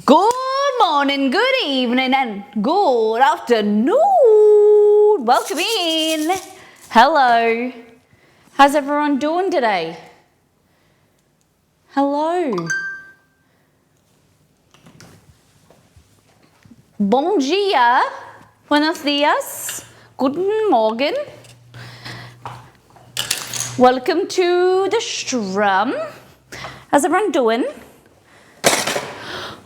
Good morning, good evening, and good afternoon. Welcome in. Hello. How's everyone doing today? Hello. Bom dia. Buenos dias. Guten Morgen. Welcome to the Strum. How's everyone doing?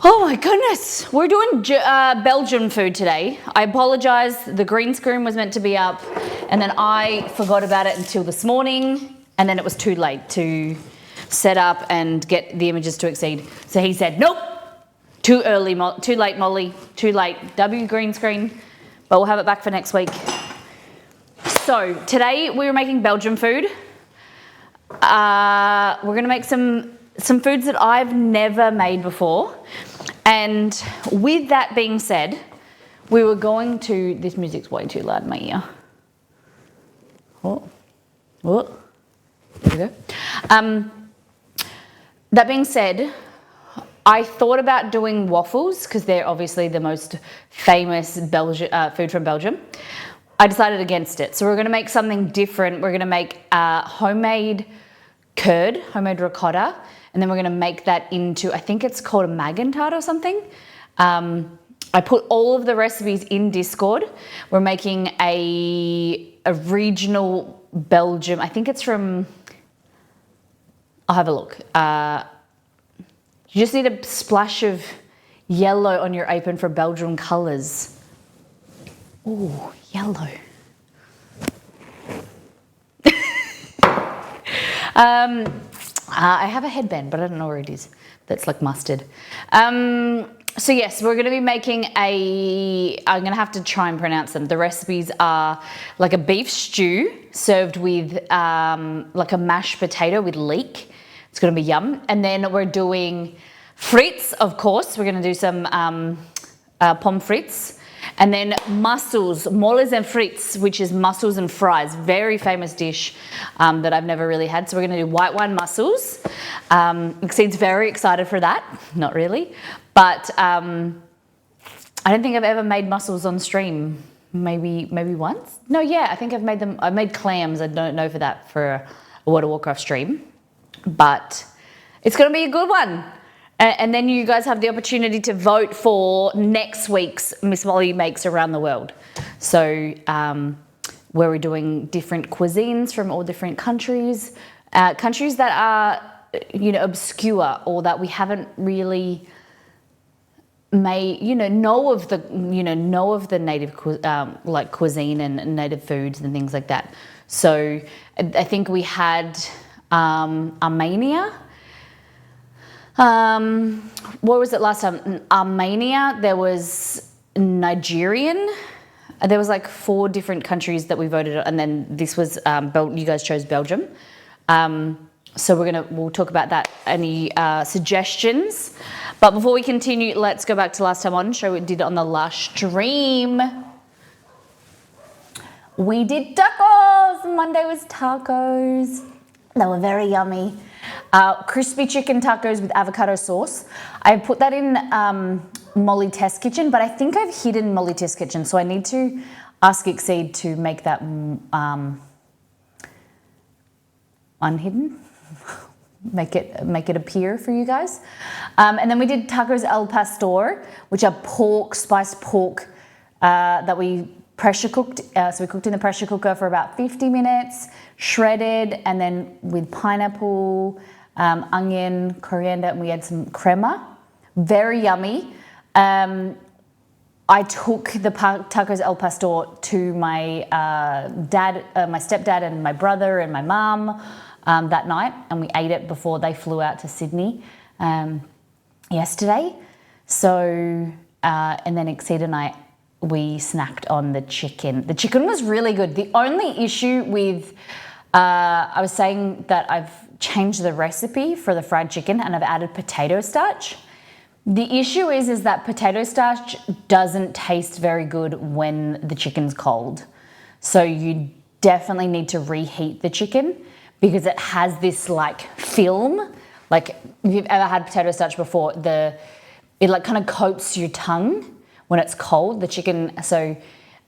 Oh my goodness, we're doing Belgian food today. I apologize, the green screen was meant to be up and then I forgot about it until this morning and then it was too late to set up and get the images to exceed. So he said, nope, too early, too late Molly, too late, W green screen, but we'll have it back for next week. So today we're making Belgian food. We're gonna make some foods that I've never made before. And with that being said, we were going to, this music's way too loud in my ear. There we go. That being said, I thought about doing waffles because they're obviously the most famous food from Belgium. I decided against it. So we're gonna make something different. We're gonna make homemade curd, homemade ricotta, and then we're gonna make that into, I think it's called a magentart or something. I put all of the recipes in Discord. We're making a regional Belgium, I think it's from, I'll have a look. You just need a splash of yellow on your apron for Belgian colors. Ooh, yellow. I have a headband, but I don't know where it is. That's like mustard. So yes, we're gonna be making I'm gonna have to try and pronounce them. The recipes are like a beef stew served with like a mashed potato with leek. It's gonna be yum. And then we're doing frites, of course. We're gonna do some pommes frites. And then mussels, moles and frites, which is mussels and fries. Very famous dish that I've never really had. So we're gonna do white wine mussels. Exceed's very excited for that. Not really. But I don't think I've ever made mussels on stream. Maybe once? No, yeah, I think I've made them. I made clams. I don't know for that for a World of Warcraft stream. But it's gonna be a good one. And then you guys have the opportunity to vote for next week's Miss Molly Makes Around the World. So where we're doing different cuisines from all different countries, countries that are, obscure or that we haven't really made, know of the native like cuisine and native foods and things like that. So I think we had Armenia. What was it last time? Armenia, there was Nigerian, there was like 4 different countries that we voted on, and then this was, you guys chose Belgium. So we'll talk about that. Any suggestions? But before we continue, let's go back to last time on, show what we did on the last stream. We did tacos, Monday was tacos. They were very yummy. Crispy chicken tacos with avocado sauce. I put that in Molly Test Kitchen, but I think I've hidden Molly Test Kitchen, so I need to ask Exceed to make that unhidden, make it appear for you guys. And then we did tacos al pastor, which are spiced pork that we pressure cooked. So we cooked in the pressure cooker for about 50 minutes, shredded, and then with pineapple, onion, coriander, and we had some crema. Very yummy. I took the tacos al pastor to my dad, my stepdad, and my brother and my mum that night, and we ate it before they flew out to Sydney yesterday. So, and then Exceed and we snacked on the chicken. The chicken was really good. The only issue with, I was saying that I've changed the recipe for the fried chicken and I've added potato starch. The issue is that potato starch doesn't taste very good when the chicken's cold. So you definitely need to reheat the chicken because it has this like film. Like if you've ever had potato starch before, it like kind of coats your tongue when it's cold, the chicken. So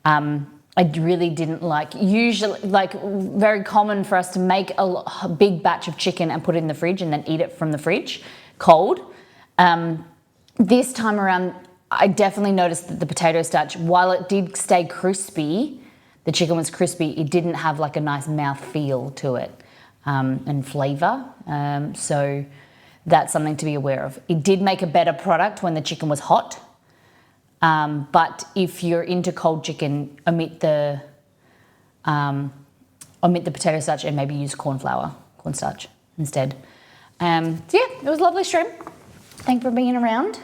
I really didn't like, usually like very common for us to make a big batch of chicken and put it in the fridge and then eat it from the fridge cold. This time around, I definitely noticed that the potato starch, while it did stay crispy, the chicken was crispy, it didn't have like a nice mouth feel to it and flavour. So that's something to be aware of. It did make a better product when the chicken was hot. But if you're into cold chicken, omit the potato starch and maybe use cornstarch instead. So yeah, it was a lovely stream. Thanks for being around.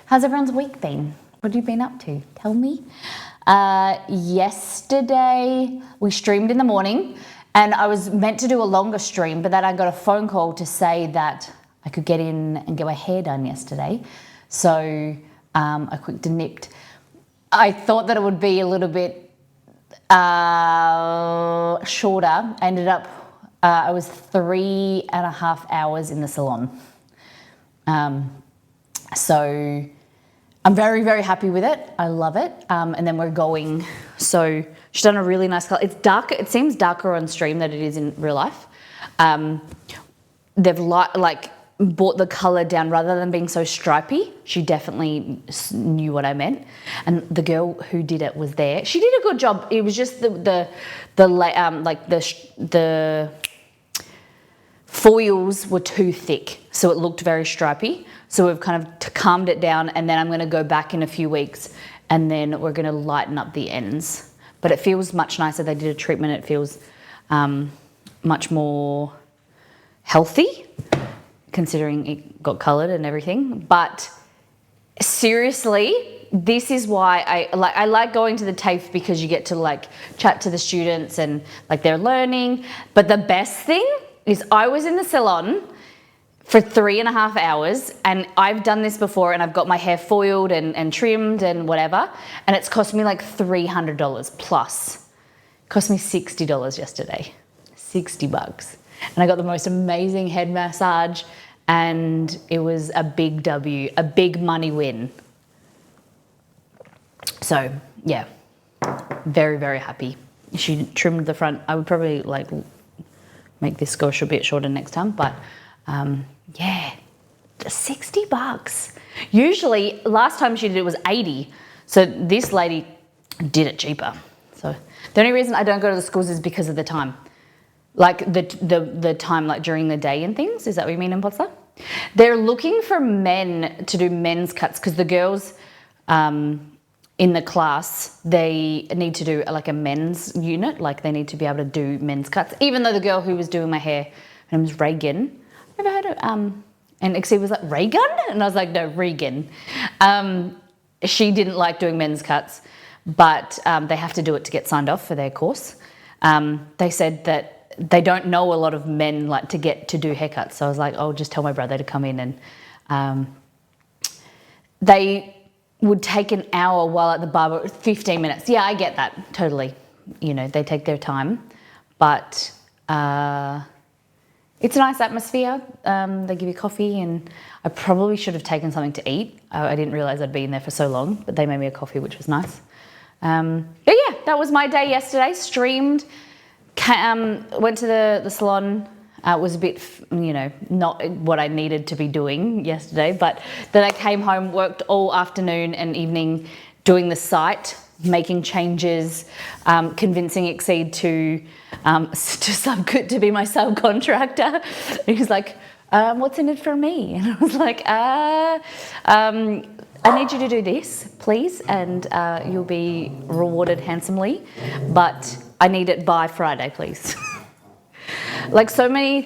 How's everyone's week been? What have you been up to? Tell me. Yesterday we streamed in the morning and I was meant to do a longer stream, but then I got a phone call to say that I could get in and get my hair done yesterday. So I quickly nipped. I thought that it would be a little bit shorter. I ended up, I was 3.5 hours in the salon. So I'm very, very happy with it. I love it. And then we're going, so she's done a really nice color. It's darker, it seems darker on stream than it is in real life. They've brought the color down rather than being so stripy. She definitely knew what I meant. And the girl who did it was there. She did a good job. It was just the foils were too thick, so it looked very stripy. So we've kind of calmed it down, and then I'm going to go back in a few weeks and then we're going to lighten up the ends. But it feels much nicer. They did a treatment. It feels much more healthy, considering it got coloured and everything. But seriously, this is why I like going to the TAFE, because you get to like chat to the students and like they're learning. But the best thing is I was in the salon for 3.5 hours, and I've done this before, and I've got my hair foiled and trimmed and whatever, and it's cost me like $300 plus. It cost me $60 yesterday, $60. And I got the most amazing head massage, and it was a big W, a big money win. So yeah, very, very happy. She trimmed the front. I would probably like make this go a bit shorter next time, but yeah, $60. Usually, last time she did it was 80. So this lady did it cheaper. So the only reason I don't go to the schools is because of the time. Like the time, like during the day and things. Is that what you mean, Imposter? They're looking for men to do men's cuts, because the girls in the class, they need to do like a men's unit. Like they need to be able to do men's cuts. Even though the girl who was doing my hair, her name was Reagan. Never heard of and Exceed was like, Reagan? And I was like, no, Regan. She didn't like doing men's cuts, but they have to do it to get signed off for their course. They said that they don't know a lot of men like to get to do haircuts. So I was like, I'll just tell my brother to come in, and they would take an hour while at the barber, 15 minutes. Yeah, I get that, totally. You know, they take their time, but it's a nice atmosphere. They give you coffee, and I probably should have taken something to eat. I didn't realise I'd be in there for so long, but they made me a coffee, which was nice. But yeah, that was my day yesterday. Streamed, went to the salon. It was a bit, not what I needed to be doing yesterday, but then I came home, worked all afternoon and evening doing the site, making changes, convincing Exceed to be my subcontractor. He was like, what's in it for me? And I was like, I need you to do this, please, and you'll be rewarded handsomely, but I need it by Friday, please. Like so many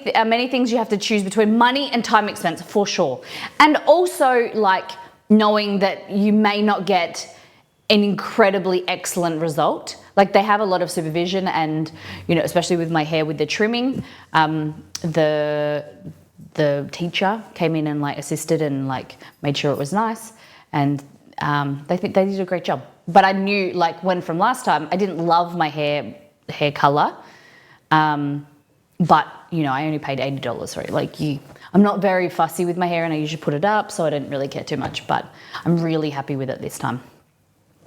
things you have to choose between money and time expense, for sure. And also like knowing that you may not get an incredibly excellent result. Like they have a lot of supervision, and especially with my hair, with the trimming, the teacher came in and like assisted and like made sure it was nice, and they did a great job. But I knew, like, when from last time, I didn't love my hair color. but you know, I only paid $80 for it. Like I'm not very fussy with my hair, and I usually put it up, so I don't really care too much, but I'm really happy with it this time.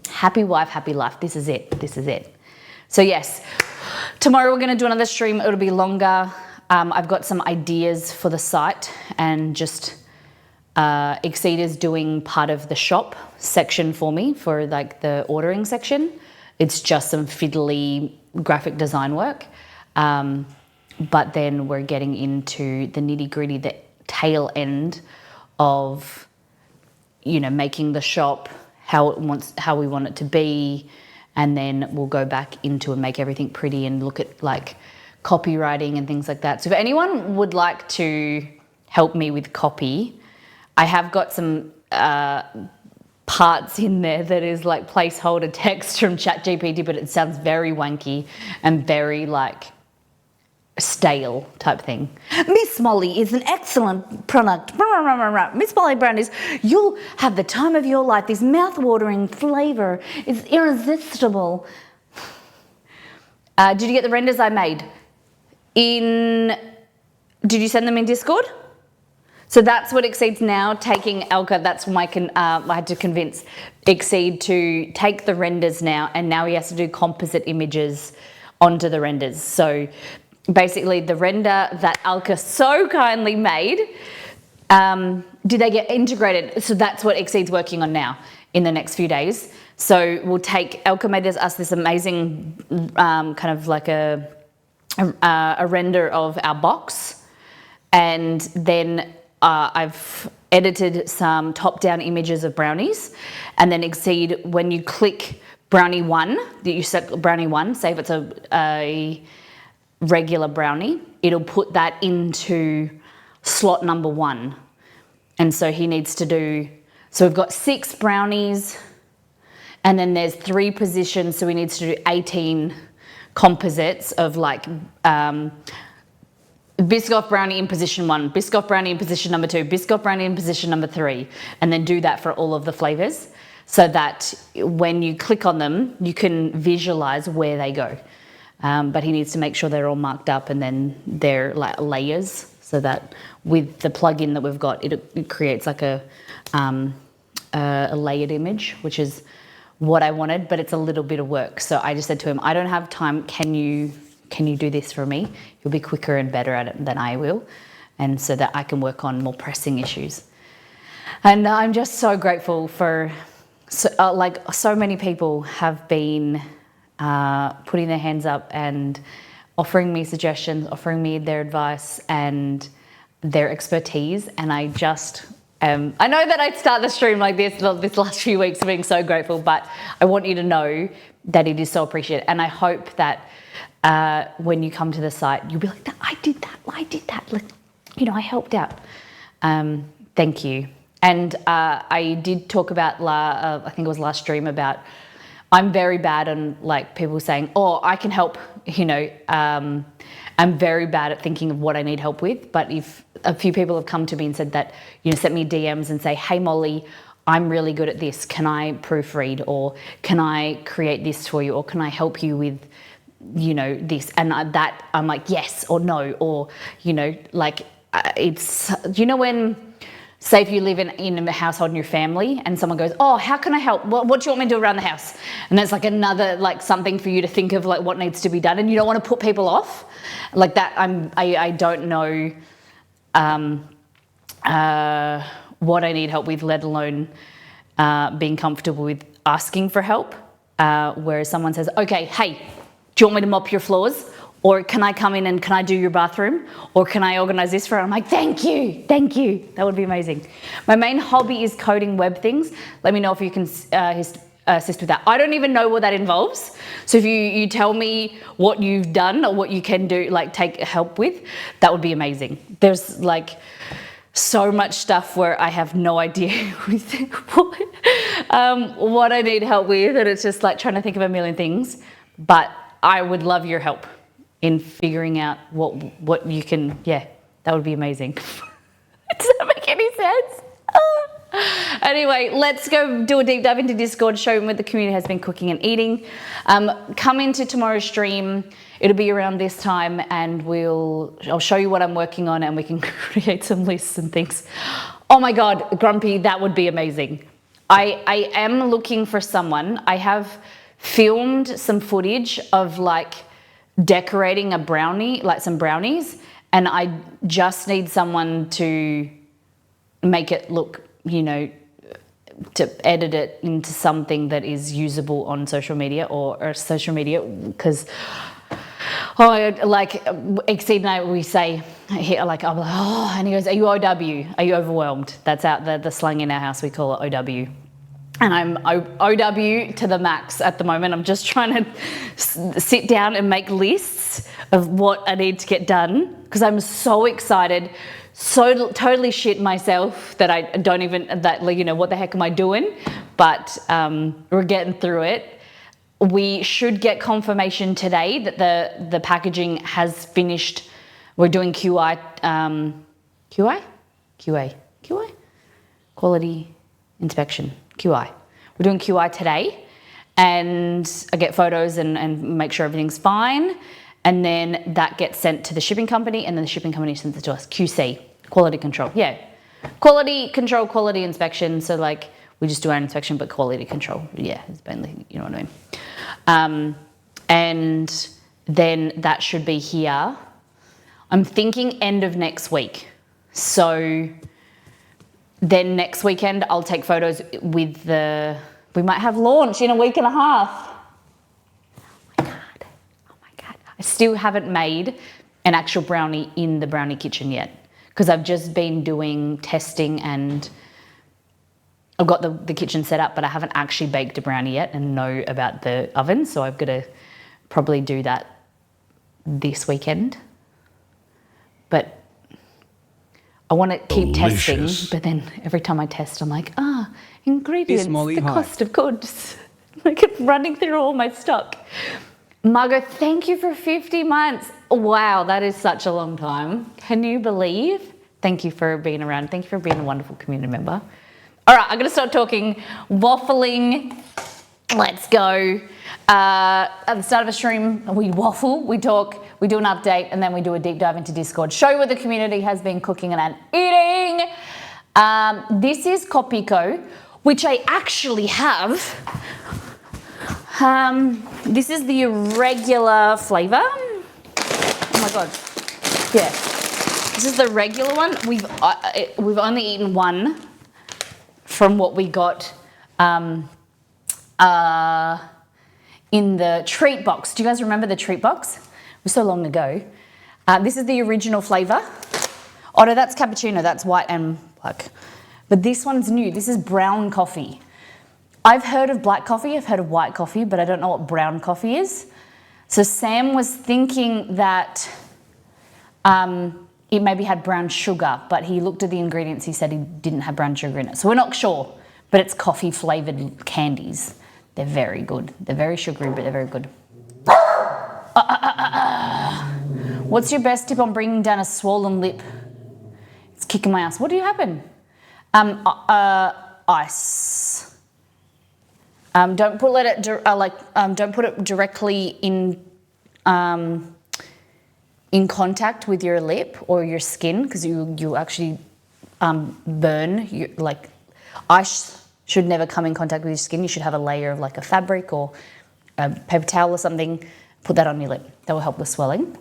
Happy wife, happy life. This is it. This is it. So yes, tomorrow we're going to do another stream. It'll be longer. I've got some ideas for the site, and just Exceed is doing part of the shop section for me for like the ordering section. It's just some fiddly graphic design work. But then we're getting into the nitty gritty, the tail end of, you know, making the shop how we want it to be. And then we'll go back into and make everything pretty and look at like copywriting and things like that. So if anyone would like to help me with copy, I have got some parts in there that is like placeholder text from ChatGPT, but it sounds very wanky and very like stale type thing. Miss Molly is an excellent product. Miss Molly brownies, you'll have the time of your life. This mouth-watering flavor is irresistible. Did you get the renders I made? Did you send them in Discord? So that's what Exceed's now taking Elka. That's my I had to convince Exceed to take the renders now, and now he has to do composite images onto the renders. So basically the render that Elka so kindly made, did they get integrated? So that's what Exceed's working on now in the next few days. So we'll take, Elka made us this amazing kind of like a render of our box, and then I've edited some top-down images of brownies, and then Exceed, when you click brownie one, that you set brownie one, say if it's a regular brownie, it'll put that into slot number 1. And so he needs to do, so we've got 6 brownies, and then there's 3 positions, so he needs to do 18 composites of like Biscoff brownie in position 1, Biscoff brownie in position number 2, Biscoff brownie in position number 3, and then do that for all of the flavors, so that when you click on them, you can visualize where they go. But he needs to make sure they're all marked up, and then they're like layers, so that with the plugin that we've got, it creates like a layered image, which is what I wanted, but it's a little bit of work. So I just said to him, I don't have time. Can you do this for me? You'll be quicker and better at it than I will. And so that I can work on more pressing issues. And I'm just so grateful for, so many people have been putting their hands up and offering me suggestions, offering me their advice and their expertise. And I just, I know that I'd start the stream like this last few weeks of being so grateful, but I want you to know that it is so appreciated. And I hope that when you come to the site, you'll be like, I did that. Like, you know, I helped out. Thank you. And I did talk about, I think it was last stream, about I'm very bad on like people saying, oh, I can help, you know, I'm very bad at thinking of what I need help with. But if a few people have come to me and said that, you know, sent me DMs and say, hey, Molly, I'm really good at this. Can I proofread, or can I create this for you, or can I help you with, you know, this? And that I'm like, yes or no, or, you know, like it's, you know, when, say if you live in a household in your family and someone goes, oh, how can I help? What do you want me to do around the house? And there's like another, like something for you to think of, like what needs to be done, and you don't want to put people off like that. I don't know what I need help with, let alone being comfortable with asking for help. Whereas someone says, okay, hey, do you want me to mop your floors? Or can I come in and can I do your bathroom? Or can I organize this for you? I'm like, thank you. That would be amazing. My main hobby is coding web things. Let me know if you can assist with that. I don't even know what that involves. So if you tell me what you've done or what you can do, like take help with, that would be amazing. There's like so much stuff where I have no idea what I need help with, and it's just like trying to think of a million things. But I would love your help in figuring out what you can, yeah, that would be amazing. Does that make any sense? Anyway, let's go do a deep dive into Discord, show them what the community has been cooking and eating. Come into tomorrow's stream. It'll be around this time, and I'll show you what I'm working on, and we can create some lists and things. Oh my God, Grumpy, that would be amazing. I am looking for someone. I have filmed some footage of like decorating a brownie, like some brownies, and I just need someone to make it look, you know, to edit it into something that is usable on social media or social media, because like Exceed and I, we say, like, I'm like, oh, and he goes, are you OW? Are you overwhelmed? That's out the slang in our house, we call it OW. And I'm OW to the max at the moment. I'm just trying to sit down and make lists of what I need to get done, because I'm so excited, so totally shit myself that I don't even, that, like, you know, what the heck am I doing? But we're getting through it. We should get confirmation today that the packaging has finished. We're doing QA, quality inspection, QI. We're doing QI today, and I get photos and make sure everything's fine. And then that gets sent to the shipping company, and then the shipping company sends it to us. QC, quality control. Yeah, quality control, quality inspection. So like we just do our inspection, but quality control. Yeah, it's mainly, you know what I mean. And then that should be here. I'm thinking end of next week. So then next weekend I'll take photos with we might have launch in a week and a half. Oh my God. I still haven't made an actual brownie in the brownie kitchen yet, because I've just been doing testing and I've got the kitchen set up, but I haven't actually baked a brownie yet and know about the oven. So I've got to probably do that this weekend. But I want to keep testing, but then every time I test, I'm like, ingredients, the cost of goods. Like, I'm running through all my stock. Margot, thank you for 50 months. Wow, that is such a long time. Can you believe? Thank you for being around. Thank you for being a wonderful community member. All right, I'm going to start talking, waffling. Let's go. At the start of a stream, we waffle, we talk, we do an update, and then we do a deep dive into Discord. Show you what the community has been cooking and eating. This is Copico, which I actually have. This is the regular flavor. Oh my God. Yeah. This is the regular one. We've only eaten one from what we got in the treat box. Do you guys remember the treat box? It was so long ago. This is the original flavor. Oh no, that's cappuccino. That's white and black. But this one's new. This is brown coffee. I've heard of black coffee. I've heard of white coffee, but I don't know what brown coffee is. So Sam was thinking that it maybe had brown sugar, but he looked at the ingredients. He said he didn't have brown sugar in it. So we're not sure, but it's coffee flavored candies. They're very good. They're very sugary, but they're very good. What's your best tip on bringing down a swollen lip? It's kicking my ass. What did happen? Ice. Don't put it directly in contact with your lip or your skin, because you actually burn. Ice should never come in contact with your skin. You should have a layer of like a fabric or a paper towel or something. Put that on your lip. That will help with swelling.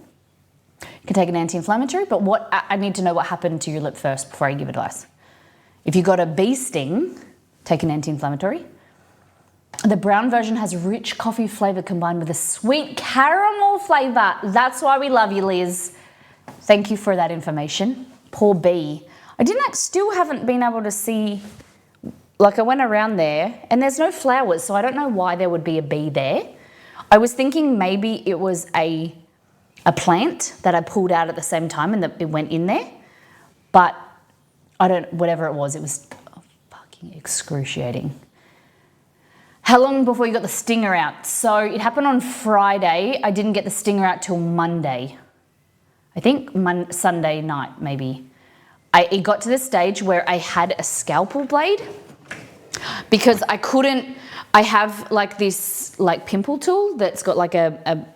You can take an anti-inflammatory, but I need to know what happened to your lip first before I give advice. If you got a bee sting, take an anti-inflammatory. The brown version has rich coffee flavour combined with a sweet caramel flavour. That's why we love you, Liz. Thank you for that information. Poor bee. Still haven't been able to see, like I went around there and there's no flowers, so I don't know why there would be a bee there. I was thinking maybe it was a plant that I pulled out at the same time and that it went in there, but whatever it was fucking excruciating. How long before you got the stinger out? So it happened on Friday. I didn't get the stinger out till Monday. I think Sunday night, maybe. It got to the stage where I had a scalpel blade because I have like this like pimple tool that's got like a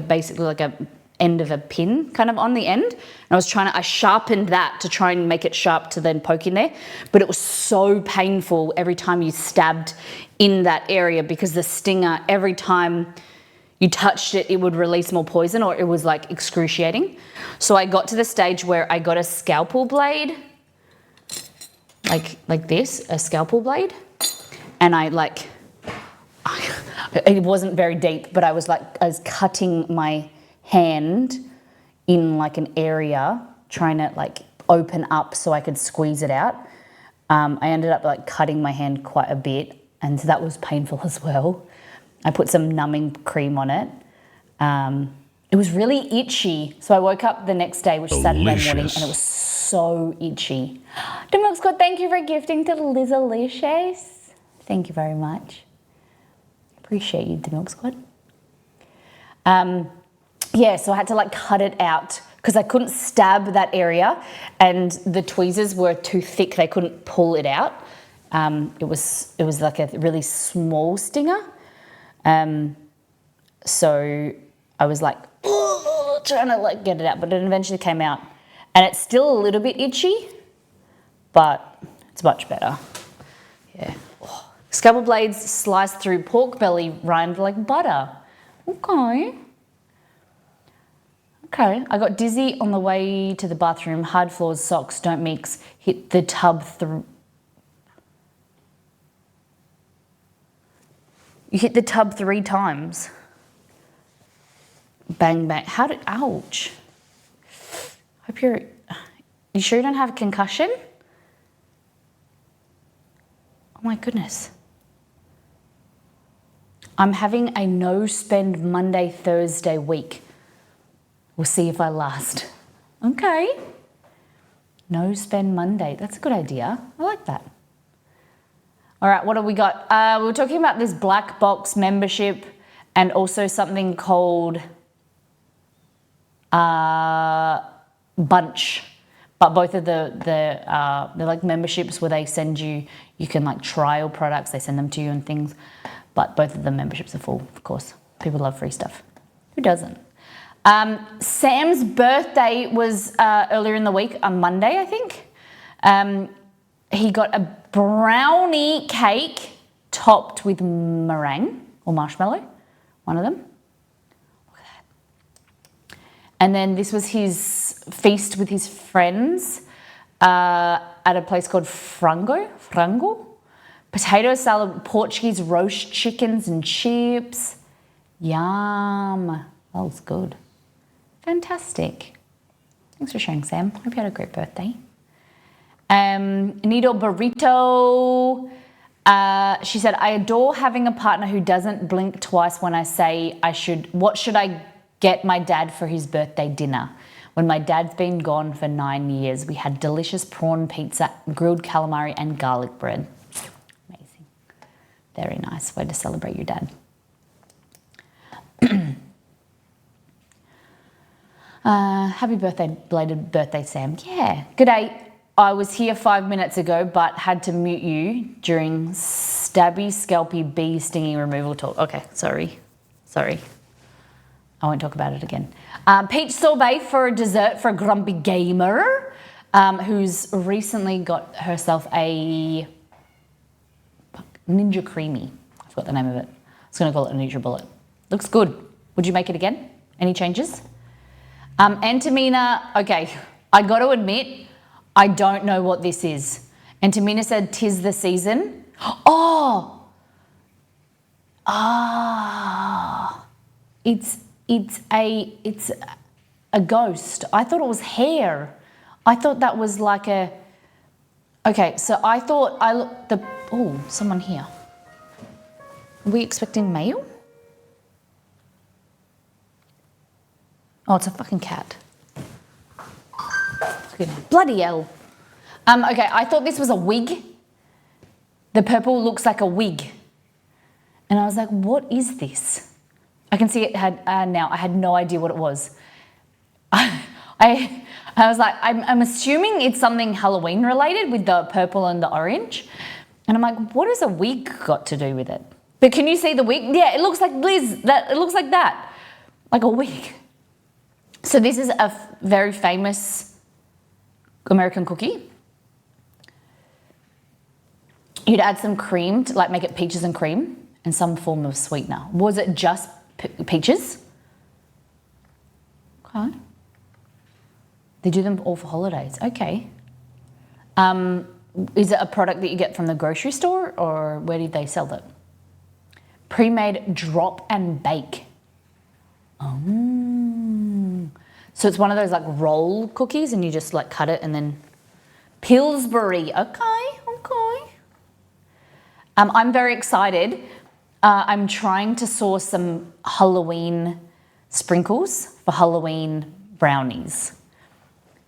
basically like a end of a pin kind of on the end. And I sharpened that to try and make it sharp to then poke in there. But it was so painful every time you stabbed in that area because the stinger, every time you touched it, it would release more poison, or it was like excruciating. So I got to the stage where I got a scalpel blade, like this, a scalpel blade. And it wasn't very deep, but I was cutting my hand in like an area, trying to like open up so I could squeeze it out. I ended up like cutting my hand quite a bit, and that was painful as well. I put some numbing cream on it. It was really itchy. So I woke up the next day, which was Saturday morning, and it was so itchy. The Milk Squad, thank you for gifting to Lizalicious. Thank you very much. Appreciate you, the Milk Squad. Yeah, so I had to like cut it out because I couldn't stab that area, and the tweezers were too thick. They couldn't pull it out. It was like a really small stinger. So I was like trying to like get it out, but it eventually came out, and it's still a little bit itchy, but it's much better. Yeah. Oh. Scalpel blades sliced through pork belly rind like butter. Okay. Okay, I got dizzy on the way to the bathroom. Hard floors, socks, don't mix. Hit the tub through. You hit the tub 3 times. Bang, bang. Ouch. Hope you sure you don't have a concussion? Oh my goodness. I'm having a no spend Monday, Thursday week. We'll see if I last. Okay. No spend Monday. That's a good idea. I like that. All right, what have we got? We were talking about this black box membership and also something called Bunch. But both of they're like memberships where they send you can like trial products, they send them to you and things. But both of the memberships are full, of course. People love free stuff. Who doesn't? Sam's birthday was earlier in the week on Monday, I think. He got a brownie cake topped with meringue or marshmallow, one of them. Look at that. And then this was his feast with his friends at a place called Frango. Potato salad, Portuguese roast chickens and chips. Yum. That was good. Fantastic. Thanks for sharing, Sam. Hope you had a great birthday. Nido Burrito. She said, I adore having a partner who doesn't blink twice when I say what should I get my dad for his birthday dinner? When my dad's been gone for 9 years, we had delicious prawn pizza, grilled calamari, and garlic bread. Amazing. Very nice way to celebrate your dad. Happy birthday, belated birthday, Sam. Yeah. G'day. I was here 5 minutes ago, but had to mute you during stabby, scalpy, bee stinging removal talk. Okay, sorry. I won't talk about it again. Peach sorbet for a dessert for a grumpy gamer who's recently got herself a Ninja Creamy. I forgot the name of it. I was going to call it a NutriBullet. Looks good. Would you make it again? Any changes? Antamina, okay, I got to admit, I don't know what this is. Antamina said, "'Tis the season." Oh! It's a ghost. I thought it was hair. I thought that was like a... Okay, so I thought oh, someone here. Are we expecting mail? Oh, it's a fucking cat. Bloody hell. Okay, I thought this was a wig. The purple looks like a wig. And I was like, what is this? I can see it had now. I had no idea what it was. I was like, I'm assuming it's something Halloween related with the purple and the orange. And I'm like, what has a wig got to do with it? But can you see the wig? Yeah, it looks like Liz. It looks like that. Like a wig. So this is a very famous American cookie. You'd add some cream to like make it peaches and cream and some form of sweetener. Was it just peaches? Okay. They do them all for holidays. Okay. Is it a product that you get from the grocery store or where did they sell it? Pre-made drop and bake. Oh. So it's one of those like roll cookies and you just like cut it and then Pillsbury. Okay. I'm very excited. I'm trying to source some Halloween sprinkles for Halloween brownies.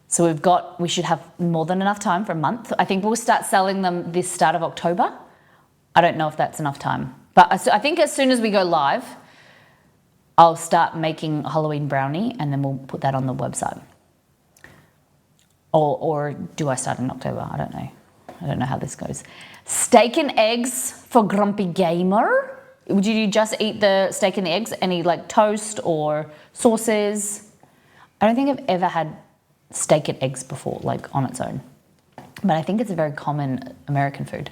So we should have more than enough time for a month. I think we'll start selling them this start of October. I don't know if that's enough time. But I think as soon as we go live, I'll start making Halloween brownie and then we'll put that on the website. Or do I start in October? I don't know. I don't know how this goes. Steak and eggs for Grumpy Gamer. Would you just eat the steak and the eggs? Any like toast or sauces? I don't think I've ever had steak and eggs before, like on its own. But I think it's a very common American food.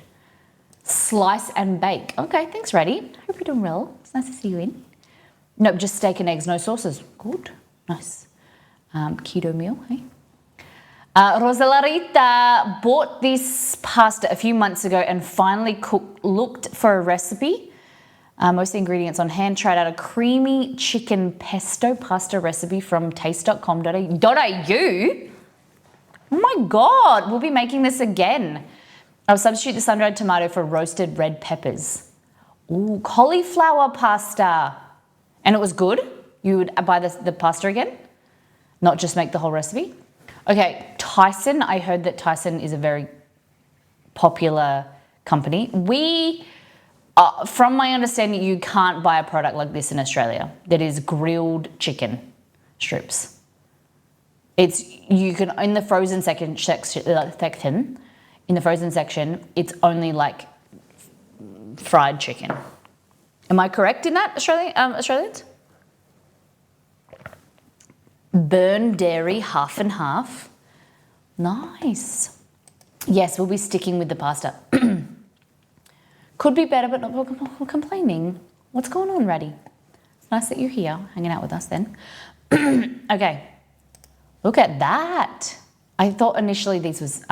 Slice and bake. Okay, thanks, Reddy. Hope you're doing well. It's nice to see you in. Nope, just steak and eggs, no sauces. Good, nice. Keto meal, hey? Rosalarita bought this pasta a few months ago and finally looked for a recipe. Most of the ingredients on hand. Tried out a creamy chicken pesto pasta recipe from taste.com.au. Oh my God, we'll be making this again. I'll substitute the sun-dried tomato for roasted red peppers. Ooh, cauliflower pasta. And it was good? You would buy the pasta again? Not just make the whole recipe? Okay, Tyson. I heard that Tyson is a very popular company. From my understanding, you can't buy a product like this in Australia that is grilled chicken strips. You can in the frozen section. In the frozen section, it's only like fried chicken. Am I correct in that, Australians? Burn dairy, half and half. Nice. Yes, we'll be sticking with the pasta. Could be better, but not complaining. What's going on, Raddy? It's nice that you're here, hanging out with us then. Okay. Look at that. I thought initially these was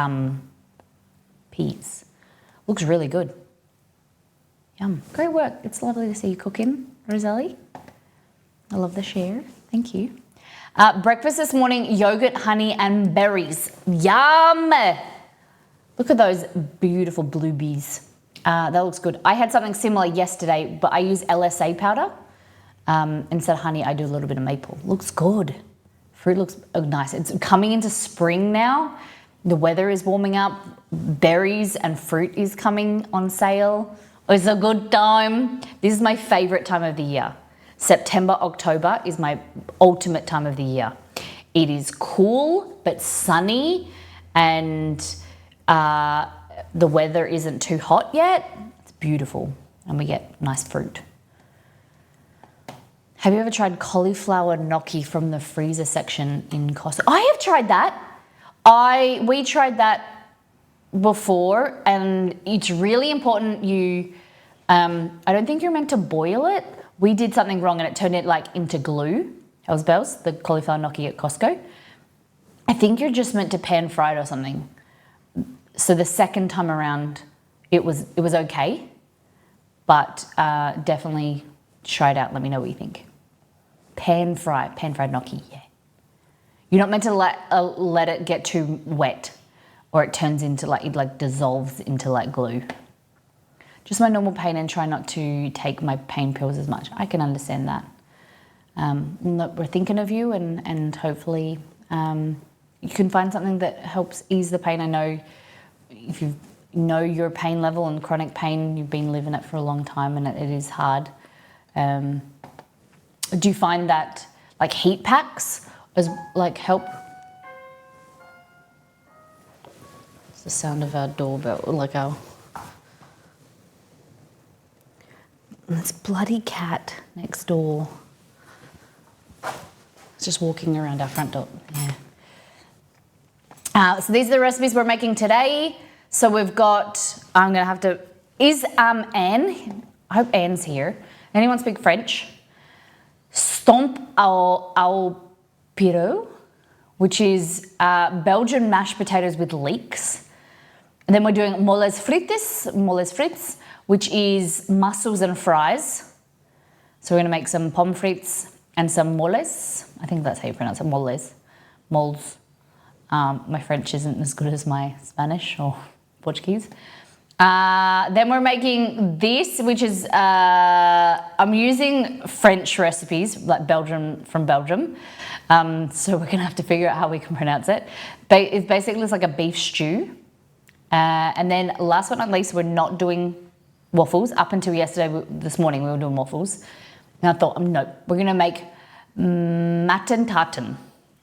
peas. Looks really good. Yum. Great work. It's lovely to see you cooking, Roselli. I love the share. Thank you. Breakfast this morning, yogurt, honey, and berries. Yum! Look at those beautiful blueberries. That looks good. I had something similar yesterday, but I use LSA powder. Instead of honey, I do a little bit of maple. Looks good. Fruit looks nice. It's coming into spring now. The weather is warming up. Berries and fruit is coming on sale. It's a good time. This is my favorite time of the year. September, October is my ultimate time of the year. It is cool but sunny and the weather isn't too hot yet. It's beautiful and we get nice fruit. Have you ever tried cauliflower gnocchi from the freezer section in Costco? I have tried that. We tried that before and it's really important I don't think you're meant to boil it. We did something wrong and it turned it like into glue. Hell's bells, the cauliflower gnocchi at Costco. I think you're just meant to pan fry it or something. So the second time around, it was okay, but definitely try it out. Let me know what you think. Pan fried gnocchi, yeah. You're not meant to let it get too wet, or it turns into it dissolves into like glue. Just my normal pain and try not to take my pain pills as much. I can understand that. We're thinking of you and hopefully you can find something that helps ease the pain. I know if you know your pain level and chronic pain, you've been living it for a long time and it is hard. Do you find that like heat packs help? It's the sound of our doorbell, And this bloody cat next door. It's just walking around our front door. Yeah. So these are the recipes we're making today. So we've got, I'm going to have to, is Anne, I hope Anne's here. Anyone speak French? Stomp au pirot, which is Belgian mashed potatoes with leeks. And then we're doing moles frites, which is mussels and fries. So we're going to make some pommes frites and some moles. I think that's how you pronounce it, moles. My French isn't as good as my Spanish or Portuguese. Then we're making this, which is, I'm using French recipes, like from Belgium. So we're gonna have to figure out how we can pronounce it. It's basically like a beef stew. And then last but not least, we're not doing waffles. Up until this morning, we were doing waffles. And I thought, no, we're gonna make matten tarten,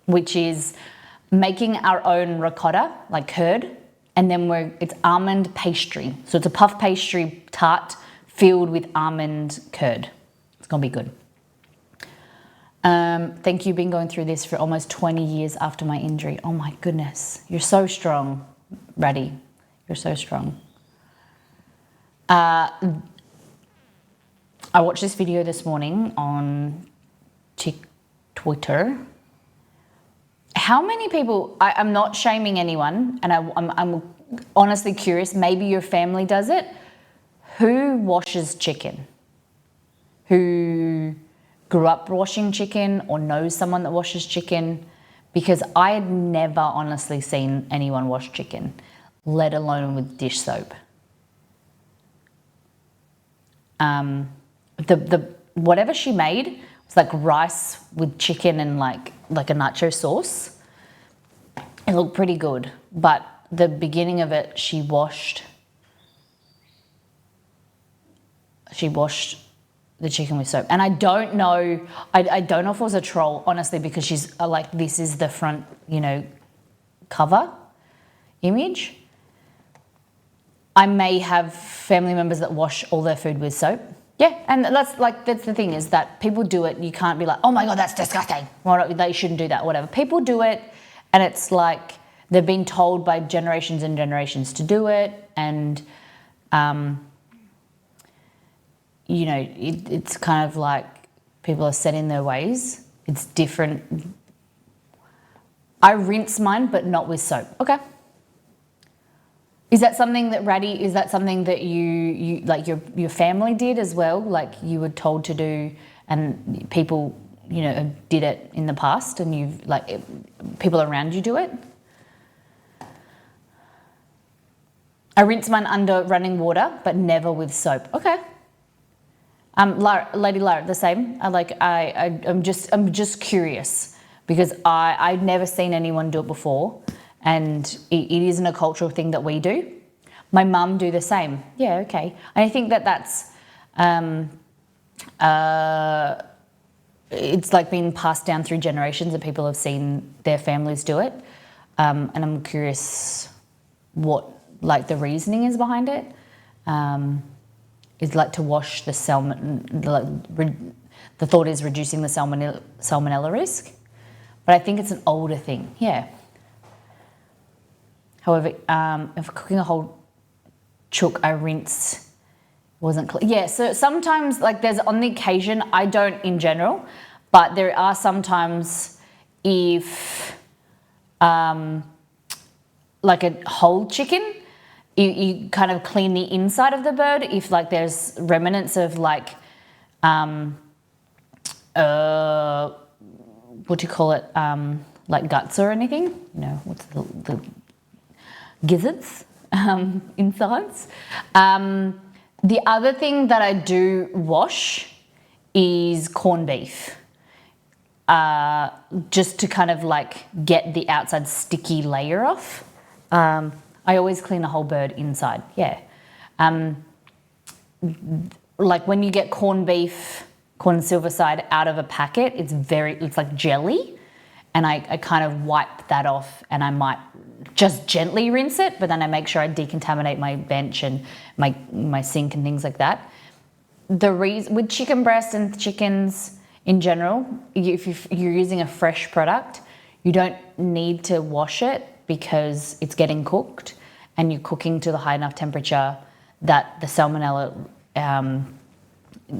which is making our own ricotta, like curd. And then it's almond pastry. So it's a puff pastry tart filled with almond curd. It's gonna be good. Thank you, been going through this for almost 20 years after my injury. Oh my goodness, you're so strong, Raddy. You're so strong. I watched this video this morning on Twitter. How many people, I'm not shaming anyone, and I'm honestly curious, maybe your family does it. Who washes chicken? Who grew up washing chicken or knows someone that washes chicken? Because I had never honestly seen anyone wash chicken, let alone with dish soap. Whatever she made was like rice with chicken and like a nacho sauce. It looked pretty good, but the beginning of it, she washed the chicken with soap. And I don't know if it was a troll, honestly, because she's like, this is the front, cover image. I may have family members that wash all their food with soap. Yeah, and that's the thing, is that people do it. You can't be like, oh my God, that's disgusting. Well, they shouldn't do that, whatever. People do it, and it's like they've been told by generations and generations to do it, and it's kind of like people are set in their ways. It's different. I rinse mine, but not with soap. Okay. Is that something that Raddy, is that something that you like your family did as well? Like you were told to do, and people, did it in the past, and you've people around you do it? I rinse mine under running water, but never with soap. Okay. Lady Lara, the same. I'm just curious, because I'd never seen anyone do it before. And it isn't a cultural thing that we do. My mum do the same. Yeah, okay. And I think that's it's like been passed down through generations, and people have seen their families do it. And I'm curious what the reasoning is behind it. Is to wash the salmon. The thought is reducing the salmonella risk, but I think it's an older thing. Yeah. However, if cooking a whole chook, I rinse, wasn't clear. Yeah, so sometimes, there's on the occasion, I don't in general, but there are sometimes if, a whole chicken, you kind of clean the inside of the bird if, there's remnants of, what do you call it, guts or anything? What's the gizzards, insides. The other thing that I do wash is corned beef, just to kind of get the outside sticky layer off. I always clean the whole bird inside. Yeah. When you get corned beef, corn silverside out of a packet, it's like jelly, and I kind of wipe that off, and I might just gently rinse it, but then I make sure I decontaminate my bench and my sink and things like that. the reason with chicken breast and chickens in general, if you're using a fresh product, you don't need to wash it because it's getting cooked and you're cooking to the high enough temperature that the salmonella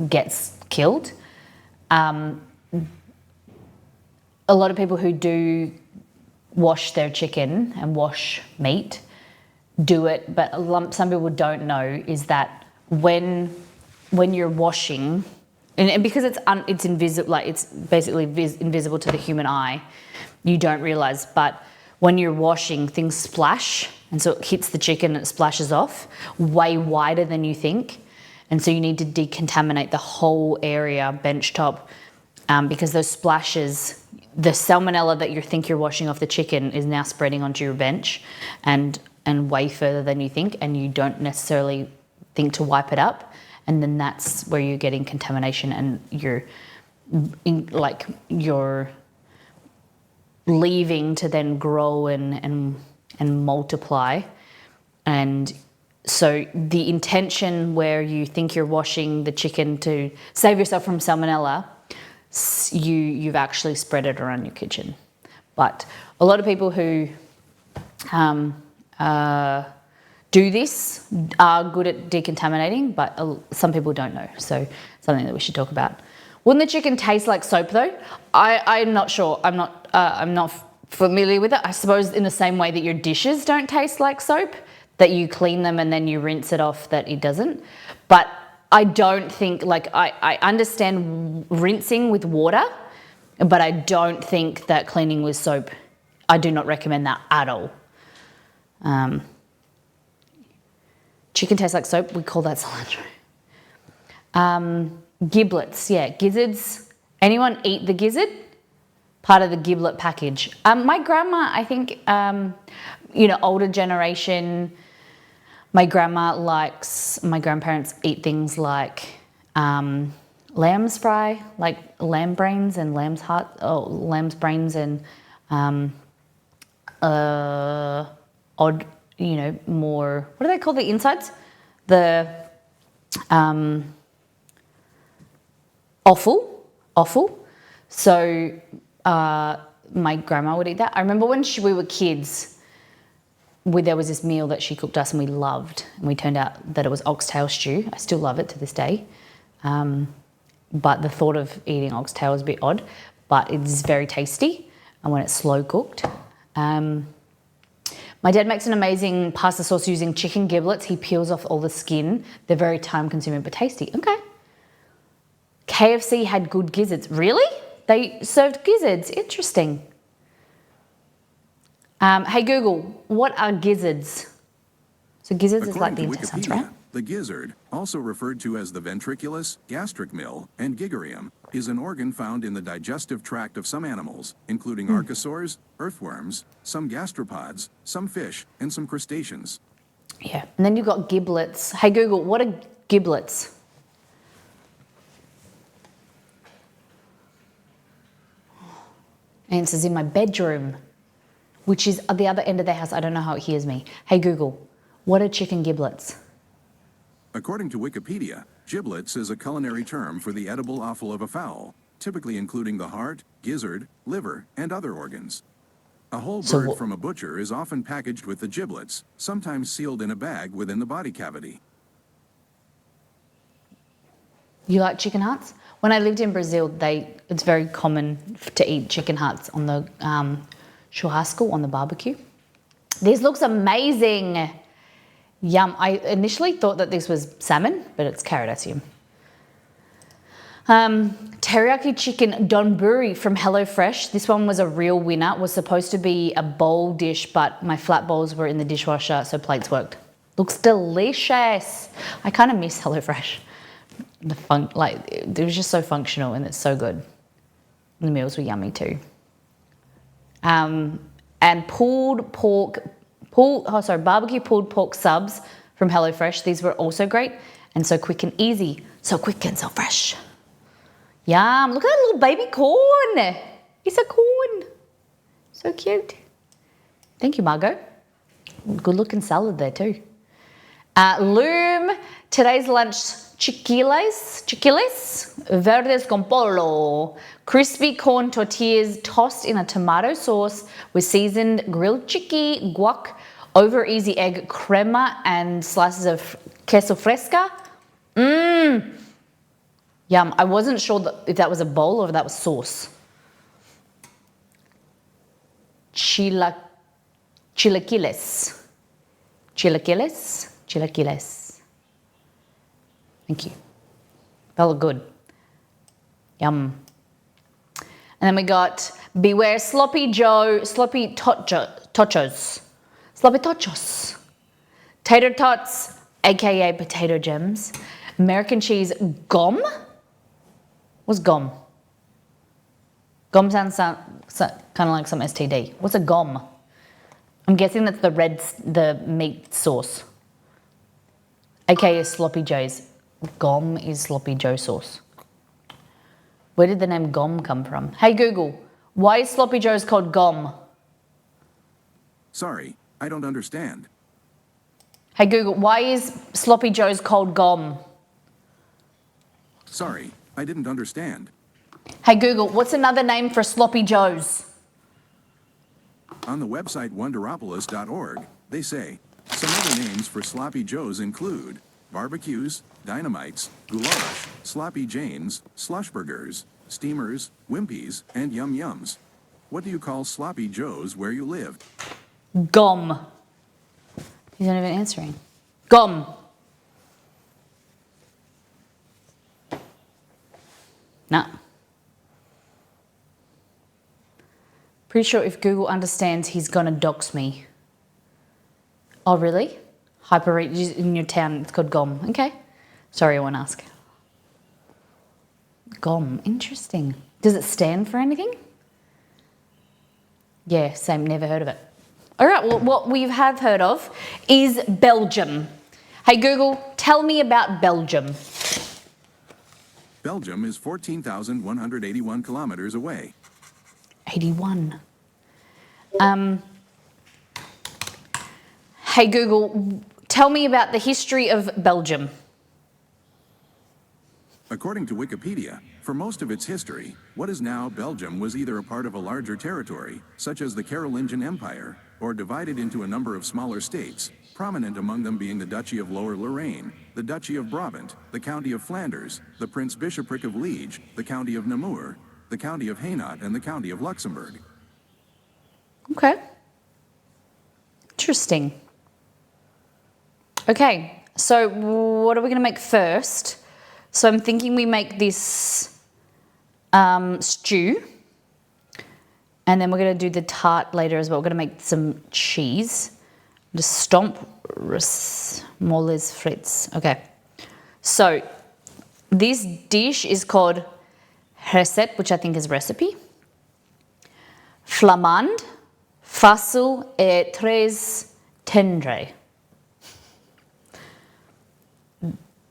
gets killed. A lot of people who do wash their chicken and wash meat do it, but some people don't know is that when you're washing, and because it's invisible, like it's basically invisible to the human eye, you don't realize. But when you're washing, things splash, and so it hits the chicken and it splashes off way wider than you think, and so you need to decontaminate the whole area, bench top, because those splashes, the salmonella that you think you're washing off the chicken is now spreading onto your bench, and way further than you think, and you don't necessarily think to wipe it up, and then that's where you're getting contamination, and you're leaving to then grow and multiply. And so the intention where you think you're washing the chicken to save yourself from salmonella, you've actually spread it around your kitchen. But a lot of people who do this are good at decontaminating, but some people don't know. So something that we should talk about. Wouldn't the chicken taste like soap though? I'm not sure. I'm not familiar with it. I suppose in the same way that your dishes don't taste like soap, that you clean them and then you rinse it off, that it doesn't. But I don't think, I understand rinsing with water, but I don't think that cleaning with soap, I do not recommend that at all. Chicken tastes like soap, we call that cilantro. Giblets, yeah, gizzards. Anyone eat the gizzard? Part of the giblet package. My grandma, I think, older generation, my grandparents eat things like lamb's fry, like lamb brains and lamb's brains and more, what do they call the insides? The offal. So my grandma would eat that. I remember when we were kids, there was this meal that she cooked us and we loved, and we turned out that it was oxtail stew. I still love it to this day. But the thought of eating oxtail is a bit odd, but it's very tasty, and when it's slow cooked. My dad makes an amazing pasta sauce using chicken giblets. He peels off all the skin. They're very time consuming but tasty. Okay. KFC had good gizzards. Really? They served gizzards. Interesting. Hey Google, what are gizzards? So gizzards is like the intestines, right? The gizzard, also referred to as the ventriculus, gastric mill, and gigarium, is an organ found in the digestive tract of some animals, including archosaurs, earthworms, some gastropods, some fish, and some crustaceans. Yeah, and then you've got giblets. Hey Google, what are giblets? Answers in my bedroom, which is at the other end of the house. I don't know how it hears me. Hey Google, what are chicken giblets? According to Wikipedia, giblets is a culinary term for the edible offal of a fowl, typically including the heart, gizzard, liver, and other organs. A whole bird from a butcher is often packaged with the giblets, sometimes sealed in a bag within the body cavity. You like chicken hearts? When I lived in Brazil, it's very common to eat chicken hearts on the churrasco, on the barbecue. This looks amazing. Yum. I initially thought that this was salmon, but it's carrot, I assume. Teriyaki chicken donburi from HelloFresh. This one was a real winner. It was supposed to be a bowl dish, but my flat bowls were in the dishwasher, so plates worked. Looks delicious. I kind of miss HelloFresh. It was just so functional and it's so good. The meals were yummy too. And barbecue pulled pork subs from HelloFresh. These were also great and so quick and easy. So quick and so fresh. Yum, look at that little baby corn. It's a corn. So cute. Thank you, Margot. Good looking salad there too. Loom Today's lunch, chiquiles, verdes con pollo, crispy corn tortillas tossed in a tomato sauce with seasoned grilled chicky, guac, over easy egg, crema, and slices of queso fresca. Yum. I wasn't sure if that was a bowl or if that was sauce. Chilaquiles. Thank you. That looked good. Yum. And then we got beware sloppy tochos. Tater tots, aka potato gems. American cheese gom. What's gom? Gom sounds kind of like some STD. What's a gom? I'm guessing that's the meat sauce. AKA sloppy joes. Gom is sloppy joe sauce. Where did the name gom come from? Hey Google, why is sloppy joes called gom? Sorry, I don't understand. Hey Google, why is sloppy joes called gom? Sorry, I didn't understand. Hey Google, what's another name for sloppy joes? On the website wonderopolis.org, they say, some other names for sloppy joes include barbecues, dynamites, goulash, sloppy janes, slushburgers, steamers, wimpies, and yum-yums. What do you call sloppy joes where you live? Gom. He's not even answering. Gom. Nah. Pretty sure if Google understands, he's gonna dox me. Oh, really? Hyperreach in your town, it's called GOM. Okay. Sorry, I won't ask. GOM, interesting. Does it stand for anything? Yeah, same, never heard of it. All right, well, what we have heard of is Belgium. Hey, Google, tell me about Belgium. Belgium is 14,181 kilometers away. 81. Hey Google, tell me about the history of Belgium. According to Wikipedia, for most of its history, what is now Belgium was either a part of a larger territory, such as the Carolingian Empire, or divided into a number of smaller states, prominent among them being the Duchy of Lower Lorraine, the Duchy of Brabant, the County of Flanders, the Prince-Bishopric of Liege, the County of Namur, the County of Hainaut, and the County of Luxembourg. Okay. Interesting. Okay, so what are we going to make first? So I'm thinking we make this stew, and then we're going to do the tart later as well. We're going to make some cheese. Just stomp moles frites. Okay, so this dish is called recette, which I think is recipe. Flamande, facile et très tendre.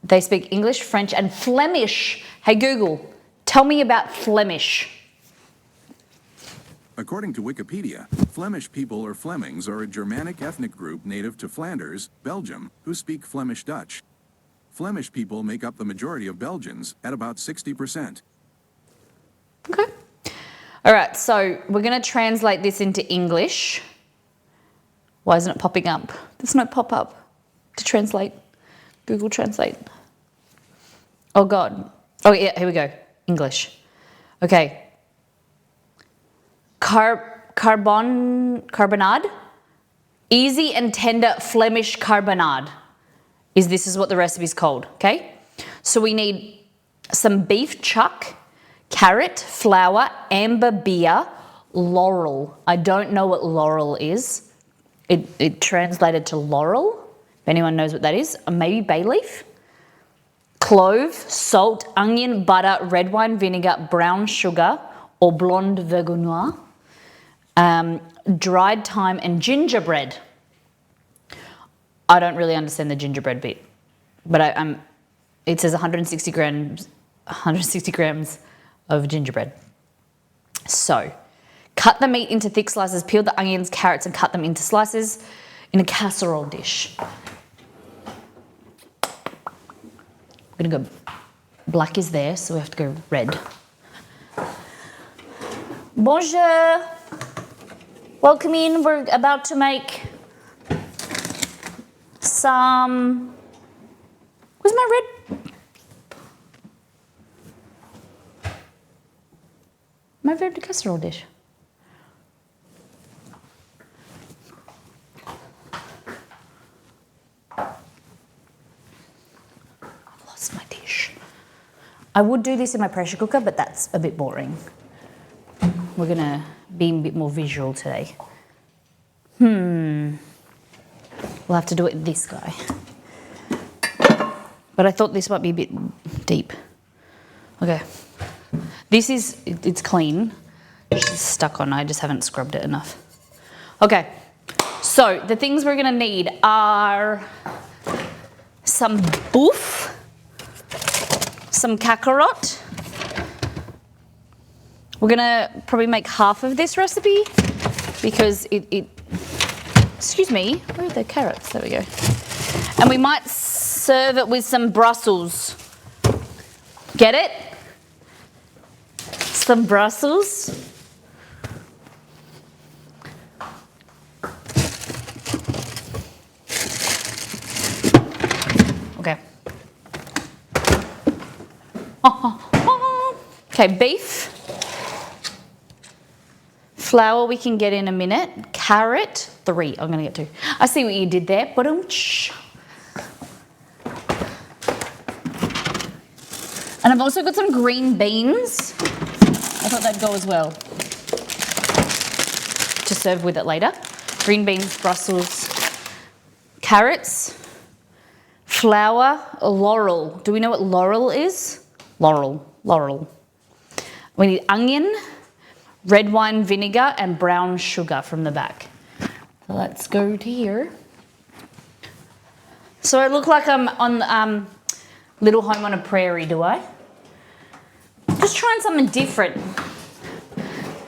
They speak English, French, and Flemish. Hey Google, tell me about Flemish. According to Wikipedia, Flemish people or Flemings are a Germanic ethnic group native to Flanders, Belgium, who speak Flemish Dutch. Flemish people make up the majority of Belgians at about 60%. Okay. All right, so we're going to translate this into English. Why isn't it popping up? There's no pop-up to translate. Google Translate. Oh, God. Oh, yeah, here we go. English. Okay. Carbonade. Easy and tender Flemish carbonade. This is what the recipe is called, okay? So we need some beef chuck, carrot, flour, amber beer, laurel. I don't know what laurel is. It translated to laurel. If anyone knows what that is, maybe bay leaf. Clove, salt, onion, butter, red wine vinegar, brown sugar, or blonde vergenois, dried thyme, and gingerbread. I don't really understand the gingerbread bit, but it says 160 grams of gingerbread. So, cut the meat into thick slices, peel the onions, carrots, and cut them into slices in a casserole dish. I'm gonna go, black is there, so we have to go red. Bonjour. Welcome in. We're about to make some, where's my red? My verde casserole dish. I've lost my dish. I would do this in my pressure cooker, but that's a bit boring. We're gonna be a bit more visual today. We'll have to do it this guy. But I thought this might be a bit deep. Okay. This is, it's clean. It's just stuck on, I just haven't scrubbed it enough. Okay. So the things we're gonna need are some boof, some kakarot. We're gonna probably make half of this recipe because it excuse me, where are the carrots? There we go. And we might serve it with some Brussels. Get it? Some Brussels. Okay. Okay, beef. Flour we can get in a minute. Carrot, 3. I'm gonna get 2. I see what you did there. Ba-dum-tsh. And I've also got some green beans. I thought that'd go as well. To serve with it later. Green beans, Brussels, carrots, flour, laurel. Do we know what laurel is? Laurel. We need onion, red wine vinegar, and brown sugar from the back. So let's go to here. So I look like I'm on Little Home on a Prairie, do I? Just trying something different.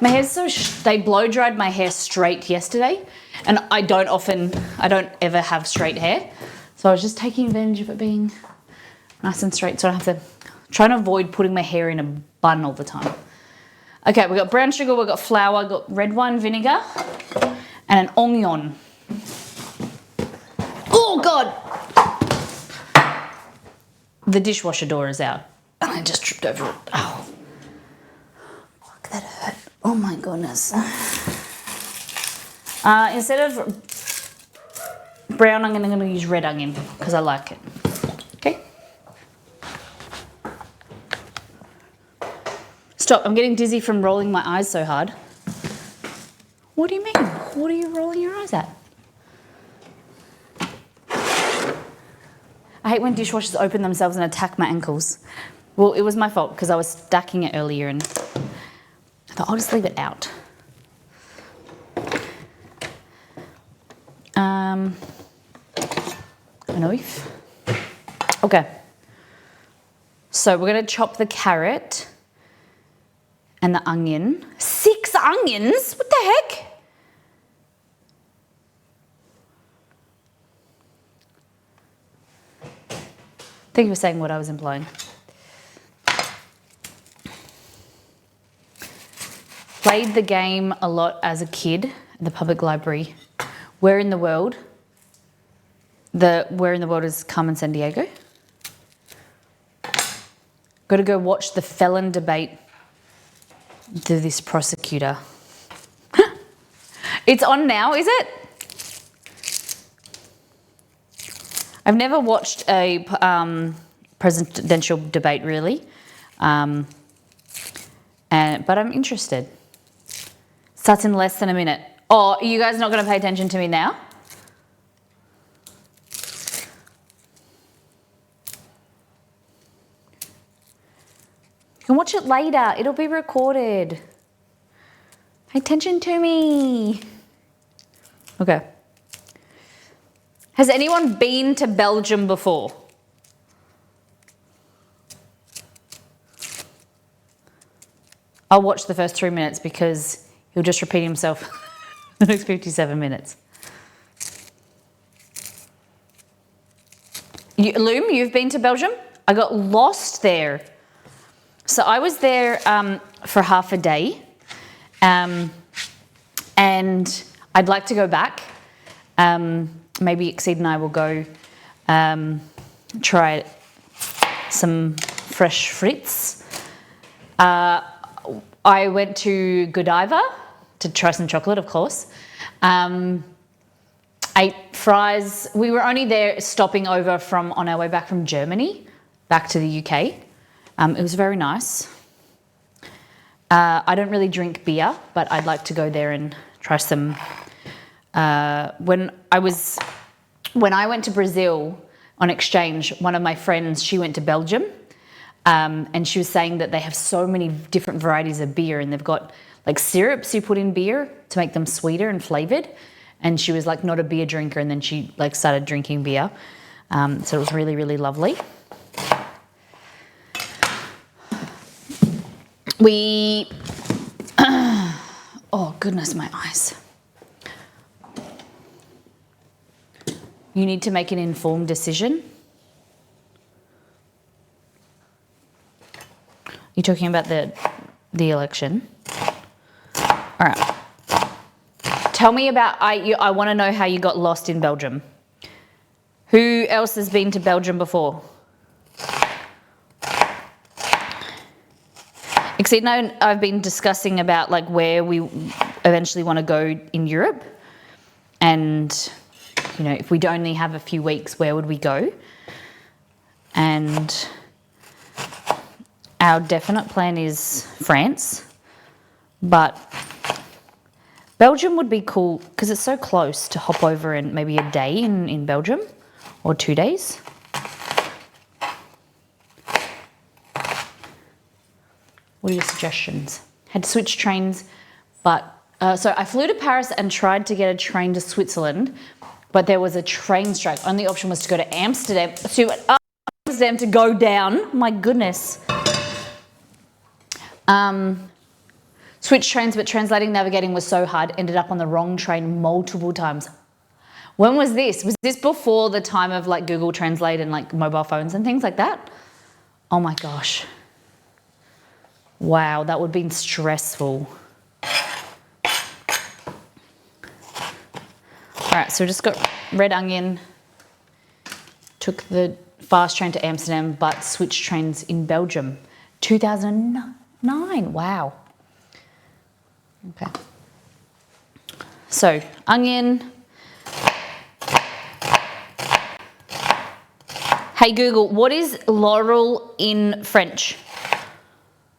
My hair's so, they blow dried my hair straight yesterday, and I don't ever have straight hair. So I was just taking advantage of it being nice and straight, so I don't have to, try and avoid putting my hair in a bun all the time. Okay, we've got brown sugar, we've got flour, we've got red wine vinegar, and an onion. Oh God! The dishwasher door is out, and I just tripped over it. Oh, fuck, that hurt. Oh my goodness. Instead of brown onion, I'm going to use red onion because I like it. Okay. Stop, I'm getting dizzy from rolling my eyes so hard. What do you mean? What are you rolling your eyes at? I hate when dishwashers open themselves and attack my ankles. Well, it was my fault because I was stacking it earlier and I thought I'll just leave it out. A knife. Okay. So we're going to chop the carrot and the onion. 6 onions? What the heck? Thank you for saying what I was implying. Played the game a lot as a kid at the public library. Where in the World? Where in the World is Carmen Sandiego? Got to go watch the felon debate to this prosecutor. It's on now, is it? I've never watched a presidential debate really, but I'm interested. Starts in less than a minute. Oh, are you guys not going to pay attention to me now? You can watch it later. It'll be recorded. Pay attention to me. Okay. Has anyone been to Belgium before? I'll watch the first 3 minutes because he'll just repeat himself the next 57 minutes. Loom, you've been to Belgium? I got lost there. So I was there for half a day, and I'd like to go back. Maybe Exceed and I will go try some fresh frites. I went to Godiva to try some chocolate, of course. Ate fries. We were only there stopping over on our way back from Germany, back to the UK. It was very nice. I don't really drink beer, but I'd like to go there and try some. When I went to Brazil on exchange, one of my friends, she went to Belgium, and she was saying that they have so many different varieties of beer, and they've got like syrups you put in beer to make them sweeter and flavored. And she was like not a beer drinker, and then she like started drinking beer. So it was really, really lovely. Oh goodness, my eyes. You need to make an informed decision. You're talking about the election. All right. Tell me about, I want to know how you got lost in Belgium. Who else has been to Belgium before? Exceed and I've been discussing about like where we eventually want to go in Europe. And, you know, if we'd only have a few weeks, where would we go? And our definite plan is France, but Belgium would be cool because it's so close to hop over in maybe a day in Belgium or 2 days. What are your suggestions? Had to switch trains, but so I flew to Paris and tried to get a train to Switzerland, but there was a train strike. Only option was to go to Amsterdam. Amsterdam to go down. My goodness. Switched trains, but translating, navigating was so hard. Ended up on the wrong train multiple times. When was this? Was this before the time of like Google Translate and like mobile phones and things like that? Oh my gosh. Wow, that would have been stressful. All right, so we just got red onion. Took the fast train to Amsterdam, but switched trains in Belgium. 2009, wow. Okay. So, onion. Hey Google, what is laurel in French?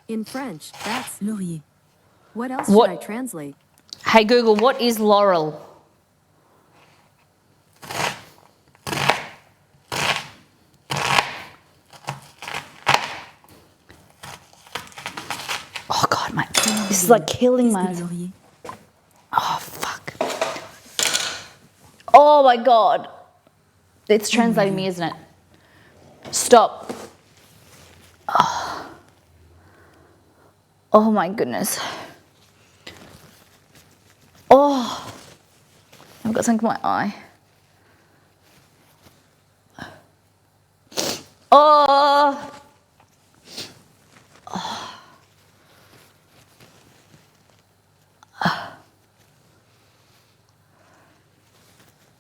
In French, that's laurier. What else should I translate? Hey Google, what is laurel? Oh God, this is like killing my eyes. Oh fuck. Oh my God. It's translating me, isn't it? Stop. Oh my goodness. Oh, I've got something in my eye. Oh.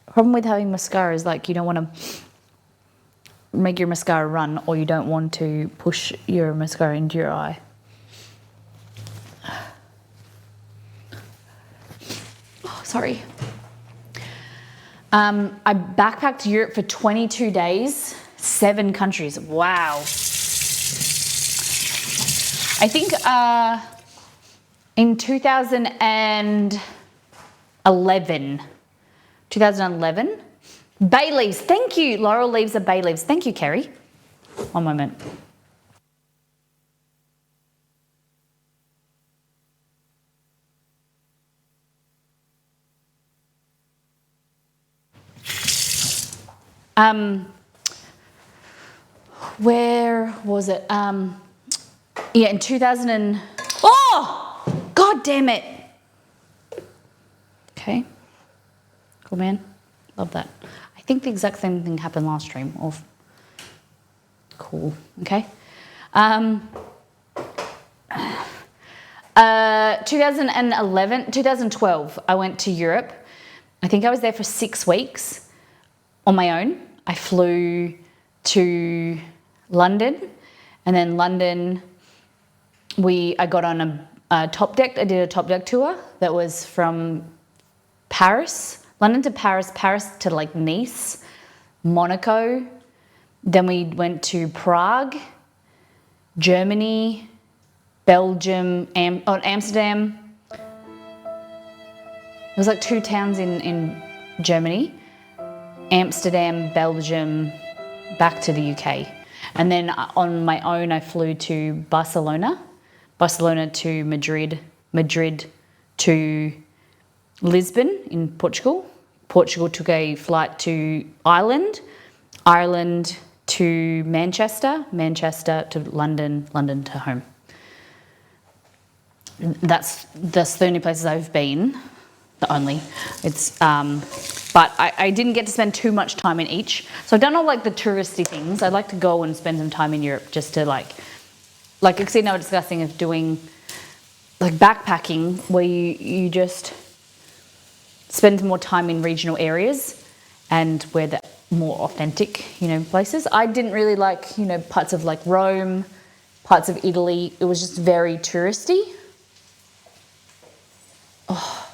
Problem with having mascara is like you don't want to make your mascara run, or you don't want to push your mascara into your eye. Oh, sorry. I backpacked Europe for 22 days, 7 countries. Wow. I think in 2011, bay leaves. Thank you. Laurel leaves are bay leaves. Thank you, Kerry. One moment. Where was it? Yeah, in 2000 oh, God damn it. Okay. Cool, man. Love that. I think the exact same thing happened last stream. cool. Okay. 2012, I went to Europe. I think I was there for 6 weeks on my own. I flew to London, and then London, I got on a top deck. I did a top deck tour that was from Paris, London to Paris, Paris to like Nice, Monaco. Then we went to Prague, Germany, Belgium, Amsterdam. It was like 2 towns in Germany, Amsterdam, Belgium, back to the UK. And then on my own, I flew to Barcelona to Madrid, Madrid to Lisbon in Portugal. Portugal took a flight to Ireland, Ireland to Manchester, Manchester to London, London to home. That's the only places I've been. The only. It's but I didn't get to spend too much time in each. So I've done all like the touristy things. I'd like to go and spend some time in Europe just to like Christine and I were discussing of doing like backpacking where you just spend more time in regional areas and where the more authentic, places. I didn't really like, parts of like Rome, parts of Italy. It was just very touristy. Oh,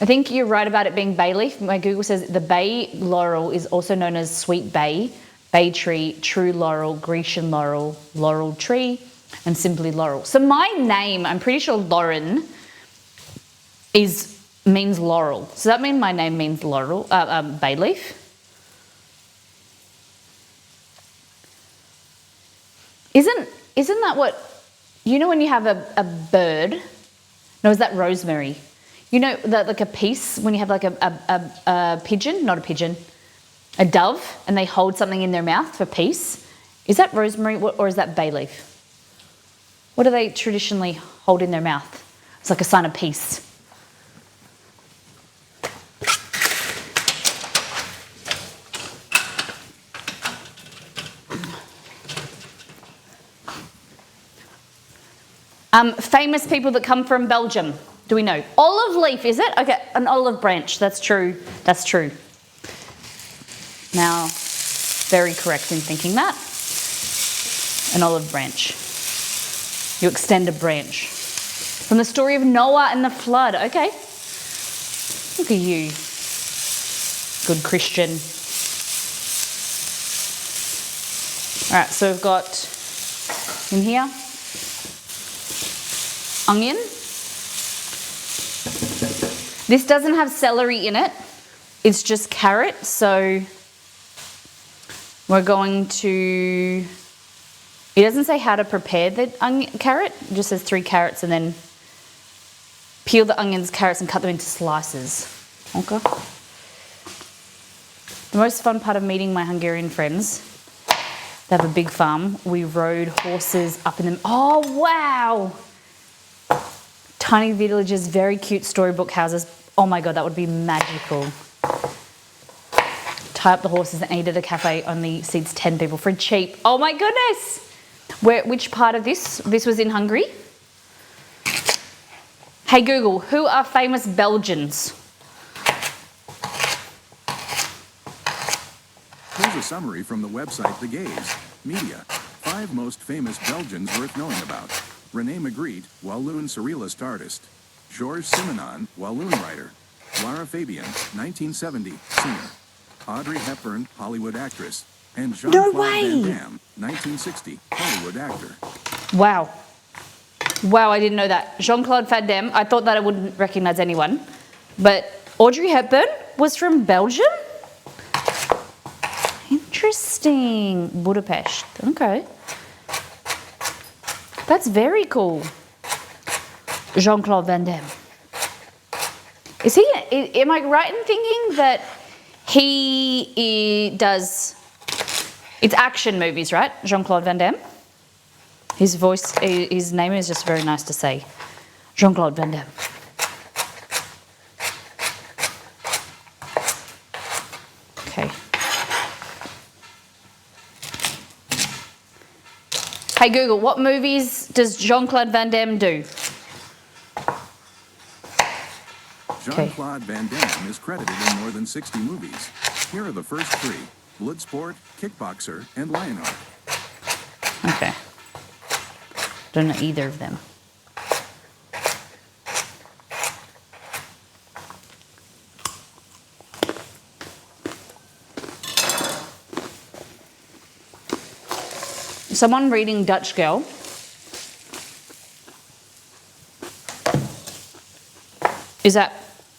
I think you're right about it being bay leaf. My Google says the bay laurel is also known as sweet bay, bay tree, true laurel, Grecian laurel, laurel tree, and simply laurel. So my name, I'm pretty sure Lauren, means laurel. So that means my name means laurel, bay leaf. Isn't that what, when you have a bird? No, is that rosemary? That like a piece when you have like a pigeon, not a pigeon, a dove, and they hold something in their mouth for peace. Is that rosemary or is that bay leaf? What do they traditionally hold in their mouth? It's like a sign of peace. Famous people that come from Belgium. Do we know? Olive leaf, is it? Okay, an olive branch. That's true. That's true. Now, very correct in thinking that. An olive branch. You extend a branch. From the story of Noah and the flood. Okay. Look at you. Good Christian. All right, so we've got in here onion. This doesn't have celery in it. It's just carrot. So we're going to, it doesn't say how to prepare the carrot. It just says 3 carrots and then peel the onions, carrots and cut them into slices. Okay. The most fun part of meeting my Hungarian friends, they have a big farm. We rode horses up in them. Oh, wow. Tiny villages, very cute storybook houses. Oh my God, that would be magical. Tie up the horses and eat at a cafe, only seats 10 people for cheap. Oh my goodness. Which part of this? This was in Hungary. Hey Google, who are famous Belgians? Here's a summary from the website The Gaze. Media. 5 most famous Belgians worth knowing about. René Magritte, Walloon surrealist artist. Georges Simenon, Walloon writer. Lara Fabian, 1970, singer. Audrey Hepburn, Hollywood actress. And Jean-Claude Van Damme, 1960, Hollywood actor. Wow. Wow, I didn't know that. Jean-Claude Van Damme, I thought that I wouldn't recognize anyone. But Audrey Hepburn was from Belgium? Interesting. Budapest. Okay. That's very cool. Jean-Claude Van Damme. Am I right in thinking that he does, it's action movies, right? Jean-Claude Van Damme? His name is just very nice to say. Jean-Claude Van Damme. Okay. Hey Google, what movies does Jean-Claude Van Damme do? Jean-Claude Van Damme is credited in more than 60 movies. Here are the first 3: Bloodsport, Kickboxer, and Lionheart. Okay. Don't know either of them. Someone reading Dutch Girl. Is that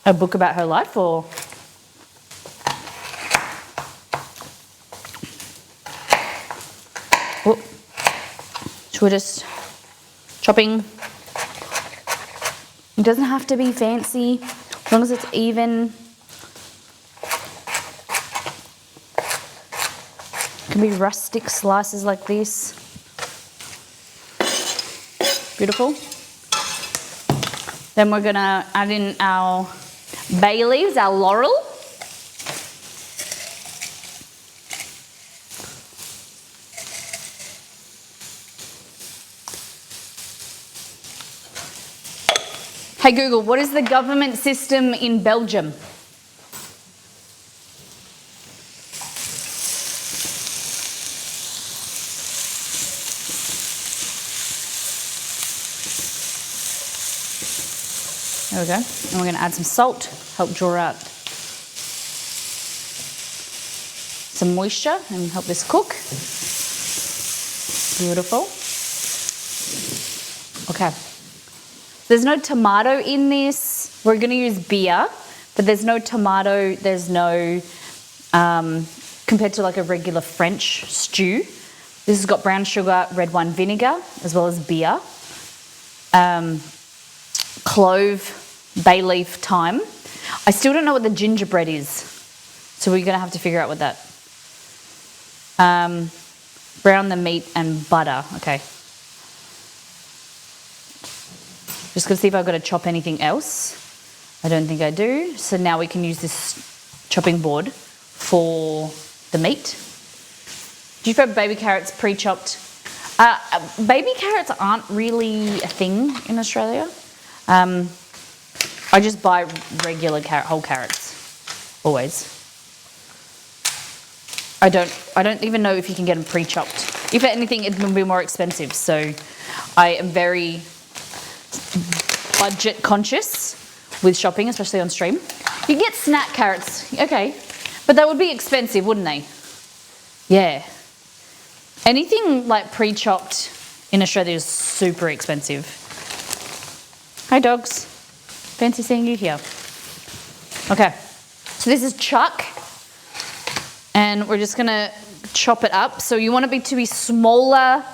a book about her life or? Oh. So we're just chopping. It doesn't have to be fancy, as long as it's even. It can be rustic slices like this. Beautiful. Then we're gonna add in our bay leaves, our laurel. Hey Google, what is the government system in Belgium? There we go. And we're going to add some salt, help draw out some moisture and help this cook. Beautiful. Okay. There's no tomato in this. We're going to use beer, but there's no tomato. There's no, compared to like a regular French stew. This has got brown sugar, red wine vinegar, as well as beer. Clove, bay leaf, thyme. I still don't know what the gingerbread is, so we're going to have to figure out what that. Brown the meat and butter. Okay. Just going to see if I've got to chop anything else. I don't think I do. So now we can use this chopping board for the meat. Do you prefer baby carrots pre-chopped? Baby carrots aren't really a thing in Australia. I just buy regular whole carrots, always. I don't even know if you can get them pre-chopped. If anything, it will be more expensive. So I am very budget conscious with shopping, especially on stream. You get snack carrots, okay, but that would be expensive, wouldn't they? Yeah. Anything like pre-chopped in Australia is super expensive. Hi dogs, fancy seeing you here. Okay, so this is chuck, and we're just gonna chop it up. So you want it to be smaller,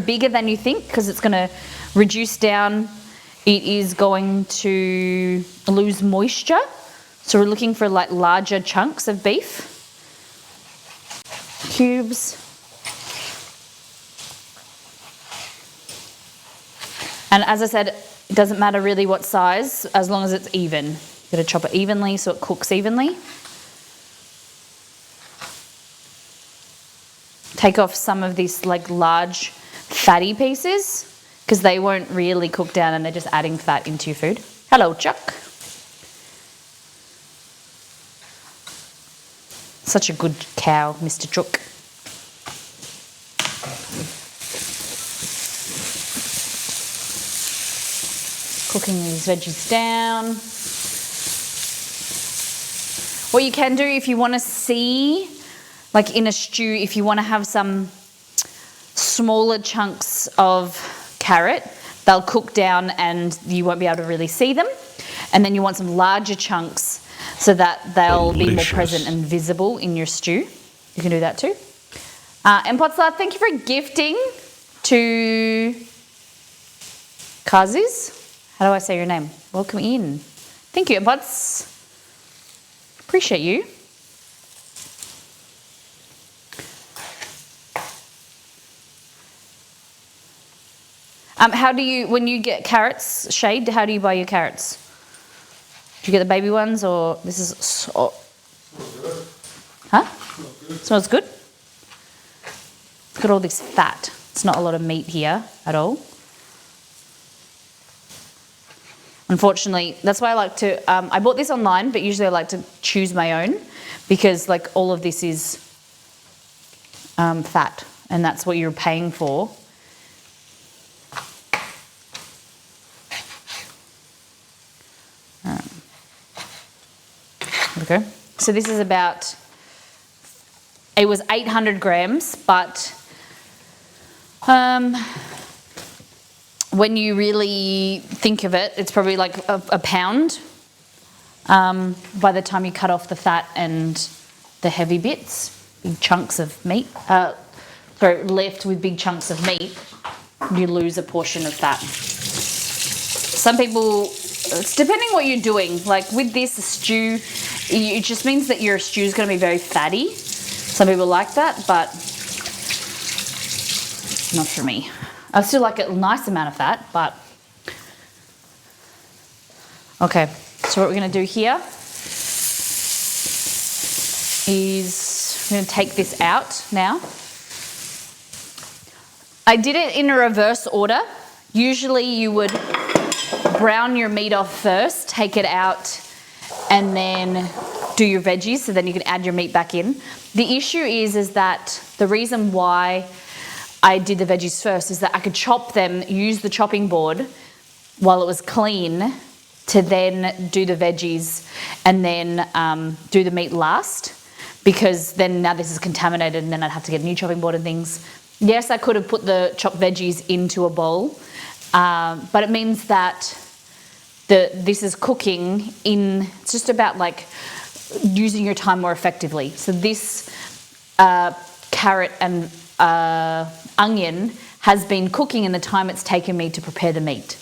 bigger than you think, because it's gonna reduce down. It is going to lose moisture. So we're looking for like larger chunks of beef. Cubes. And as I said, it doesn't matter really what size, as long as it's even. You've got to chop it evenly so it cooks evenly. Take off some of these like large fatty pieces, because they won't really cook down and they're just adding fat into your food. Hello, Chuck. Such a good cow, Mr. Chuck. Cooking these veggies down. What you can do if you want to see, like in a stew, if you want to have some smaller chunks of carrot, they'll cook down and you won't be able to really see them. And then you want some larger chunks so that they'll be more present and visible in your stew. You can do that too. And Potsdam, thank you for gifting to Kaziz. How do I say your name? Welcome in. Thank you, Pots. Appreciate you. How do you, when you get carrots, Shade, how do you buy your carrots? Do you get the baby ones, or this is... Smells good. Huh? Smells good. Smells good? It's got all this fat. It's not a lot of meat here at all. Unfortunately, that's why I like to, I bought this online, but usually I like to choose my own because like all of this is fat and that's what you're paying for. Okay, so this is about, it was 800 grams, but when you really think of it, it's probably like a pound by the time you cut off the fat and the heavy bits, big chunks of meat. Left with big chunks of meat, you lose a portion of fat. Some people, it's depending what you're doing. Like with this stew, it just means that your stew is going to be very fatty. Some people like that, but not for me. I still like a nice amount of fat, but okay. So what we're going to do here is I'm going to take this out now. I did it in a reverse order. Usually you would brown your meat off first, take it out, and then do your veggies, so then you can add your meat back in. The issue is that the reason why I did the veggies first is that I could chop them, use the chopping board while it was clean to then do the veggies and then do the meat last, because then now this is contaminated and then I'd have to get a new chopping board and things. Yes, I could have put the chopped veggies into a bowl, but it means that this is cooking in, it's just about like using your time more effectively. So this carrot and onion has been cooking in the time it's taken me to prepare the meat.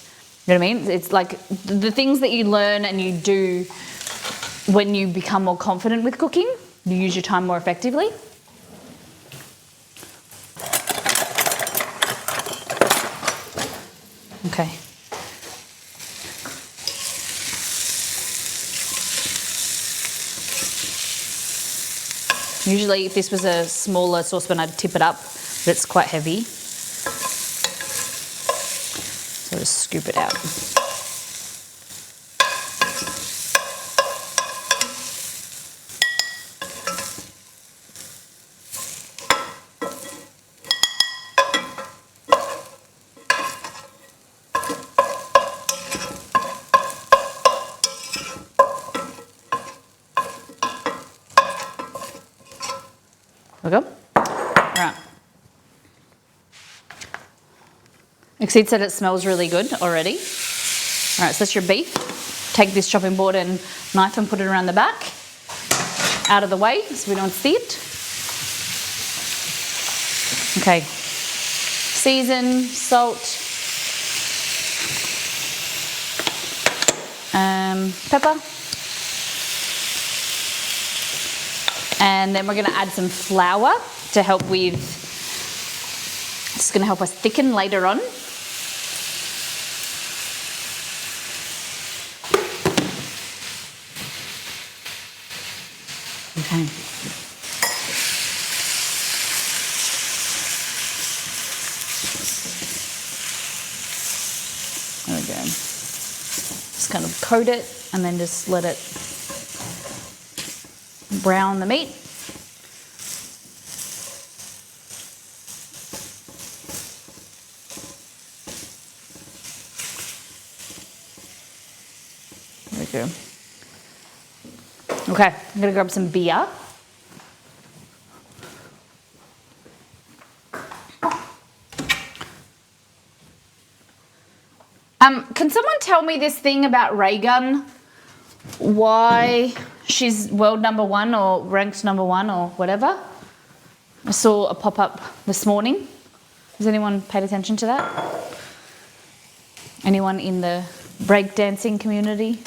You know what I mean? It's like the things that you learn and you do when you become more confident with cooking, you use your time more effectively. Okay. Usually if this was a smaller saucepan, I'd tip it up, but it's quite heavy. So just scoop it out. There we go. All right. Exceed said it smells really good already. All right, so that's your beef. Take this chopping board and knife and put it around the back, out of the way so we don't see it. Okay. Season, salt, pepper. And then we're going to add some flour to help with, it's going to help us thicken later on. Okay. There we go. Just kind of coat it and then just let it brown the meat. There we go. Okay, I'm gonna grab some beer. Can someone tell me this thing about Reagan? Why she's world number one or ranked number one or whatever? I saw a pop-up this morning. Has anyone paid attention to that? Anyone in the breakdancing community?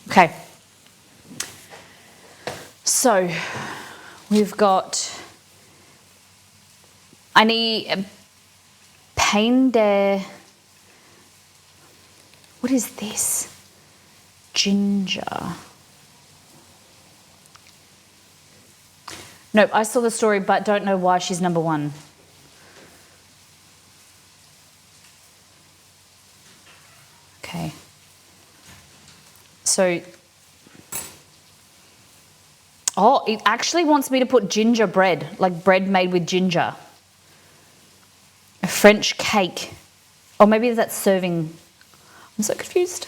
Okay. So we've got, I need a pain de, what is this? Ginger. Nope, I saw the story, but don't know why she's number 1. Okay. So, oh, it actually wants me to put gingerbread, like bread made with ginger. A French cake. Or maybe that's serving. I'm so confused.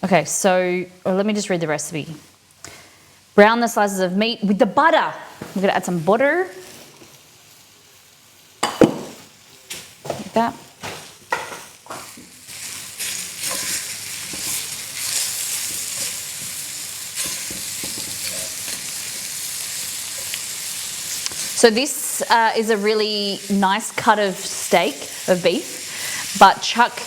Okay, so let me just read the recipe. Brown the slices of meat with the butter. We're gonna add some butter. Like that. So this is a really nice cut of steak, of beef, but Chuck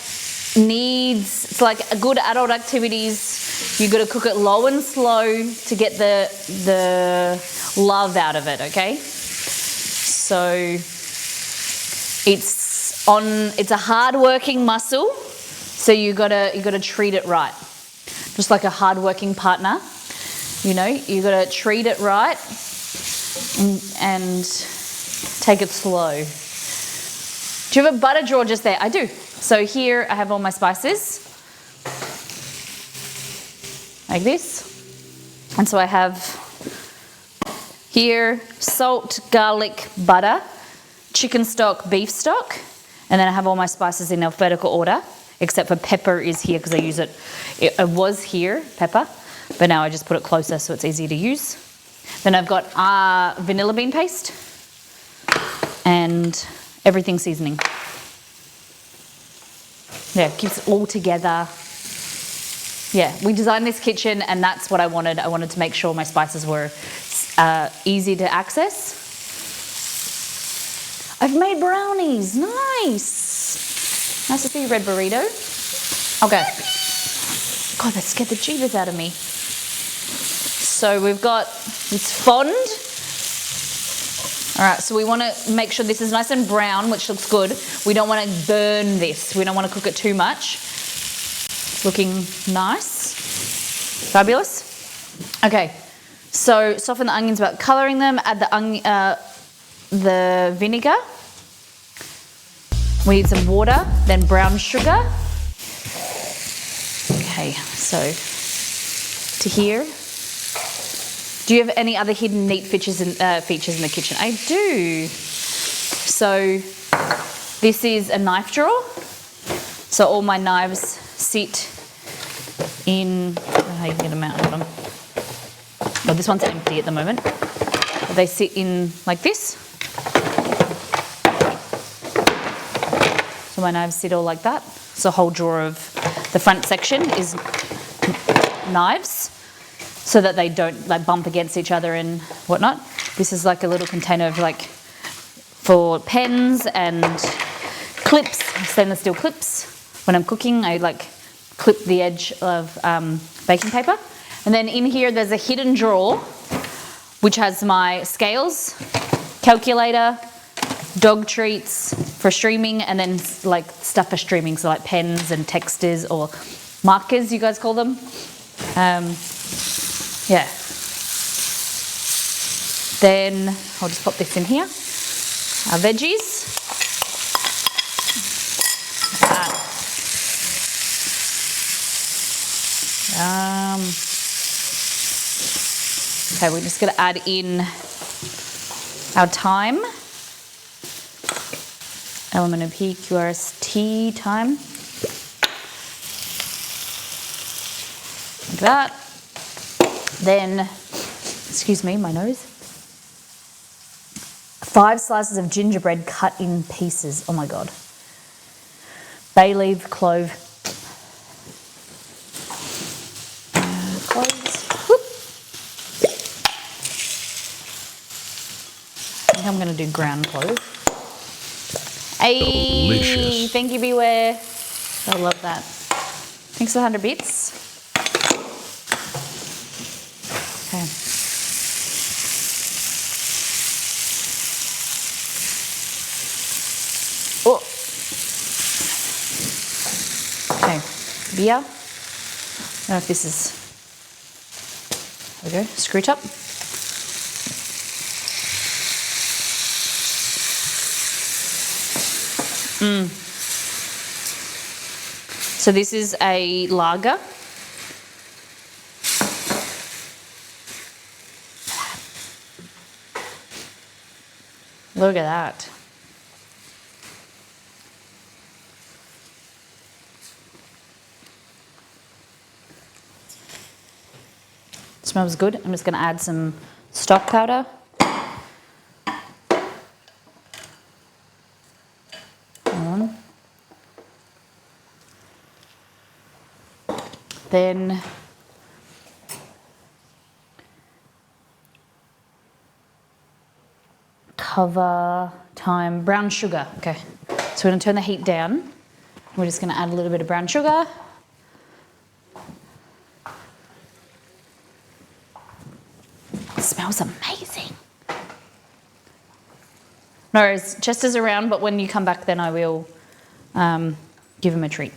needs, it's like a good adult activities, you got to cook it low and slow to get the love out of it, okay? So it's a hard-working muscle, so you gotta treat it right. Just like a hard-working partner, you know, you gotta treat it right and take it slow. Do you have a butter drawer just there? I do. So here I have all my spices, like this. And so I have here salt, garlic, butter, chicken stock, beef stock, and then I have all my spices in alphabetical order, except for pepper is here because I use it. It was here, pepper, but now I just put it closer so it's easier to use. Then I've got vanilla bean paste and everything seasoning. Yeah, keeps it all together. Yeah, we designed this kitchen and that's what I wanted. I wanted to make sure my spices were easy to access. I've made brownies, nice. Nice to see you, red burrito. Okay. God, that scared the jeebus out of me. So we've got this fond. All right, so we want to make sure this is nice and brown, which looks good. We don't want to burn this. We don't want to cook it too much. It's looking nice. Fabulous. Okay, so soften the onions without colouring them. Add the vinegar. We need some water, then brown sugar. Okay, so to here. Do you have any other hidden neat features in the kitchen? I do. So this is a knife drawer. So all my knives sit in, I don't know how you can get them out, hold on. Well, this one's empty at the moment. But they sit in like this. So my knives sit all like that. So a whole drawer of the front section is knives, so that they don't like bump against each other and whatnot. This is like a little container of like for pens and clips, stainless steel clips. When I'm cooking, I like clip the edge of baking paper. And then in here, there's a hidden drawer, which has my scales, calculator, dog treats for streaming, and then like stuff for streaming, so like pens and texters or markers, you guys call them. Yeah. Then I'll just pop this in here. Our veggies. Okay, we're just going to add in our thyme. Element of PQRST thyme. Like that. Then, excuse me, my nose. 5 slices of gingerbread cut in pieces. Oh my God. Bay leaf, clove. Cloves. Whoop. I think I'm going to do ground clove. Hey, Delicious. thank you, Beware. I love that. Thanks for the 100 bits. Okay. Oh. Okay, beer. I don't know if this is, there we go, screw top. So this is a lager. Look at that. Smells good. I'm just going to add some stock powder. On. Then cover time brown sugar. Okay, so we're going to turn the heat down. We're just going to add a little bit of brown sugar. It smells amazing. No worries, Chester's around, but when you come back, then I will give him a treat.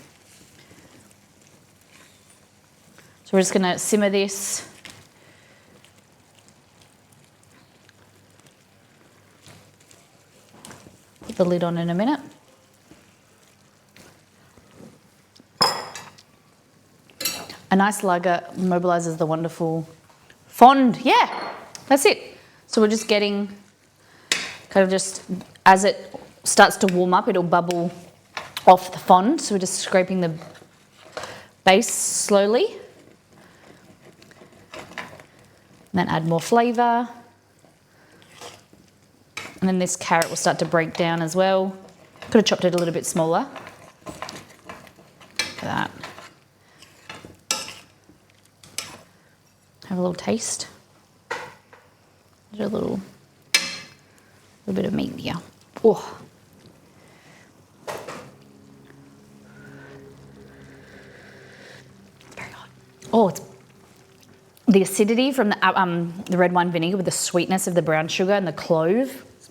So we're just going to simmer this. Put the lid on in a minute. A nice lager mobilises the wonderful fond. Yeah, that's it. So we're just getting kind of just, as it starts to warm up, it'll bubble off the fond. So we're just scraping the base slowly. And then add more flavour. And then this carrot will start to break down as well. Could have chopped it a little bit smaller. Look at that. Have a little taste. There's a little bit of meat here. Oh. Very hot. Oh, it's the acidity from the red wine vinegar with the sweetness of the brown sugar and the clove. It's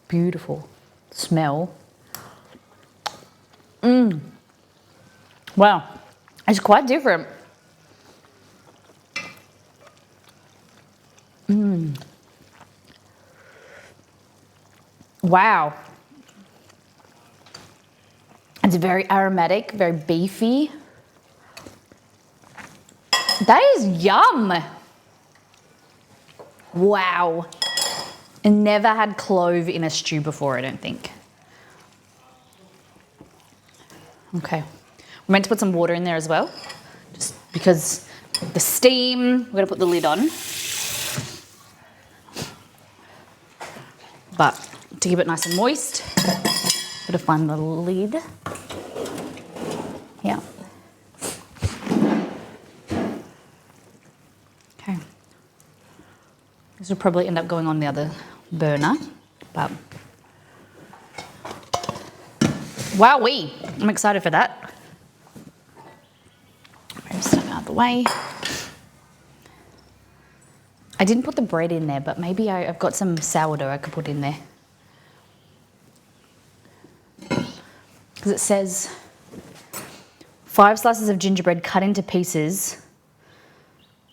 beautiful smell. Wow, it's quite different. Wow. It's very aromatic, very beefy. That is yum. Wow. I never had clove in a stew before, I don't think. Okay. We're meant to put some water in there as well, just because the steam. We're going to put the lid on. But to keep it nice and moist, got to find the lid. Yeah. Okay. This will probably end up going on the other burner, but wowee! I'm excited for that. Move stuff out of the way. I didn't put the bread in there, but maybe I've got some sourdough I could put in there. Because it says 5 slices of gingerbread cut into pieces.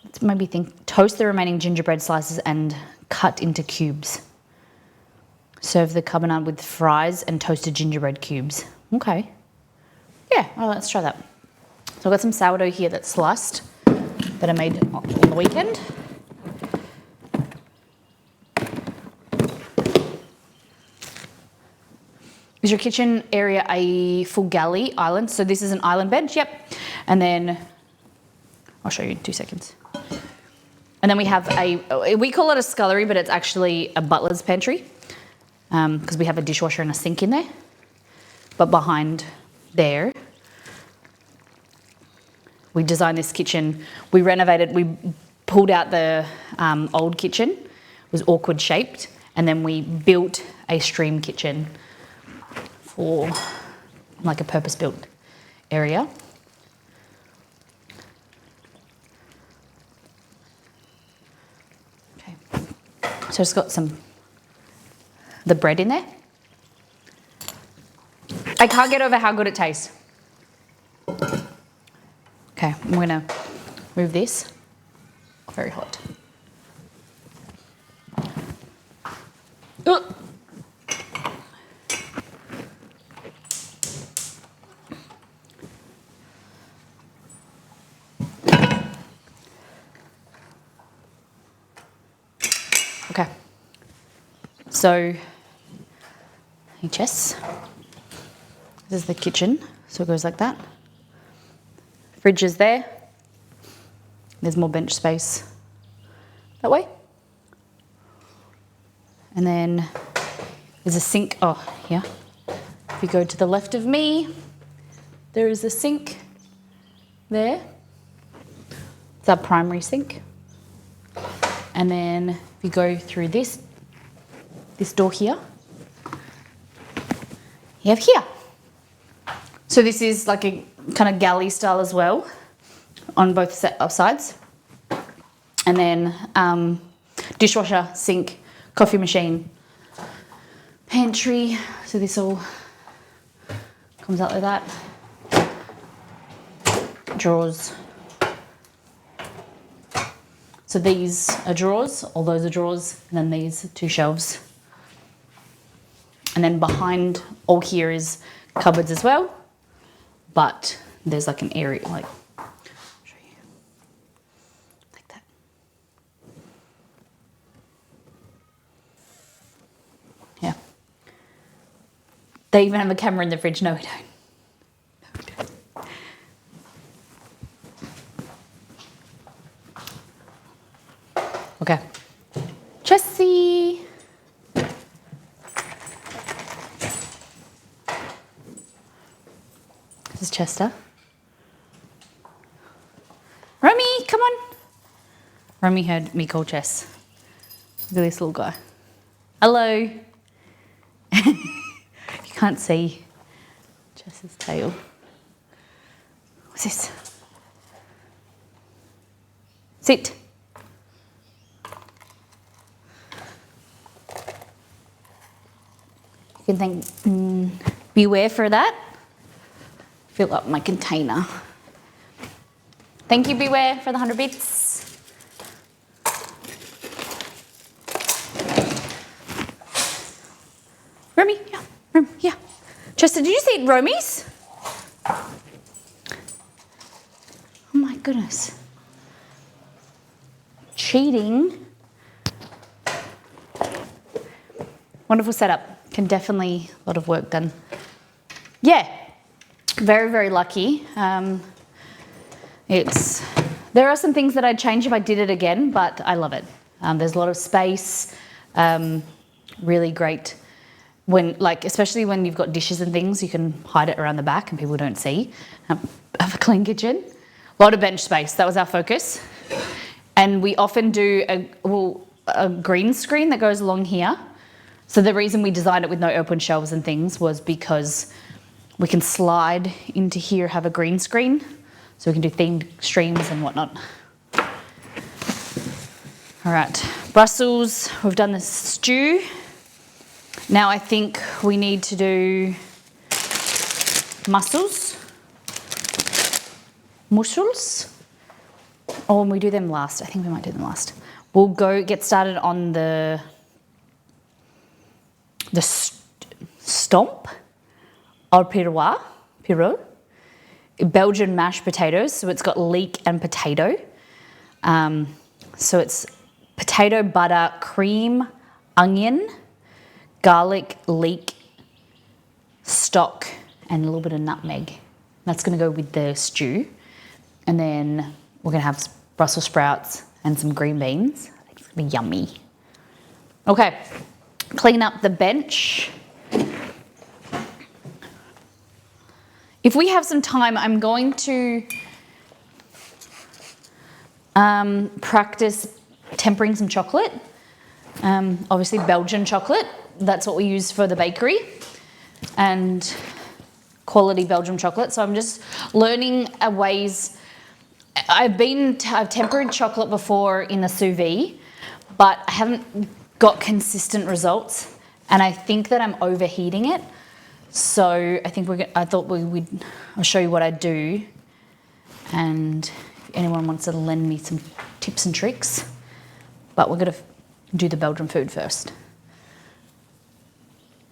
Let's maybe think, toast the remaining gingerbread slices and cut into cubes. Serve the carbonara with fries and toasted gingerbread cubes. Okay. Yeah, well, let's try that. So I've got some sourdough here that's sliced that I made on the weekend. Is your kitchen area a full galley island? So this is an island bed, yep. And then, I'll show you in 2 seconds. And then we have we call it a scullery, but it's actually a butler's pantry because we have a dishwasher and a sink in there. But behind there, we designed this kitchen. We renovated, we pulled out the old kitchen. It was awkward shaped. And then we built a stream kitchen for like a purpose-built area. Okay, so it's got the bread in there. I can't get over how good it tastes. Okay, I'm gonna move this. Very hot. Okay. So, HS. This is the kitchen, so it goes like that. Fridge is there. There's more bench space that way. And then there's a sink, here. If you go to the left of me, there is a sink there. It's our primary sink. And then if you go through this door here, you have here. So this is like a kind of galley style as well on both sides. And then dishwasher, sink, coffee machine, pantry. So this all comes out like that. Drawers. So these are drawers, all those are drawers, and then these 2 shelves. And then behind all here is cupboards as well. But there's like an area, like, I'll show you, like that. Yeah. They even have a camera in the fridge. No, we don't. No, we don't. Okay. Jessie. This is Chester. Romy, come on. Romy heard me call Chess. Look at this little guy. Hello. You can't see Chess's tail. What's this? Sit. You can thank Beware for that. Fill up my container. Thank you, Beware, for the 100 bits. Romy, yeah, Romy, yeah. Chester, did you see Romy's? Oh my goodness. Cheating. Wonderful setup. Can definitely, a lot of work done. Yeah. Very, very lucky. There are some things that I'd change if I did it again, but I love it. There's a lot of space, really great. Especially when you've got dishes and things, you can hide it around the back and people don't see. Have a clean kitchen. A lot of bench space, that was our focus. And we often do a green screen that goes along here. So the reason we designed it with no open shelves and things was because we can slide into here, have a green screen, so we can do themed streams and whatnot. All right, Brussels, we've done the stew. Now I think we need to do mussels, or when we do them last. I think we might do them last. We'll get started on the stomp, or pirot, Belgian mashed potatoes. So it's got leek and potato. So it's potato, butter, cream, onion, garlic, leek, stock, and a little bit of nutmeg. That's going to go with the stew. And then we're going to have Brussels sprouts and some green beans. I think it's going to be yummy. Okay, clean up the bench. If we have some time, I'm going to practice tempering some chocolate. Obviously Belgian chocolate, that's what we use for the bakery, and quality Belgian chocolate. So I'm just learning ways. I've tempered chocolate before in the sous vide, but I haven't got consistent results, and I think that I'm overheating it. So I think I'll show you what I do, and if anyone wants to lend me some tips and tricks, but we're going to do the Belgian food first.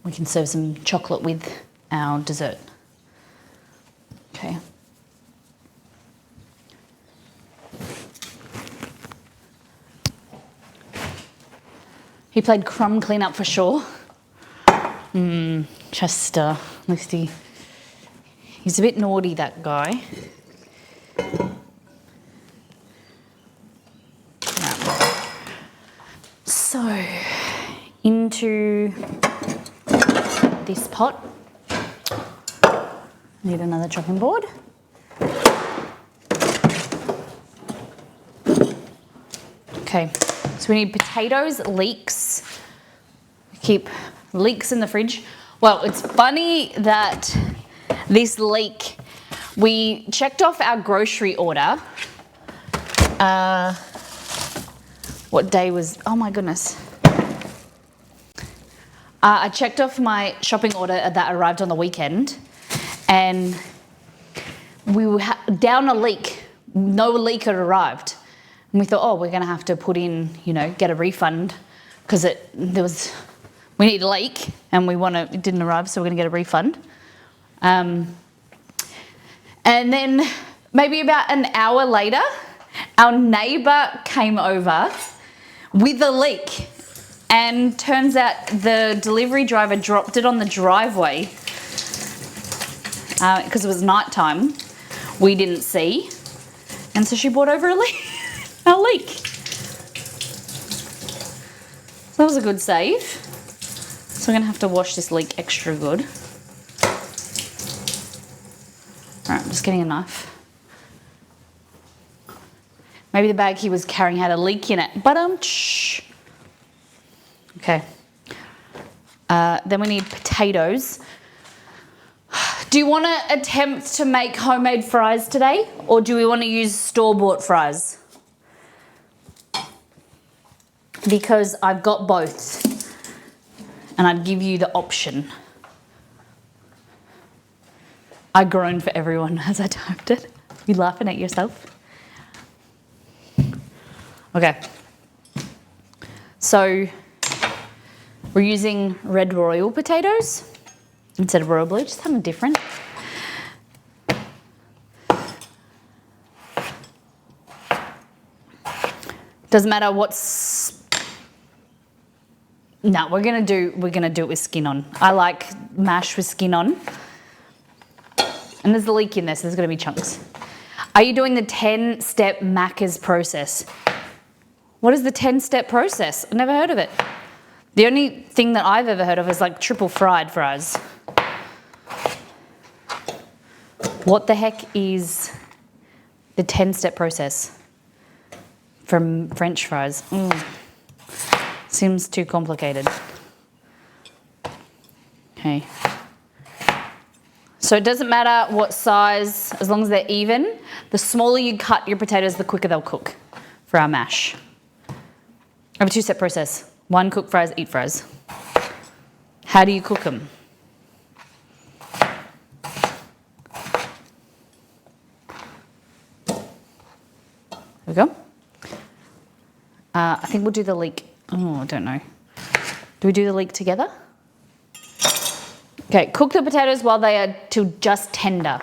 We can serve some chocolate with our dessert. Okay. He played crumb cleanup for sure. Chester, Listy. He's a bit naughty, that guy. So, into this pot. Need another chopping board. Okay, so we need potatoes, leeks. Keep leeks in the fridge. Well, it's funny that this leek, we checked off our grocery order. What day was, oh my goodness. I checked off my shopping order that arrived on the weekend, and we were down a leek. No leek had arrived. And we thought, oh, we're gonna have to put in, you know, get a refund because we need a leek and it didn't arrive, so we're gonna get a refund. And then maybe about an hour later, our neighbour came over with a leek, and turns out the delivery driver dropped it on the driveway because it was nighttime. We didn't see, and so she brought over a leek. A leek. So that was a good save. So we're gonna have to wash this leek extra good. All right, I'm just getting a knife. Maybe the bag he was carrying had a leek in it, but okay. Then we need potatoes. Do you want to attempt to make homemade fries today, or do we want to use store-bought fries? Because I've got both, and I'd give you the option. I groaned for everyone as I typed it. You laughing at yourself? Okay. So we're using red royal potatoes instead of royal blue, just something different. Doesn't matter what's. No, we're gonna do it with skin on. I like mash with skin on. And there's the leek in there, so there's gonna be chunks. Are you doing the 10-step Macca's process? What is the 10-step process? I've never heard of it. The only thing that I've ever heard of is like triple fried fries. What the heck is the 10-step process from French fries? Seems too complicated. Okay. So it doesn't matter what size, as long as they're even. The smaller you cut your potatoes, the quicker they'll cook for our mash. I have a 2-step process. 1, cook fries, eat fries. How do you cook them? There we go. I think we'll do the leek. Oh, I don't know. Do we do the leek together? Okay, cook the potatoes while they are till just tender.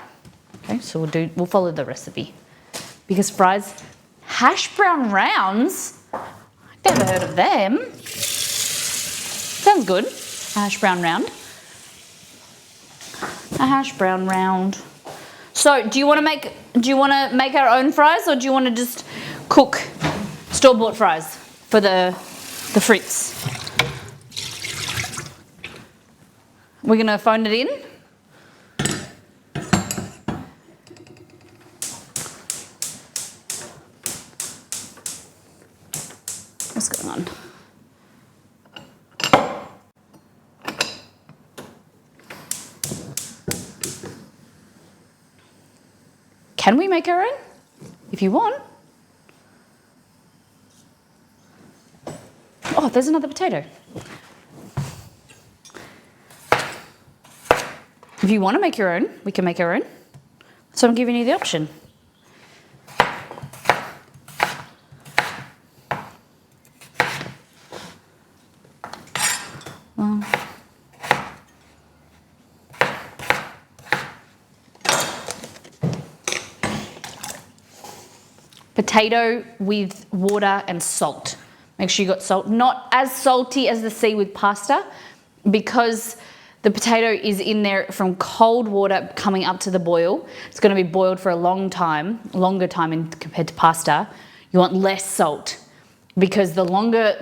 Okay, so we'll follow the recipe. Because fries, hash brown rounds? I've never heard of them. Sounds good. A hash brown round. A hash brown round. So, do you want to make our own fries, or do you want to just cook store-bought fries for the frites? We're going to phone it in. What's going on? Can we make our own? If you want. Oh, there's another potato. If you want to make your own, we can make our own. So I'm giving you the option. Well, potato with water and salt. Make sure you got salt. Not as salty as the sea with pasta, because the potato is in there from cold water coming up to the boil. It's going to be boiled for a long time, longer time compared to pasta. You want less salt, because the longer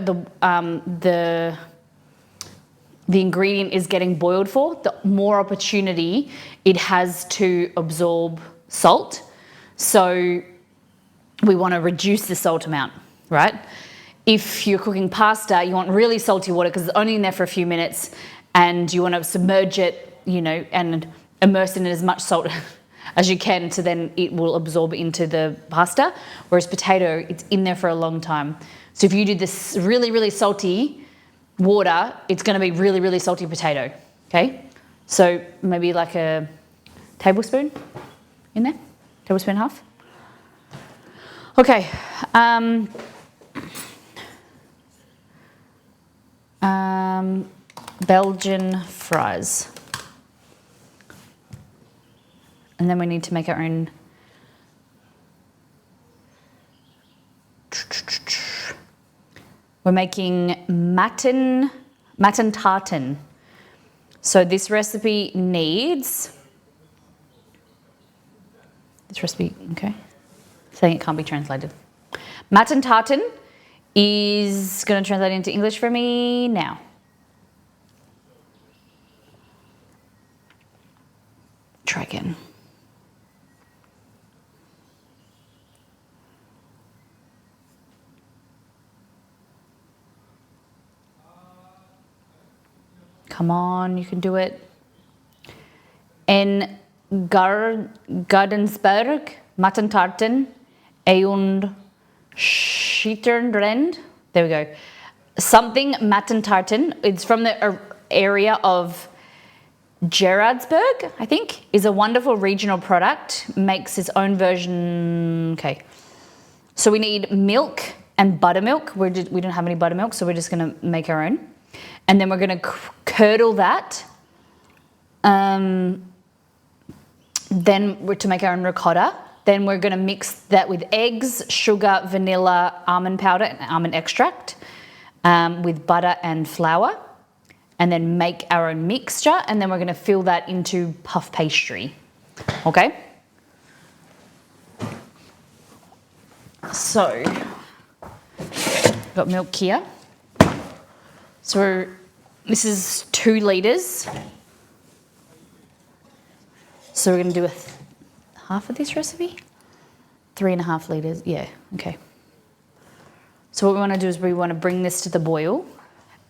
the ingredient is getting boiled for, the more opportunity it has to absorb salt. So we want to reduce the salt amount, right? If you're cooking pasta, you want really salty water because it's only in there for a few minutes, and you want to submerge it, and immerse in it as much salt as you can, so then it will absorb into the pasta. Whereas potato, it's in there for a long time. So if you do this really, really salty water, it's going to be really, really salty potato, okay? So maybe like a tablespoon in there, tablespoon and a half. Okay. Belgian fries. And then we need to make our own. We're making matten tartan. So this recipe needs, okay, saying it can't be translated. Matten tartan is going to translate into English for me now. Try again. Come on, you can do it. En Gardensberg, Mattentarten, Eund Schitterend. There we go. Something Mattentarten. It's from the area of Geraardsberg, I think, is a wonderful regional product. Makes its own version. Okay. So we need milk and buttermilk. We don't have any buttermilk, so we're just going to make our own. And then we're going to curdle that. Then we're to make our own ricotta. Then we're going to mix that with eggs, sugar, vanilla, almond powder, and almond extract, with butter and flour. And then make our own mixture. And then we're going to fill that into puff pastry. Okay? So, got milk here. So this is 2 litres. So we're going to do half of this recipe? 3.5 litres, yeah, okay. So what we want to do is we want to bring this to the boil,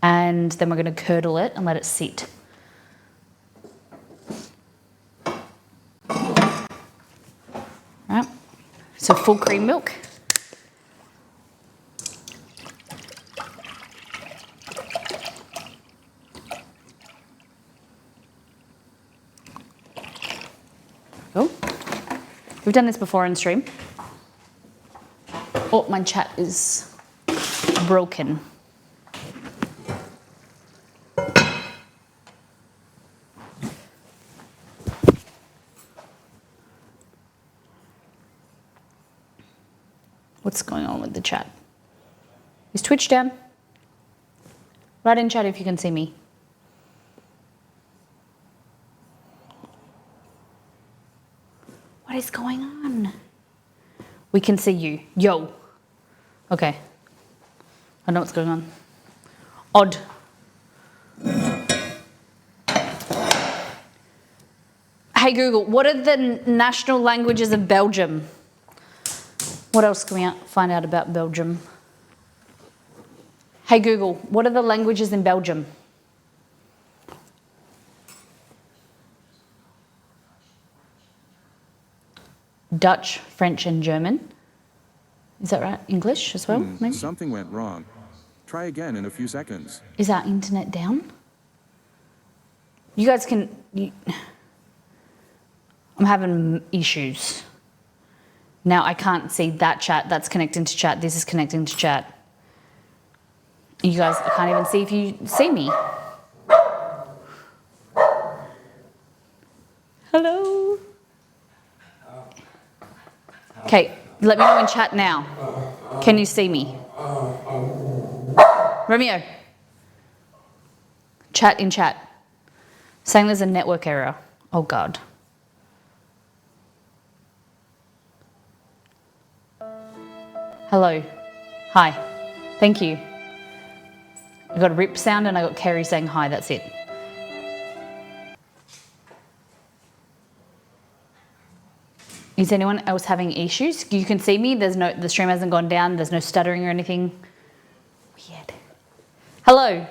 and then we're going to curdle it and let it sit. Right, so full cream milk. Oh, we've done this before on stream. Oh, my chat is broken. What's going on with the chat? Is Twitch down? Write in chat if you can see me. What is going on? We can see you. Yo. Okay. I know what's going on. Odd. Hey Google, what are the national languages of Belgium? What else can we find out about Belgium? Hey Google, what are the languages in Belgium? Dutch, French, and German. Is that right? English as well, maybe? Something went wrong. Try again in a few seconds. Is our internet down? You guys can... I'm having issues. Now I can't see that chat. That's connecting to chat. This is connecting to chat. You guys, I can't even see if you see me. Hello? Okay, let me know in chat now. Can you see me? Romeo. Chat in chat. Saying there's a network error. Oh, God. Hello. Hi. Thank you. I got a rip sound and I got Kerry saying hi. That's it. Is anyone else having issues? You can see me. The stream hasn't gone down. There's no stuttering or anything. Weird. Hello,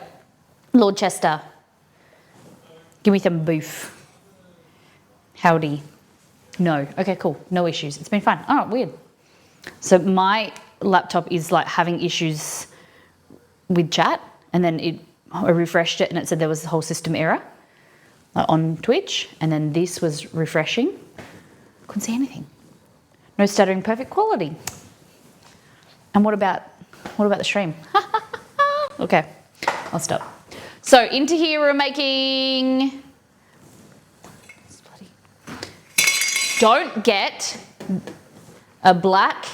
Lord Chester. Give me some beef. Howdy. No. Okay, cool. No issues. It's been fine. Oh, weird. So my laptop is like having issues with chat, and then I refreshed it and it said there was a whole system error on Twitch, and then this was refreshing. Couldn't see anything. No stuttering, perfect quality. And what about the stream? Okay, I'll stop. So into here we're making. Don't get a black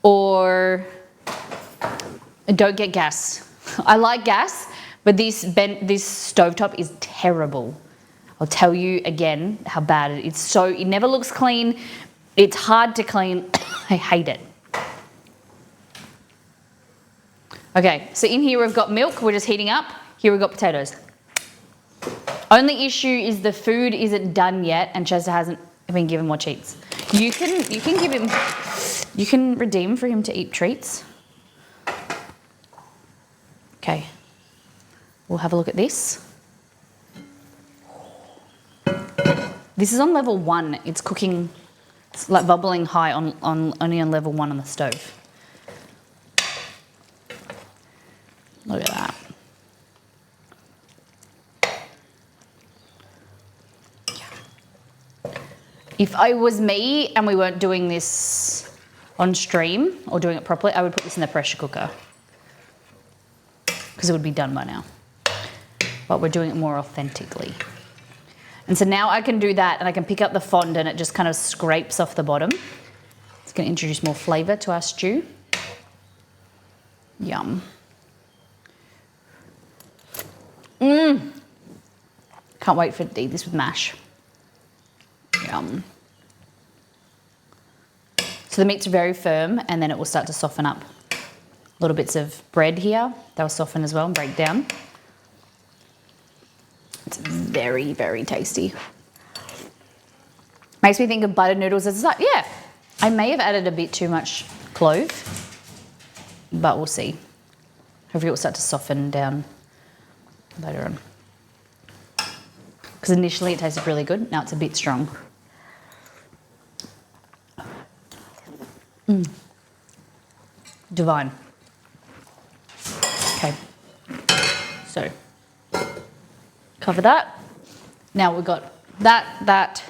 or don't get gas. I like gas, but this stovetop is terrible. I'll tell you again how bad it is. So it never looks clean. It's hard to clean. I hate it. Okay, so in here we've got milk. We're just heating up. Here we've got potatoes. Only issue is the food isn't done yet, and Chester hasn't been given more treats. You can give him. You can redeem for him to eat treats. Okay. We'll have a look at this. This is on level 1. It's cooking, it's like bubbling high only on level 1 on the stove. Look at that. If I was me and we weren't doing this on stream or doing it properly, I would put this in the pressure cooker because it would be done by now. But we're doing it more authentically. And so now I can do that and I can pick up the fondant and it just kind of scrapes off the bottom. It's going to introduce more flavour to our stew. Yum. Can't wait to eat this with mash. Yum. So the meat's very firm and then it will start to soften up. Little bits of bread here, they'll soften as well and break down. It's very, very tasty. Makes me think of butter noodles. It's like, yeah, I may have added a bit too much clove, but we'll see. Hopefully it will start to soften down later on. Because initially it tasted really good, now it's a bit strong. Divine. Okay, so cover that. Now we've got that.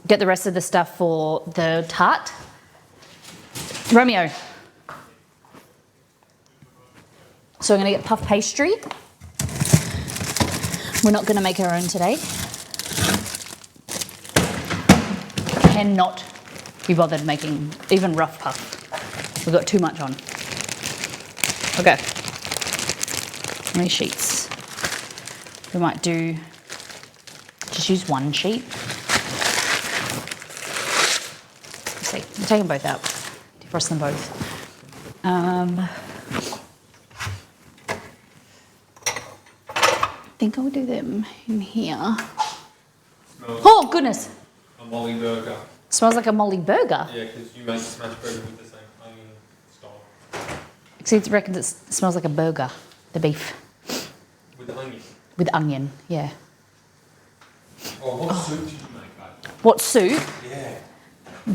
Get the rest of the stuff for the tart. Romeo. So I'm going to get puff pastry. We're not going to make our own today. Cannot be bothered making even rough puff. We've got too much on. Okay. How many sheets? We might just use one sheet. Let's see, I'm taking both out. Defrost them both. I think I'll do them in here. Smells Oh, goodness. a molly burger. Smells like a molly burger. Yeah, because you make smash burger with the same onion style. See, it reckons it smells like a burger, the beef. With the onion. With onion, yeah. Oh, what soup did you make, mate? What soup? Yeah.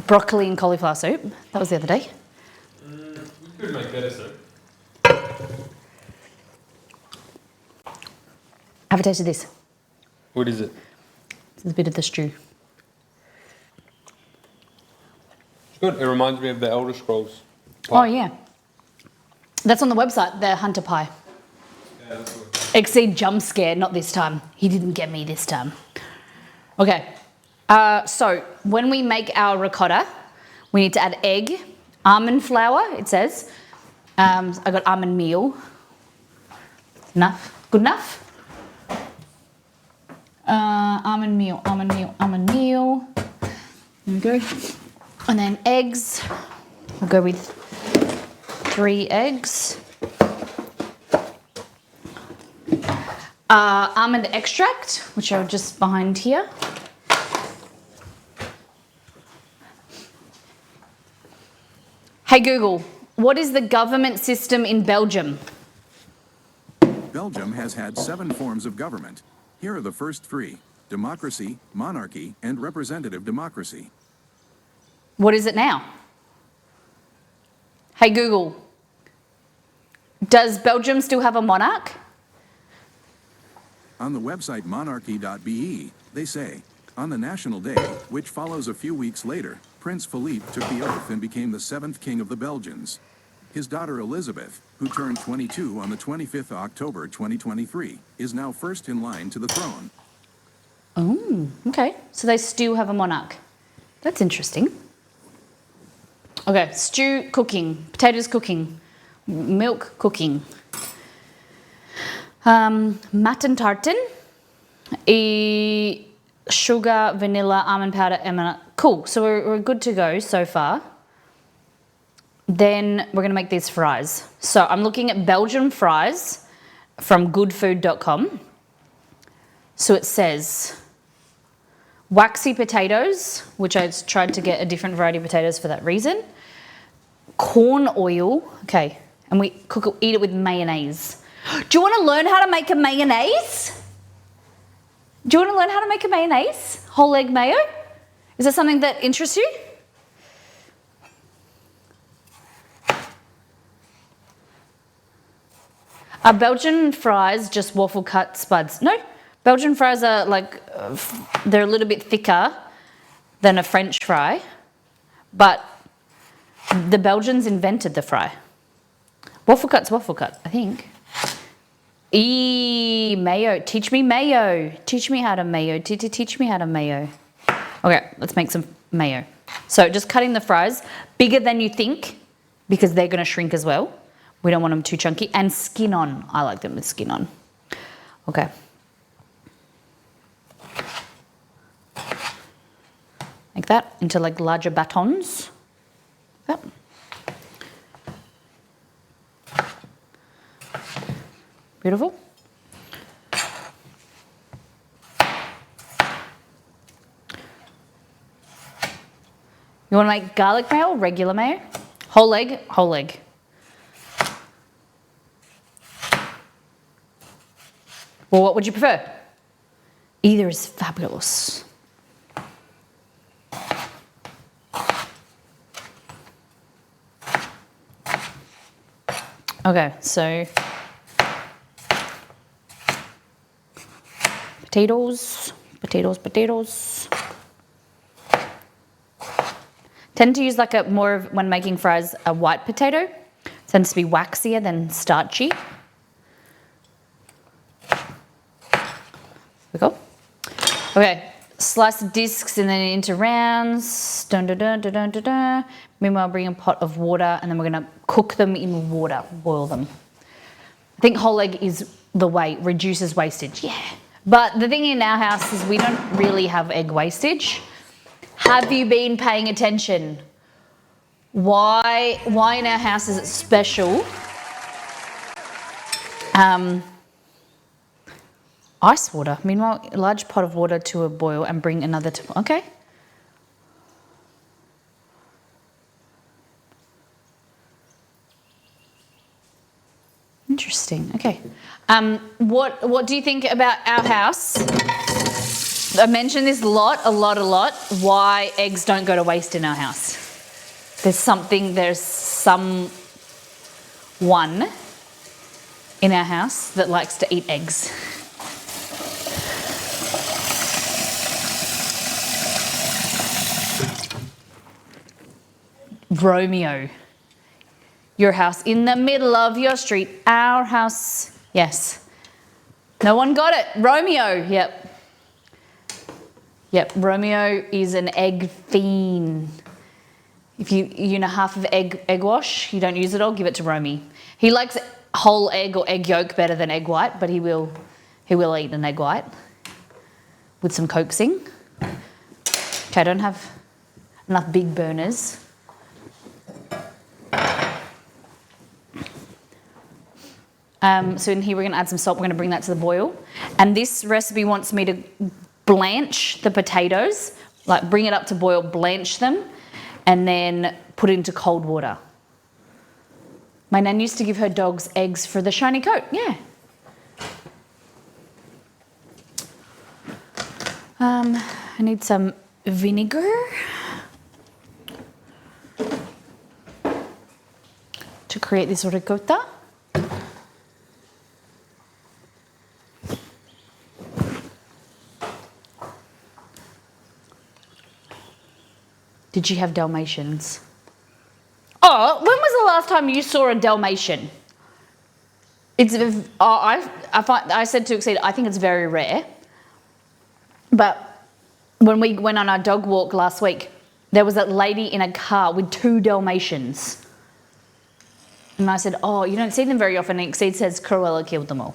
Broccoli and cauliflower soup. That was the other day. You could make better soup. Have a taste of this. What is it? It's a bit of the stew. It's good. It reminds me of the Elder Scrolls pie. Oh, yeah. That's on the website, the Hunter pie. Yeah, that's good. Exceed jump scare, not this time. He didn't get me this time. Okay. So when we make our ricotta, we need to add egg, almond flour, it says, I got almond meal. Enough? Good enough? Almond meal, almond meal, almond meal. There we go. And then eggs. We'll go with 3 eggs. Almond extract, which are just behind here. Hey Google, what is the government system in Belgium? Belgium has had 7 forms of government. Here are the first 3: democracy, monarchy, and representative democracy. What is it now? Hey Google, does Belgium still have a monarch? On the website monarchy.be, they say, on the National Day, which follows a few weeks later, Prince Philippe took the oath and became the 7th king of the Belgians. His daughter Elizabeth, who turned 22 on the 25th of October 2023, is now first in line to the throne. Oh, okay. So they still have a monarch. That's interesting. Okay, stew cooking, potatoes cooking, milk cooking. Matten tarten, sugar, vanilla, almond powder, and cool. So we're good to go so far. Then we're gonna make these fries. So I'm looking at Belgian fries from goodfood.com. So it says waxy potatoes, which I tried to get a different variety of potatoes for that reason. Corn oil, okay, and we eat it with mayonnaise. Do you want to learn how to make a mayonnaise? Do you want to learn how to make a mayonnaise? Whole egg mayo? Is that something that interests you? Are Belgian fries just waffle cut spuds? No, Belgian fries are like, they're a little bit thicker than a French fry, but the Belgians invented the fry. Waffle cut's waffle cut, I think. Mayo. Teach me mayo. Teach me how to mayo. Teach me how to mayo. Okay, let's make some mayo. So just cutting the fries bigger than you think because they're going to shrink as well. We don't want them too chunky. And skin on. I like them with skin on. Okay. Like that into like larger batons. Yep. Beautiful. You want to make garlic mayo or regular mayo? Whole egg, whole egg. Well, what would you prefer? Either is fabulous. Okay, so potatoes. Tend to use like a more of, when making fries, a white potato. It tends to be waxier than starchy. There we go. Okay, slice the discs and then into rounds. Dun, dun, dun, dun, dun, dun, dun. Meanwhile, bring a pot of water and then we're gonna cook them in water, boil them. I think whole egg is the way, reduces wastage, yeah. But the thing in our house is we don't really have egg wastage. Have you been paying attention? Why in our house is it special? Ice water. Meanwhile, a large pot of water to a boil and bring another to, okay. Interesting, okay. What do you think about our house? I mentioned this a lot, why eggs don't go to waste in our house. There's someone in our house that likes to eat eggs. Romeo. Your house in the middle of your street. Our house. Yes. No one got it. Romeo. Yep. Yep. Romeo is an egg fiend. If half of egg wash, you don't use it all, give it to Romy. He likes whole egg or egg yolk better than egg white, but he will eat an egg white with some coaxing. Okay, I don't have enough big burners. So in here we're going to add some salt. We're going to bring that to the boil. And this recipe wants me to blanch the potatoes, like bring it up to boil, blanch them, and then put it into cold water. My nan used to give her dogs eggs for the shiny coat. Yeah. I need some vinegar to create this ricotta. Did you have Dalmatians? Oh, when was the last time you saw a Dalmatian? I said to Exceed, I think it's very rare. But when we went on our dog walk last week, there was that lady in a car with 2 Dalmatians. And I said, oh, you don't see them very often. And Exceed says Cruella killed them all.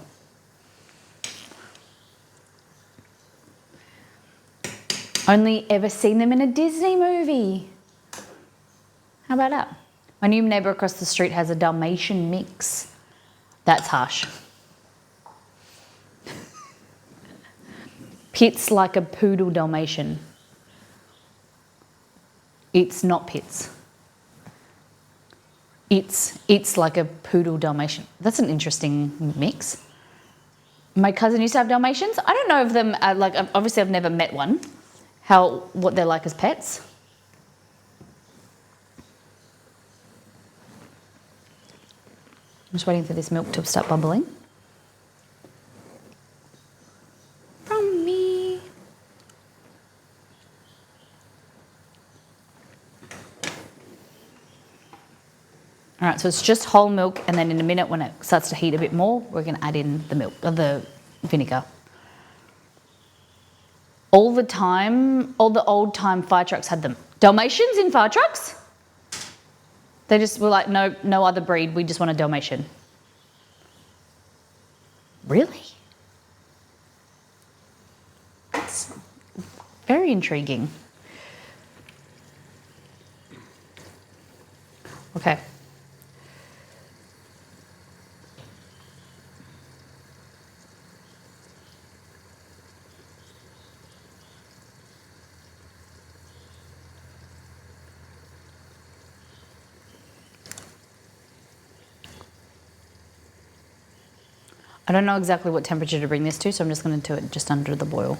Only ever seen them in a Disney movie. How about that? My new neighbour across the street has a Dalmatian mix. That's harsh. Pits like a poodle Dalmatian. It's not pits. It's like a poodle Dalmatian. That's an interesting mix. My cousin used to have Dalmatians. I don't know if them, obviously I've never met one. What they're like as pets. I'm just waiting for this milk to start bubbling. From me. All right, so it's just whole milk, and then in a minute when it starts to heat a bit more, we're going to add in the milk, the vinegar. All the old time fire trucks had them. Dalmatians in fire trucks? They just were like, no other breed, we just want a Dalmatian. Really? That's very intriguing. Okay. I don't know exactly what temperature to bring this to, so I'm just going to do it just under the boil.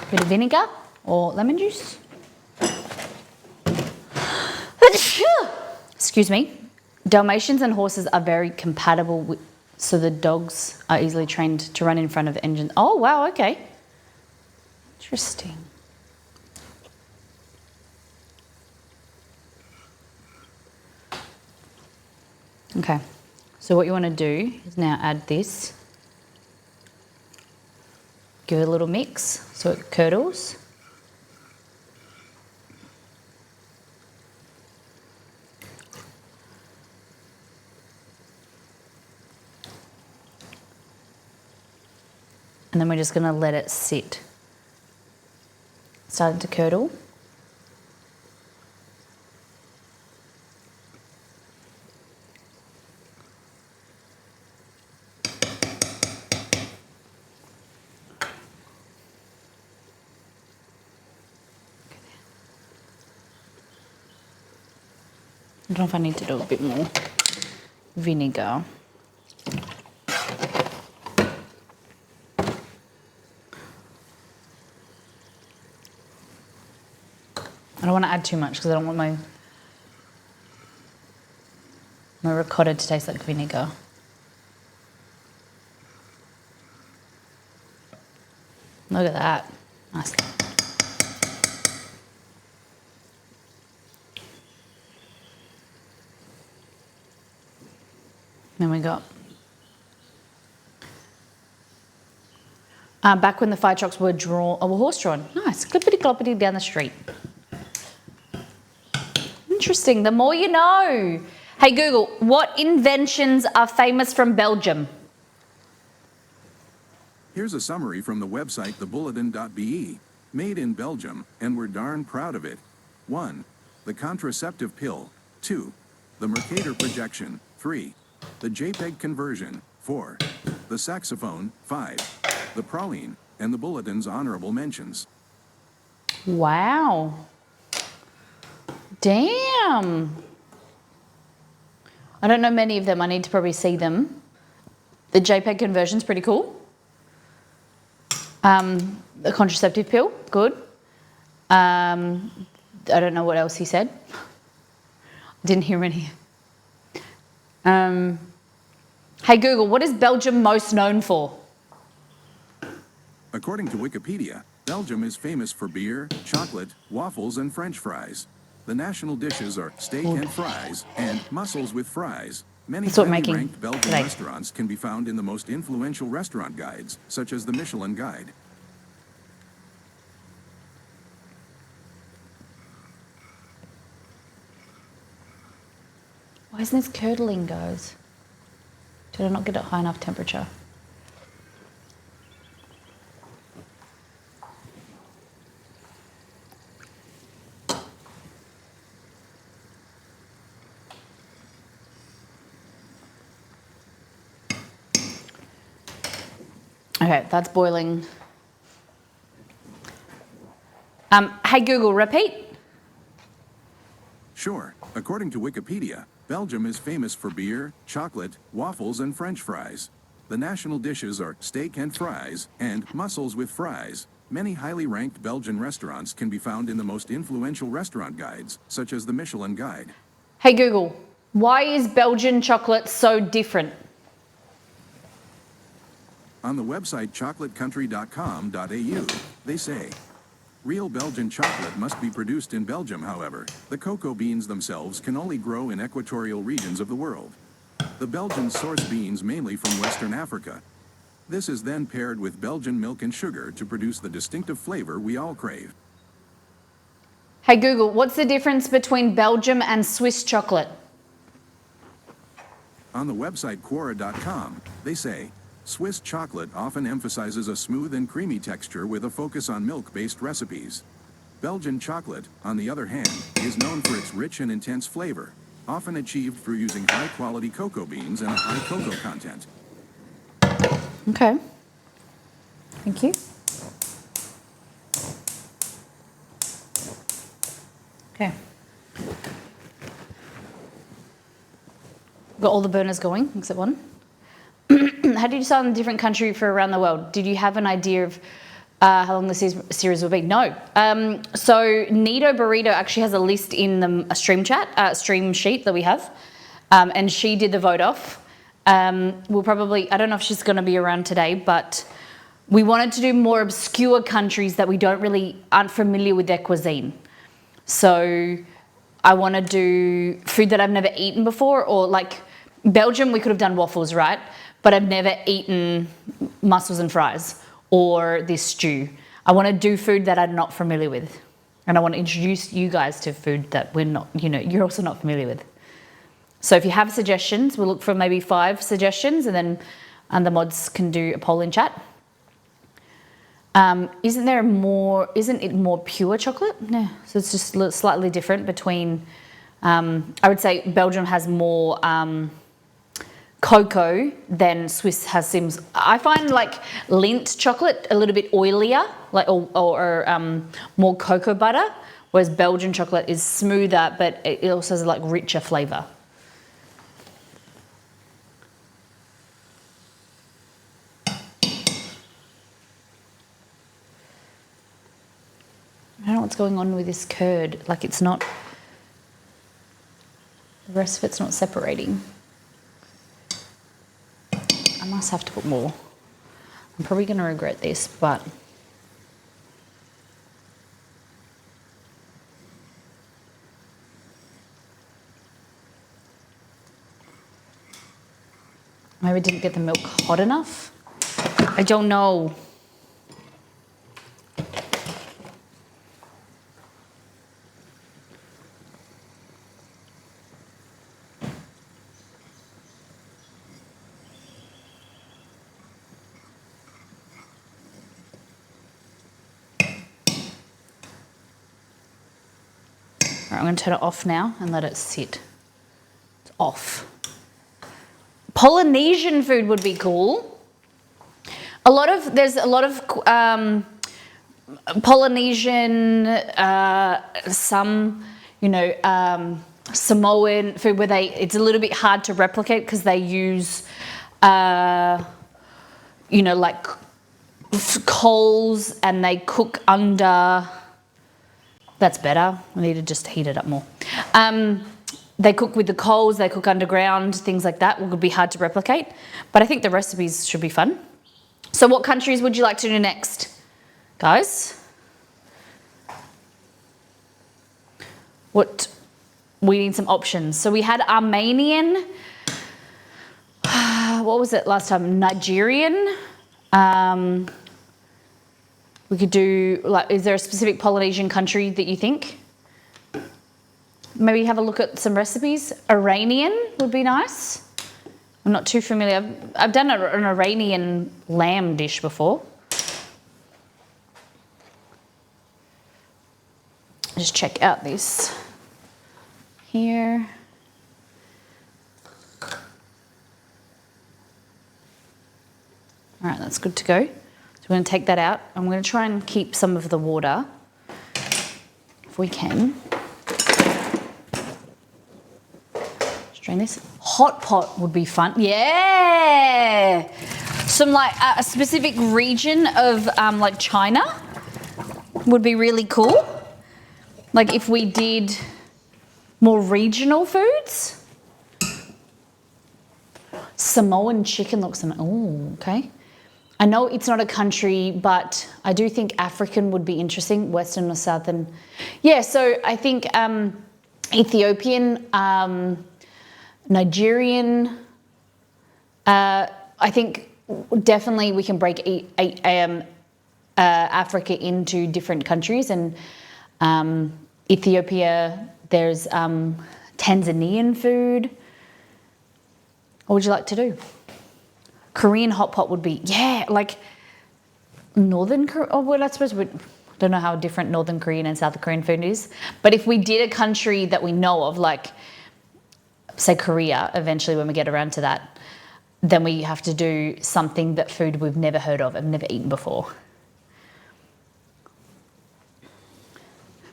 Bit of vinegar or lemon juice. Excuse me. Dalmatians and horses are very compatible so the dogs are easily trained to run in front of engines. Oh, wow, okay. Interesting. Okay, so what you want to do is now add this. Give it a little mix so it curdles. And then we're just going to let it sit. Starting to curdle. I don't know if I need to do a bit more vinegar. I don't want to add too much because I don't want my ricotta to taste like vinegar. Look at that. Nice. Then we got back when the fire trucks were horse-drawn. Nice, clippity-cloppity down the street. Interesting, the more you know. Hey Google, what inventions are famous from Belgium? Here's a summary from the website thebulletin.be. Made in Belgium, and we're darn proud of it. 1. The contraceptive pill. 2. The Mercator projection. 3. The JPEG conversion. 4. The saxophone. 5. The praline, and the bulletin's honorable mentions. Wow. Damn. I don't know many of them. I need to probably see them. The JPEG conversion's pretty cool. The contraceptive pill, good. I don't know what else he said. Didn't hear any. Hey Google, what is Belgium most known for? According to Wikipedia, Belgium is famous for beer, chocolate, waffles, and French fries. The national dishes are steak and fries and mussels with fries. Many That's what we're highly making ranked Belgian today. restaurants can be found in the most influential restaurant guides, such as the Michelin Guide. Why isn't this curdling, guys? Did I not get it high enough temperature? Okay, that's boiling. Hey Google, repeat. Sure. According to Wikipedia, Belgium is famous for beer, chocolate, waffles, and French fries. The national dishes are steak and fries and mussels with fries. Many highly ranked Belgian restaurants can be found in the most influential restaurant guides, such as the Michelin Guide. Hey Google, why is Belgian chocolate so different? On the website chocolatecountry.com.au, they say, real Belgian chocolate must be produced in Belgium, however. The cocoa beans themselves can only grow in equatorial regions of the world. The Belgians source beans mainly from Western Africa. This is then paired with Belgian milk and sugar to produce the distinctive flavor we all crave. Hey Google, what's the difference between Belgium and Swiss chocolate? On the website quora.com, they say, Swiss chocolate often emphasizes a smooth and creamy texture with a focus on milk-based recipes. Belgian chocolate, on the other hand, is known for its rich and intense flavor, often achieved through using high-quality cocoa beans and a high cocoa content. Okay. Thank you. Okay. Got all the burners going, except one. How did you decide on a different country for around the world? Did you have an idea of how long the series will be? No. So Nido Burrito actually has a list in the stream sheet that we have, and she did the vote off. We'll probably, I don't know if she's going to be around today, but we wanted to do more obscure countries that we aren't familiar with their cuisine. So I want to do food that I've never eaten before, or like Belgium, we could have done waffles, right? But I've never eaten mussels and fries or this stew. I want to do food that I'm not familiar with. And I want to introduce you guys to food that we're not, you're also not familiar with. So if you have suggestions, we'll look for maybe 5 suggestions, and then the mods can do a poll in chat. Isn't it more pure chocolate? No, so it's just slightly different between, I would say Belgium has more cocoa than Swiss seems. I find like Lindt chocolate a little bit oilier, like or more cocoa butter, whereas Belgian chocolate is smoother, but it also has like richer flavour. I don't know what's going on with this curd. Like it's not, the rest of it's not separating. I must have to put more. I'm probably going to regret this, but Maybe didn't get the milk hot enough. I don't know. All right, I'm going to turn it off now and let it sit. It's off. Polynesian food would be cool. There's a lot of Polynesian, some, Samoan food where it's a little bit hard to replicate because they use, like coals and they cook under. That's better. I need to just heat it up more. They cook with the coals, they cook underground, things like that would be hard to replicate. But I think the recipes should be fun. So what countries would you like to do next, guys? We need some options. So we had Armenian. What was it last time? Nigerian. We could do, is there a specific Polynesian country that you think? Maybe have a look at some recipes. Iranian would be nice. I'm not too familiar. I've done an Iranian lamb dish before. Just check out this here. All right, that's good to go. So we're going to take that out. I'm going to try and keep some of the water if we can. Strain this. Hot pot would be fun. Yeah! Some a specific region of like China would be really cool. Like if we did more regional foods. Samoan chicken looks amazing. Oh, okay. I know it's not a country, but I do think African would be interesting, Western or Southern. Yeah, so I think Ethiopian, Nigerian, I think definitely we can break Africa into different countries, and Ethiopia, there's Tanzanian food. What would you like to do? Korean hot pot would be, like Northern Korea. Oh, well, I suppose we don't know how different Northern Korean and South Korean food is. But if we did a country that we know of, like, say Korea, eventually when we get around to that, then we have to do something that food we've never heard of and never eaten before.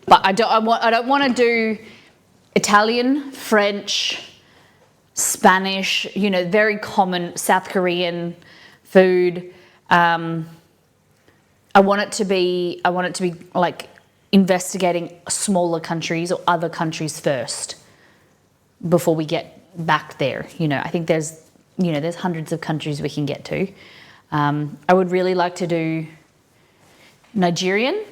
But I don't want to do Italian, French, Spanish, very common South Korean food. I want it to be like investigating smaller countries or other countries first before we get back there. I think there's hundreds of countries we can get to. I would really like to do Nigerian,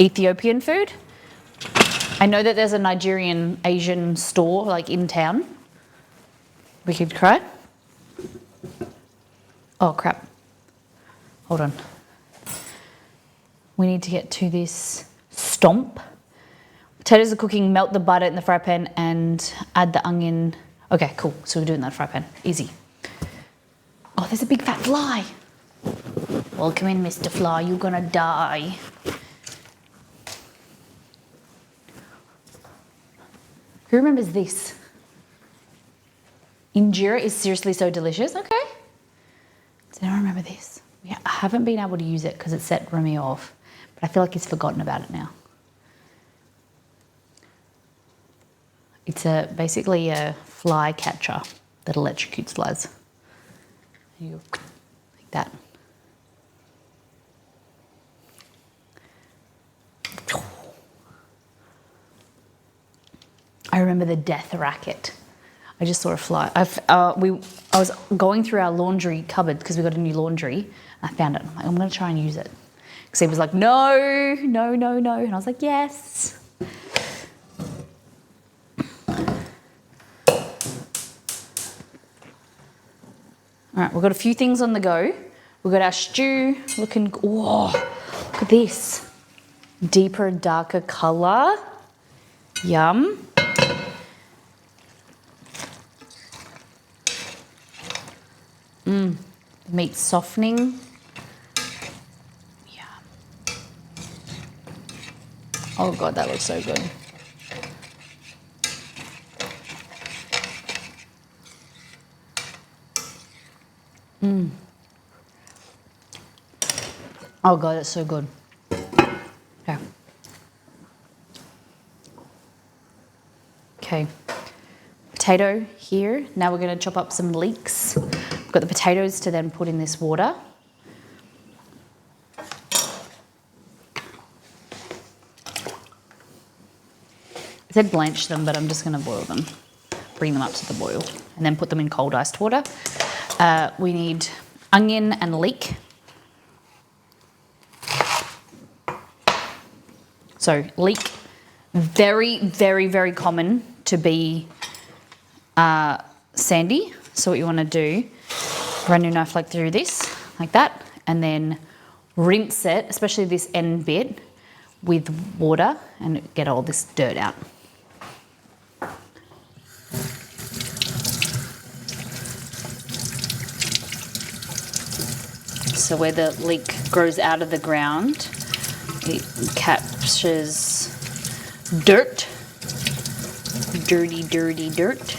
Ethiopian food. I know that there's a Nigerian Asian store like in town. We could try. Oh crap. Hold on. We need to get to this stomp. Potatoes are cooking, melt the butter in the fry pan and add the onion. Okay, cool. So we're doing that fry pan. Easy. Oh, there's a big fat fly. Welcome in, Mr. Fly. You're gonna die. Who remembers this? Injera is seriously so delicious. Okay. Does anyone remember this? I haven't been able to use it because it set Remy off, but I feel like he's forgotten about it now. It's basically a fly catcher that electrocutes flies. You go like that. I remember the death racket. I just saw a fly. I was going through our laundry cupboard because we got a new laundry. And I found it. I'm like, I'm going to try and use it. Because he was like, no, no, no, no. And I was like, yes. All right, we've got a few things on the go. We've got our stew looking, whoa, look at this. Deeper, darker color. Yum. Meat softening. Yum. Oh God, that looks so good. Oh God, that's so good. Okay. Okay. Potato here. Now we're going to chop up some leeks. We've got the potatoes to then put in this water. I said blanch them, but I'm just going to boil them. Bring them up to the boil and then put them in cold iced water. We need onion and leek. So leek, very, very, very common to be sandy. So what you want to do, run your knife like through this, like that, and then rinse it, especially this end bit, with water and get all this dirt out. So where the leek grows out of the ground, it captures dirt, dirty, dirty dirt,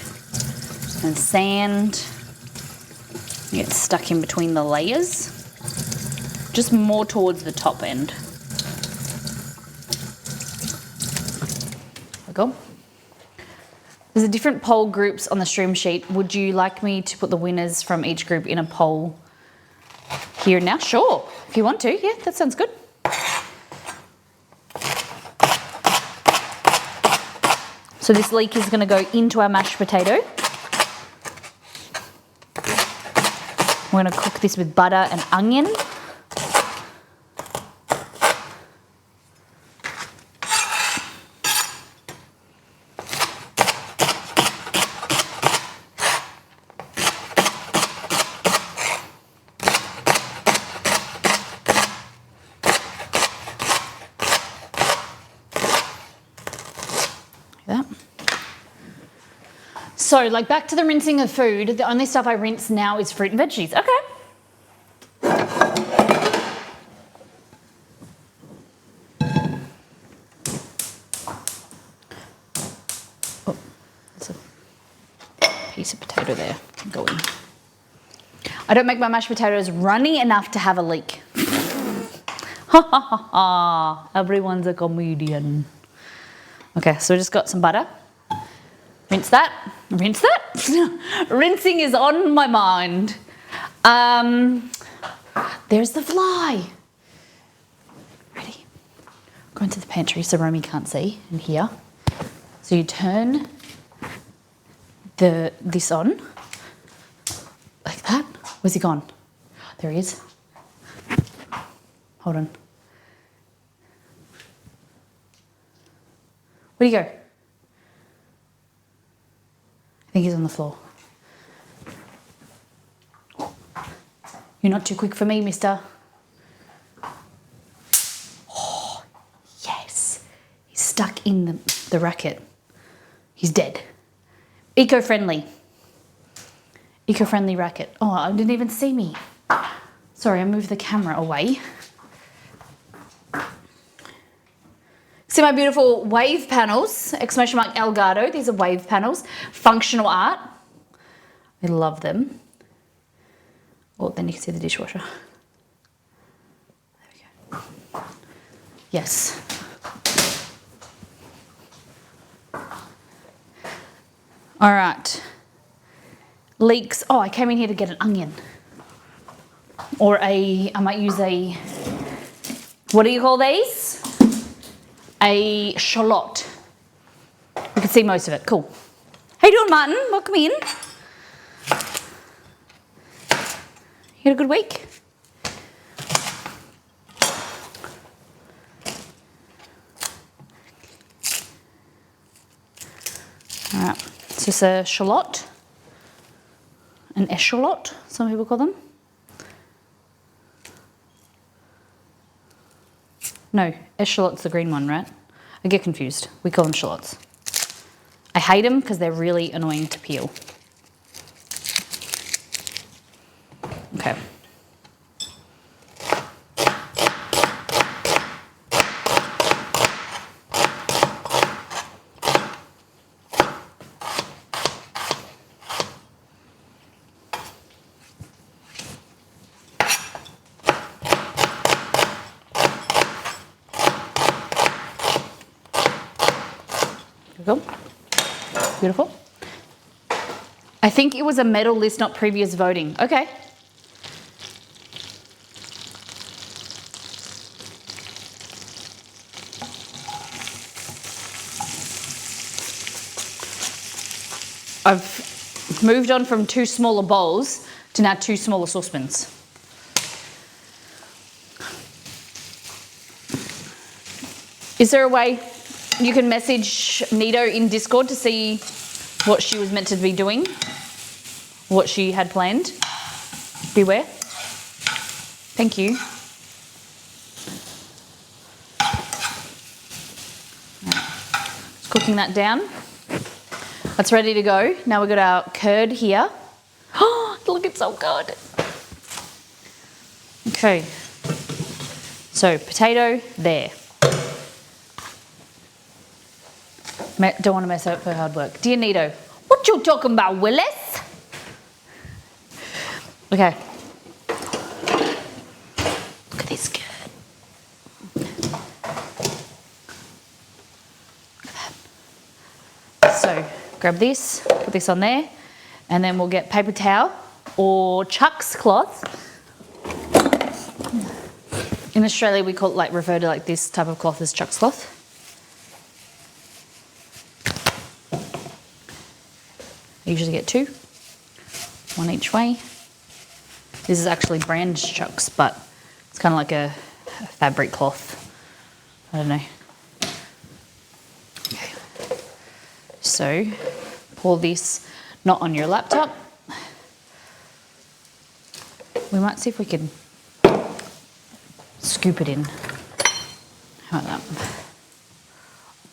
and sand. It gets stuck in between the layers, just more towards the top end. There we go. There's a different poll groups on the stream sheet. Would you like me to put the winners from each group in a poll here now? Sure, if you want to. Yeah, that sounds good. So this leek is going to go into our mashed potato. We're going to cook this with butter and onion. That. So, like, back to the rinsing of food, the only stuff I rinse now is fruit and veggies. Okay. Oh, there's a piece of potato there. Go in. I don't make my mashed potatoes runny enough to have a leak. Ha ha ha ha. Everyone's a comedian. Okay, so we just got some butter. Rinse that. Rinse that? Rinsing is on my mind. There's the fly. Ready? Go into the pantry so Romy can't see in here. So you turn this on like that. Where's he gone? There he is. Hold on. Where'd he go? I think he's on the floor. You're not too quick for me, mister. Oh, yes. He's stuck in the racket. He's dead. Eco-friendly. Eco-friendly racket. Oh, I didn't even see me. Sorry, I moved the camera away. See my beautiful wave panels, exclamation mark Elgato. These are wave panels, functional art. I love them. Oh, then you can see the dishwasher. There we go. Yes. All right. Leeks. Oh, I came in here to get an onion. Or I might use a, what do you call these? A shallot. We can see most of it. Cool. How you doing, Martin? Welcome in. You had a good week? All right. It's just a shallot. an echalot, some people call them. No, echalot's the green one, right? I get confused. We call them shallots. I hate them because they're really annoying to peel. Okay. There we go. Beautiful. I think it was a medal list, not previous voting. Okay. I've moved on from 2 smaller bowls to now 2 smaller saucepans. Is there a way you can message Nito in Discord to see what she was meant to be doing? What she had planned? Beware. Thank you. Just cooking that down. That's ready to go. Now we've got our curd here. Oh, look, it's so good. Okay. So potato there. Don't want to mess up her hard work. Dear Nito, what you talking about, Willis? Okay. Look at this curd. Look at that. So grab this, put this on there, and then we'll get paper towel or Chuck's cloth. In Australia, we call it refer to this type of cloth as Chuck's cloth. I usually get 2, 1 each way. This is actually brand Chuck's, but it's kind of like a fabric cloth. I don't know. Okay. So pour this not on your laptop. We might see if we can scoop it in. How about that?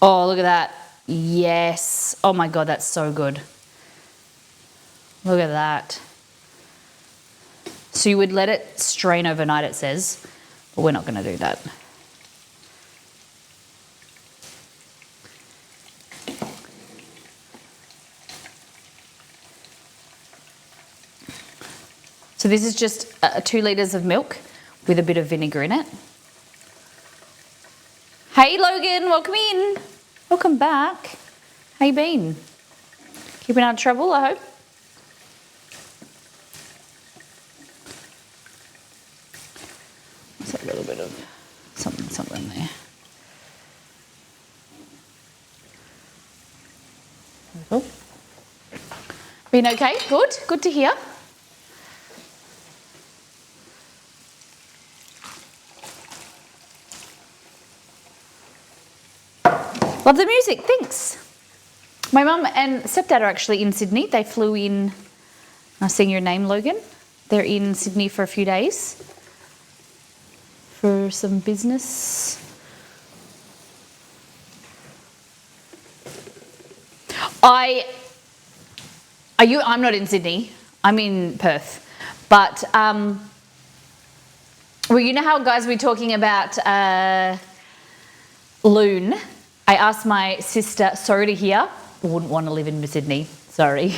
Oh, look at that. Yes. Oh my God, that's so good. Look at that. So you would let it strain overnight, it says, but we're not going to do that. So this is just 2 litres of milk with a bit of vinegar in it. Hey Logan, welcome in. Welcome back. How you been? Keeping out of trouble, I hope. A little bit of something there. Cool. Been okay? Good. Good to hear. Love the music. Thanks. My mum and stepdad are actually in Sydney. They flew in. I'm seeing your name, Logan. They're in Sydney for a few days. For some business. I'm not in Sydney. I'm in Perth. But well, you know how guys we're talking about Loon. I asked my sister, sorry to hear, wouldn't want to live in Sydney. Sorry.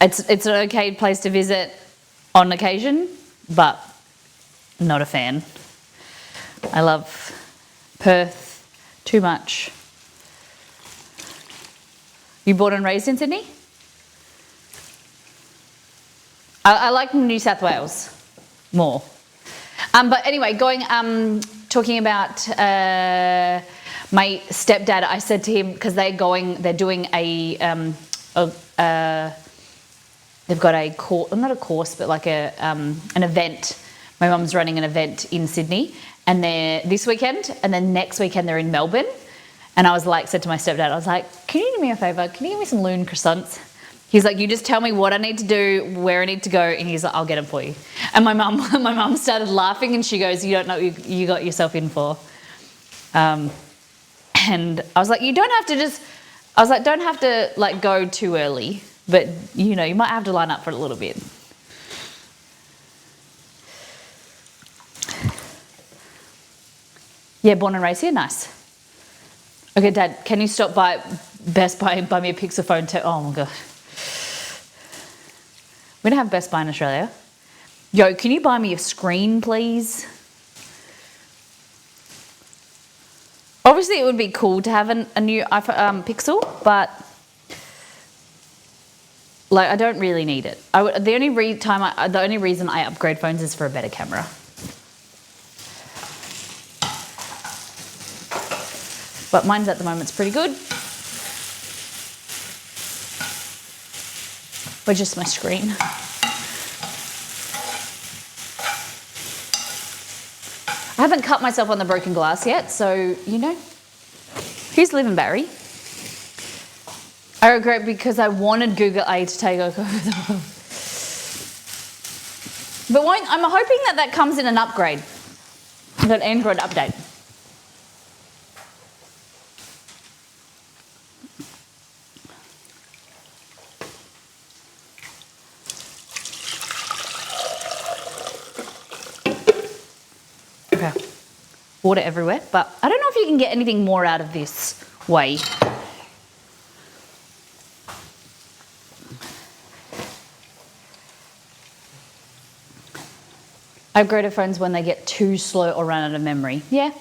It's an okay place to visit on occasion, but not a fan. I love Perth too much. You born and raised in Sydney? I like New South Wales more. But anyway, talking about my stepdad, I said to him, because they're doing they've got a course, not a course, but like an event. My mum's running an event in Sydney, and they're this weekend, and then next weekend they're in Melbourne. And I was said to my stepdad, I was like, can you do me a favour? Can you give me some Loon croissants? He's like, you just tell me what I need to do, where I need to go, and he's like, I'll get it for you. And my mum started laughing, and she goes, you don't know what you got yourself in for. And I was like, don't have to like go too early, but you know, you might have to line up for a little bit. Yeah, born and raised here, nice. Okay, Dad, can you stop by Best Buy and buy me a Pixel phone too? Oh my God. We don't have Best Buy in Australia. Yo, can you buy me a screen, please? Obviously, it would be cool to have a new iPhone, Pixel, but like I don't really need it. The only reason I upgrade phones is for a better camera. But mine's at the moment's pretty good. But just my screen. I haven't cut myself on the broken glass yet, so, you know, here's living Barry. I regret because I wanted Google A to take over the world. But I'm hoping that comes in an upgrade, that Android update. Okay, water everywhere, but I don't know if you can get anything more out of this way. I upgraded phones when they get too slow or run out of memory. Yeah.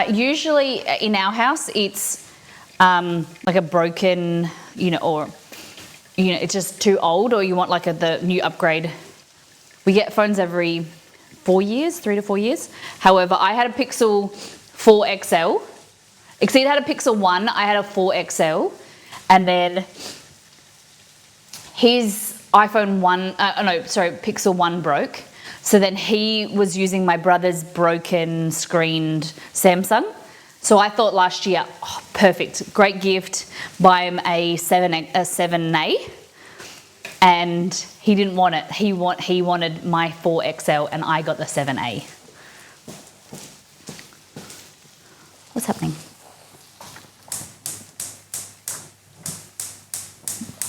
Usually in our house, it's like a broken, or it's just too old, or you want like the new upgrade. We get phones every 4 years, 3 to 4 years. However, I had a Pixel 4 XL. Exceed had a Pixel 1, I had a 4 XL, and then his Pixel 1 broke. So then he was using my brother's broken screened Samsung. So I thought last year, oh, perfect, great gift, buy him a 7A. And he didn't want it. He wanted my 4 XL and I got the 7A. What's happening?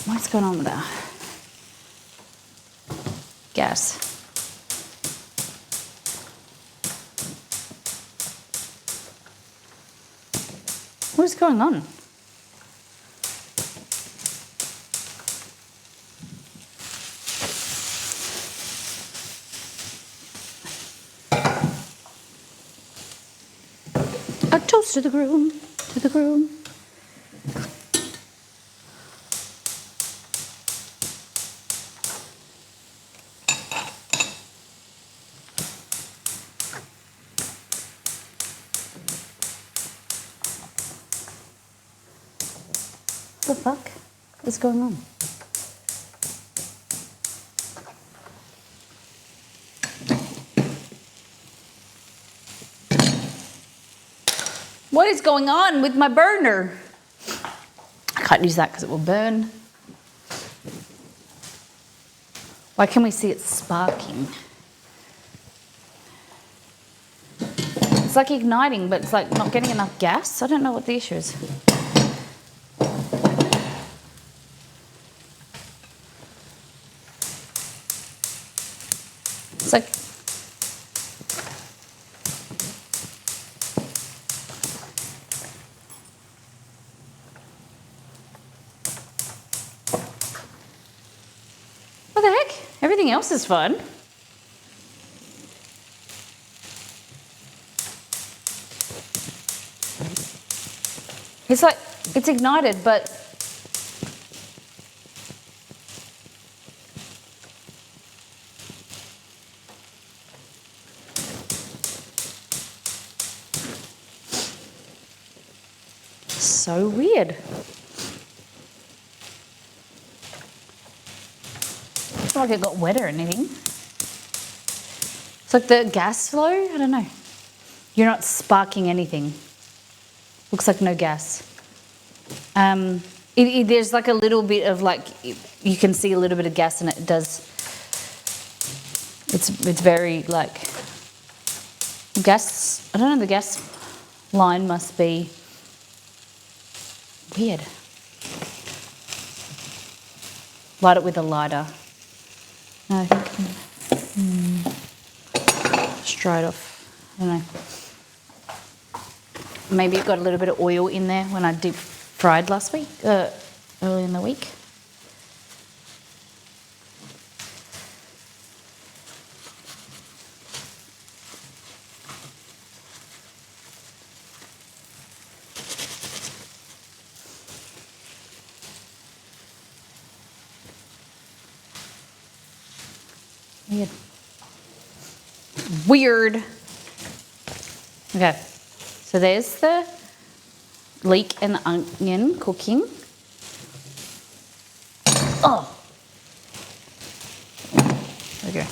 What's going on with that? Gas. What is going on? A toast to the groom, to the groom. What the fuck is going on? What is going on with my burner? I can't use that because it will burn. Why can we see it sparking? It's like igniting, but it's like not getting enough gas. I don't know what the issue is. It's like what the heck? Everything else is fun. It's like it's ignited, but so weird. It's not like it got wet or anything. It's like the gas flow, I don't know. You're not sparking anything. Looks like no gas. There's like a little bit of like, you can see a little bit of gas in it. It does. It's very like gas. I don't know. The gas line must be weird. Light it with a lighter. No, I think. Straight off. I don't know. Maybe it got a little bit of oil in there when I deep fried last week, early in the week. Weird. Weird. Okay, so there's the leek and onion cooking. Oh. Okay.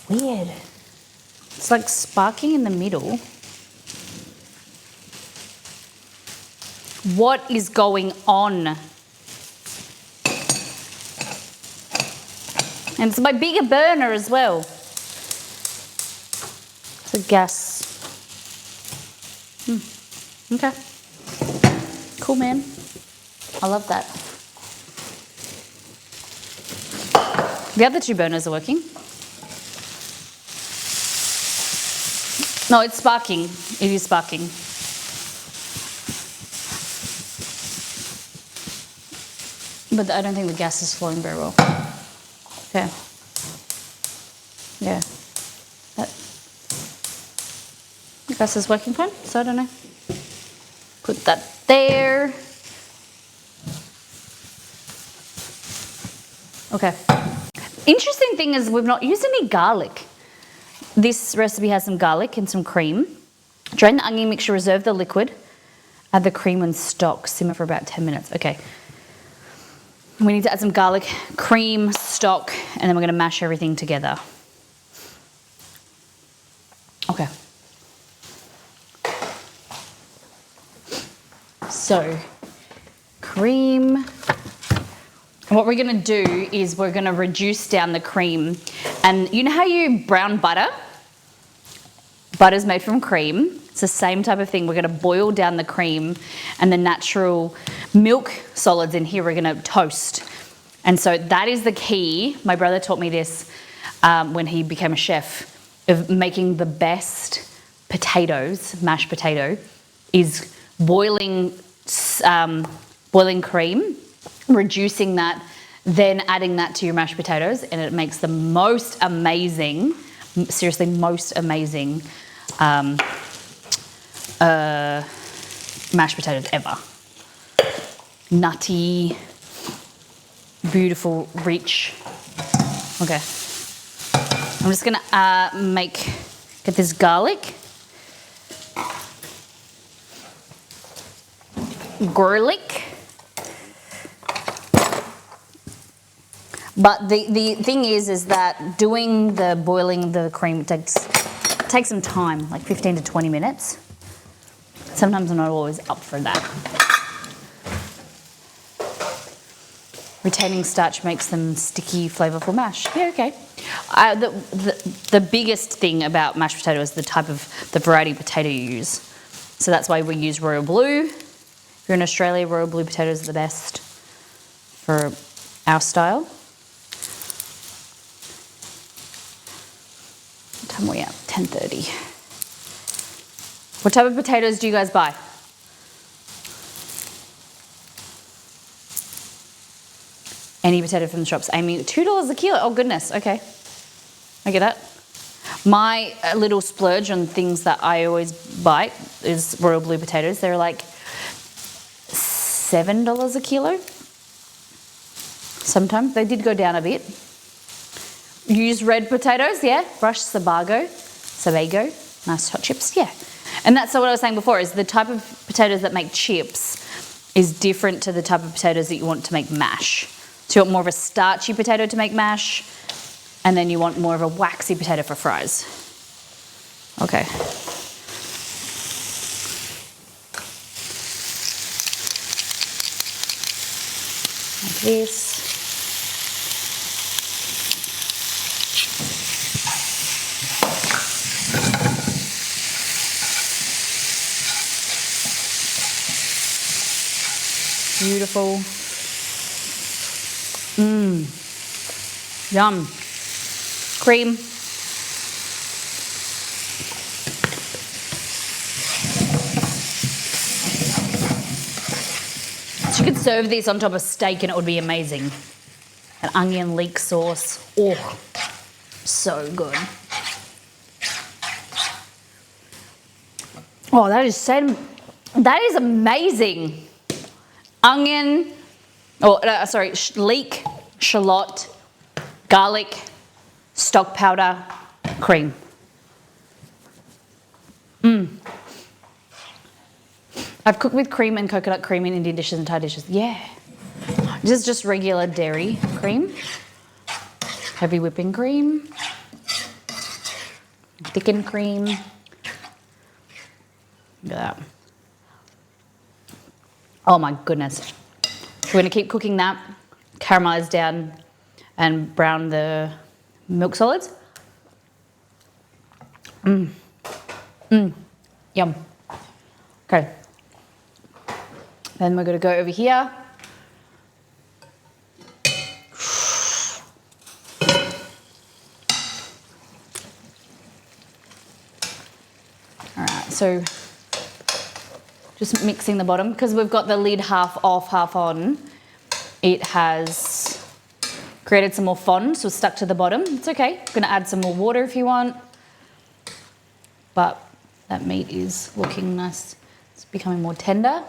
Weird. It's like sparking in the middle. What is going on? And it's my bigger burner as well. It's a gas. Okay. Cool, man. I love that. The other two burners are working. No, it's sparking. It is sparking. But I don't think the gas is flowing very well. Okay. Yeah. The gas is working fine, so I don't know. Put that there. Okay. Interesting thing is we've not used any garlic. This recipe has some garlic and some cream. Drain the onion mixture, reserve the liquid. Add the cream and stock. Simmer for about 10 minutes. Okay. We need to add some garlic, cream, stock, and then we're going to mash everything together. Okay. So, cream. And what we're going to do is we're going to reduce down the cream. And you know how you brown butter? Butter's made from cream. It's the same type of thing. We're going to boil down the cream and the natural milk solids in here we're going to toast. And so that is the key. My brother taught me this when he became a chef, of making the best potatoes, mashed potato, is boiling cream, reducing that, then adding that to your mashed potatoes, and it makes the most amazing, seriously most amazing mashed potatoes ever. Nutty, beautiful, rich. Okay. I'm just gonna get this garlic. Garlic. But the thing is that doing the boiling the cream takes some time, like 15 to 20 minutes. Sometimes I'm not always up for that. Retaining starch makes them sticky, flavorful mash. Yeah, okay. The biggest thing about mashed potato is the variety of potato you use. So that's why we use royal blue. If you're in Australia, royal blue potatoes are the best for our style. What time are we at? 10:30. What type of potatoes do you guys buy? Any potato from the shops. Amy, $2 a kilo. Oh goodness, okay. I get that. My little splurge on things that I always buy is royal blue potatoes. They're like $7 a kilo. Sometimes they did go down a bit. Use red potatoes, yeah. Brush Sebago, nice hot chips, yeah. And that's what I was saying before, is the type of potatoes that make chips is different to the type of potatoes that you want to make mash. So you want more of a starchy potato to make mash, and then you want more of a waxy potato for fries. Okay. Like this. Beautiful. Yum. Cream. So you could serve these on top of steak and it would be amazing. An onion leek sauce. Oh, so good. Oh, that is amazing. Onion, leek, shallot, garlic, stock powder, cream. I've cooked with cream and coconut cream in Indian dishes and Thai dishes. Yeah. This is just regular dairy cream. Heavy whipping cream. Thickened cream. Look at that. Oh my goodness. We're going to keep cooking that, caramelize down and brown the milk solids. Yum. Okay. Then we're going to go over here. All right, so just mixing the bottom because we've got the lid half off, half on. It has created some more fond, so it's stuck to the bottom. It's okay. I'm gonna add some more water if you want. But that meat is looking nice. It's becoming more tender.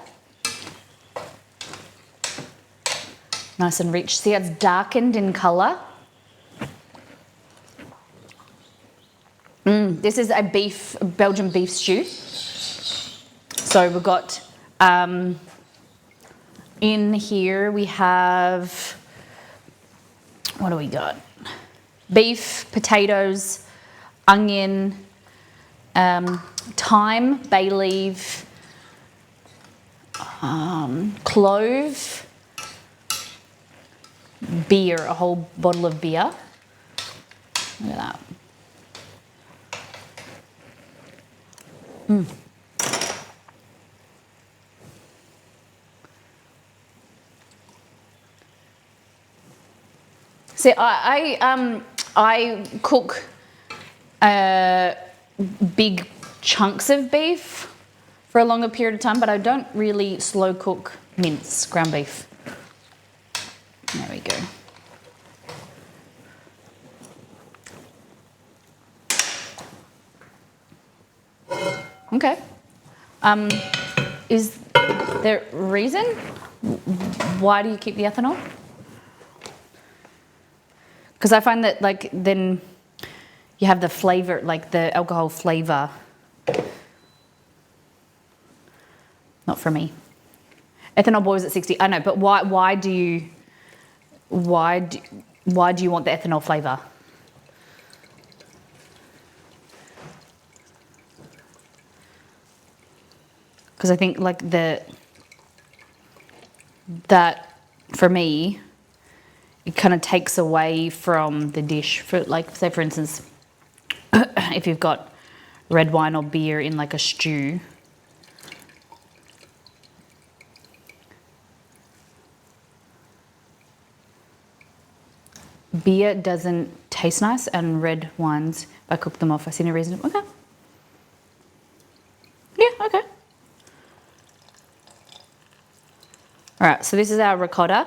Nice and rich. See, it's darkened in colour. This is a Belgian beef stew. So we've got, in here we have, what do we got? Beef, potatoes, onion, thyme, bay leaf, clove, beer, a whole bottle of beer. Look at that. See, I cook big chunks of beef for a longer period of time, but I don't really slow cook mince, ground beef. There we go. Okay. Is there a reason? Why do you keep the ethanol? Because I find that, like, then you have the flavour, like the alcohol flavour. Not for me. Ethanol boils at 60. I know, but why do you want the ethanol flavour? Because I think like that for me, it kind of takes away from the dish. For like, say for instance, if you've got red wine or beer in like a stew, beer doesn't taste nice, and red wines, if I cook them off, I see no reason. Okay. Yeah, okay. All right, so this is our ricotta.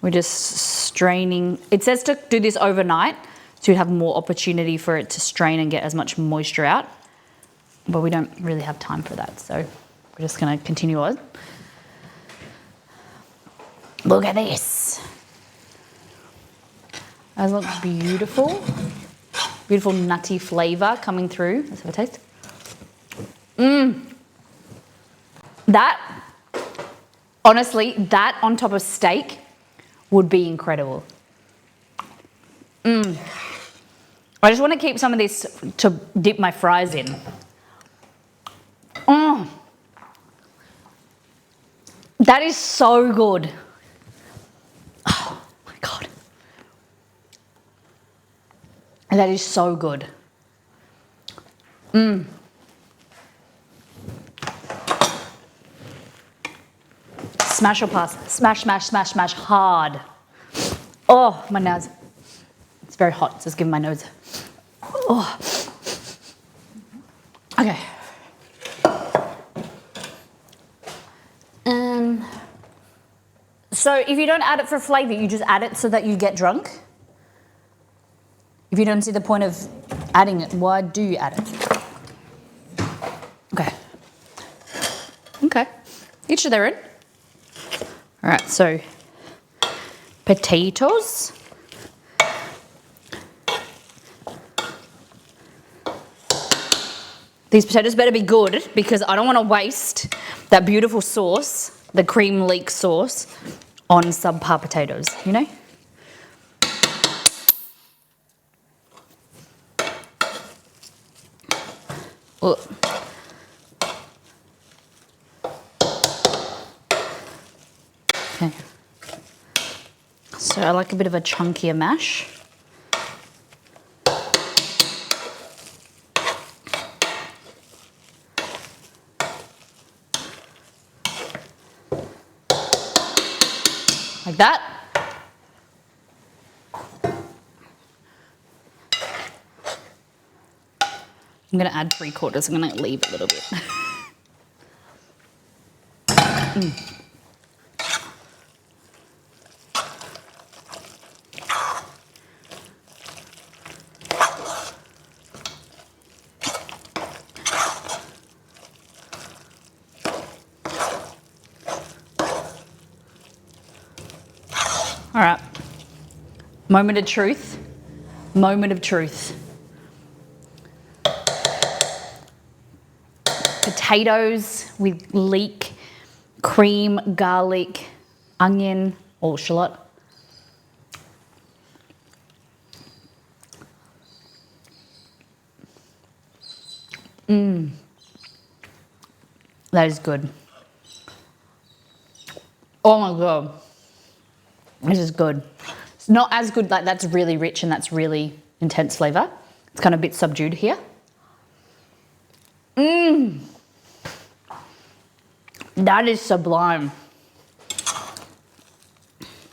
We're just straining. It says to do this overnight, so you have more opportunity for it to strain and get as much moisture out. But we don't really have time for that, so we're just gonna continue on. Look at this. That looks beautiful. Beautiful nutty flavour coming through. Let's have a taste. That, honestly, that on top of steak would be incredible. I just want to keep some of this to dip my fries in. Mm. That is so good. Oh my God. That is so good. Smash or pass? Smash, smash, smash, smash, hard. Oh, my nose. It's very hot, so it's giving my nose. Oh. Okay. So if you don't add it for flavour, you just add it so that you get drunk? If you don't see the point of adding it, why do you add it? Okay. Okay. Each of their own. All right, so potatoes. These potatoes better be good because I don't want to waste that beautiful sauce, the cream leek sauce, on subpar potatoes, you know? Ugh. Okay. So I like a bit of a chunkier mash. Like that. I'm going to add 3/4. I'm going to leave a little bit. All right. Moment of truth. Moment of truth. Potatoes with leek, cream, garlic, onion, or shallot. That is good. Oh my God. This is good. It's not as good, like that's really rich and that's really intense flavour. It's kind of a bit subdued here. That is sublime.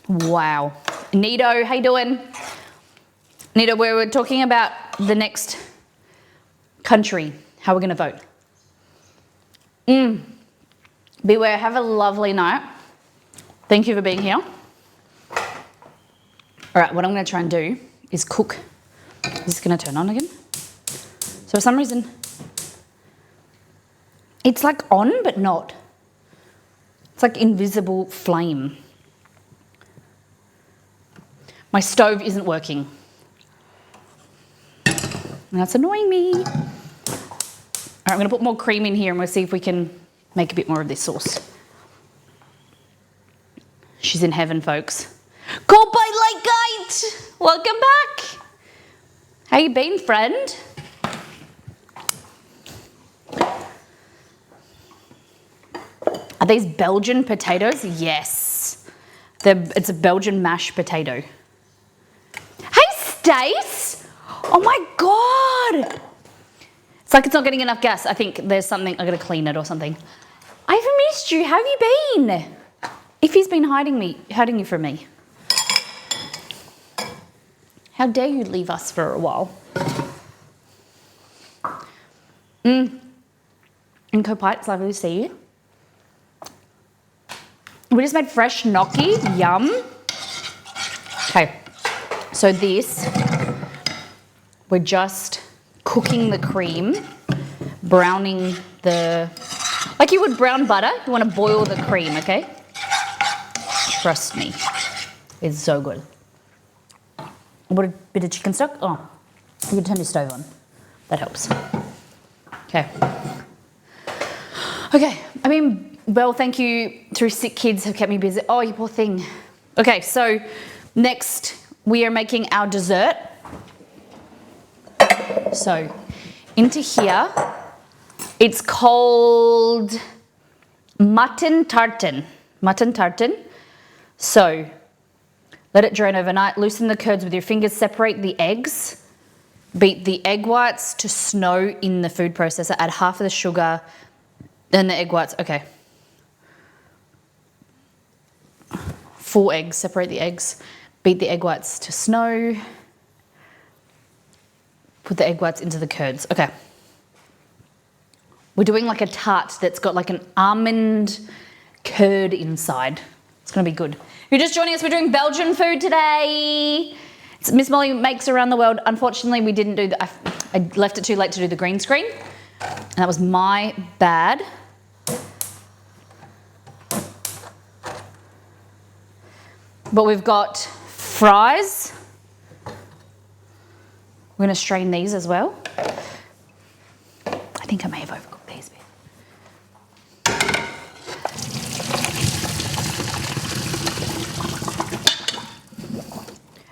Wow. Nito, how you doing? Nito, we were talking about the next country, how we're going to vote. Beware, have a lovely night. Thank you for being here. All right, what I'm going to try and do is cook. Is this going to turn on again? So for some reason, it's like on, but not. It's like invisible flame. My stove isn't working. And that's annoying me. All right, I'm going to put more cream in here and we'll see if we can make a bit more of this sauce. She's in heaven, folks. Called by Lake Gate! Welcome back! How you been, friend? Are these Belgian potatoes? Yes. It's a Belgian mashed potato. Hey, Stace! Oh my God! It's like it's not getting enough gas. I think there's something, I gotta clean it or something. I've missed you, how have you been? If he's been hiding you from me. How dare you leave us for a while? And Kopite, it's lovely to see you. We just made fresh gnocchi, yum. Okay, so this, we're just cooking the cream, browning like you would brown butter, you want to boil the cream, okay? Trust me, it's so good. What a bit of chicken stock. Oh, you can turn your stove on. That helps. Okay. Okay, I mean, well, thank you. 3 sick kids have kept me busy. Oh, you poor thing. Okay, so next we are making our dessert. So into here, it's called mutton tartan. Mutton tartan. So let it drain overnight. Loosen the curds with your fingers. Separate the eggs. Beat the egg whites to snow in the food processor. Add half of the sugar, then the egg whites. Okay. 4 eggs. Separate the eggs. Beat the egg whites to snow. Put the egg whites into the curds. Okay. We're doing like a tart that's got like an almond curd inside. It's going to be good. If you're just joining us, we're doing Belgian food today. It's Miss Molly Makes Around the World. Unfortunately, we didn't do I left it too late to do the green screen. And that was my bad. But we've got fries. We're going to strain these as well. I think I may have overcooked these a bit.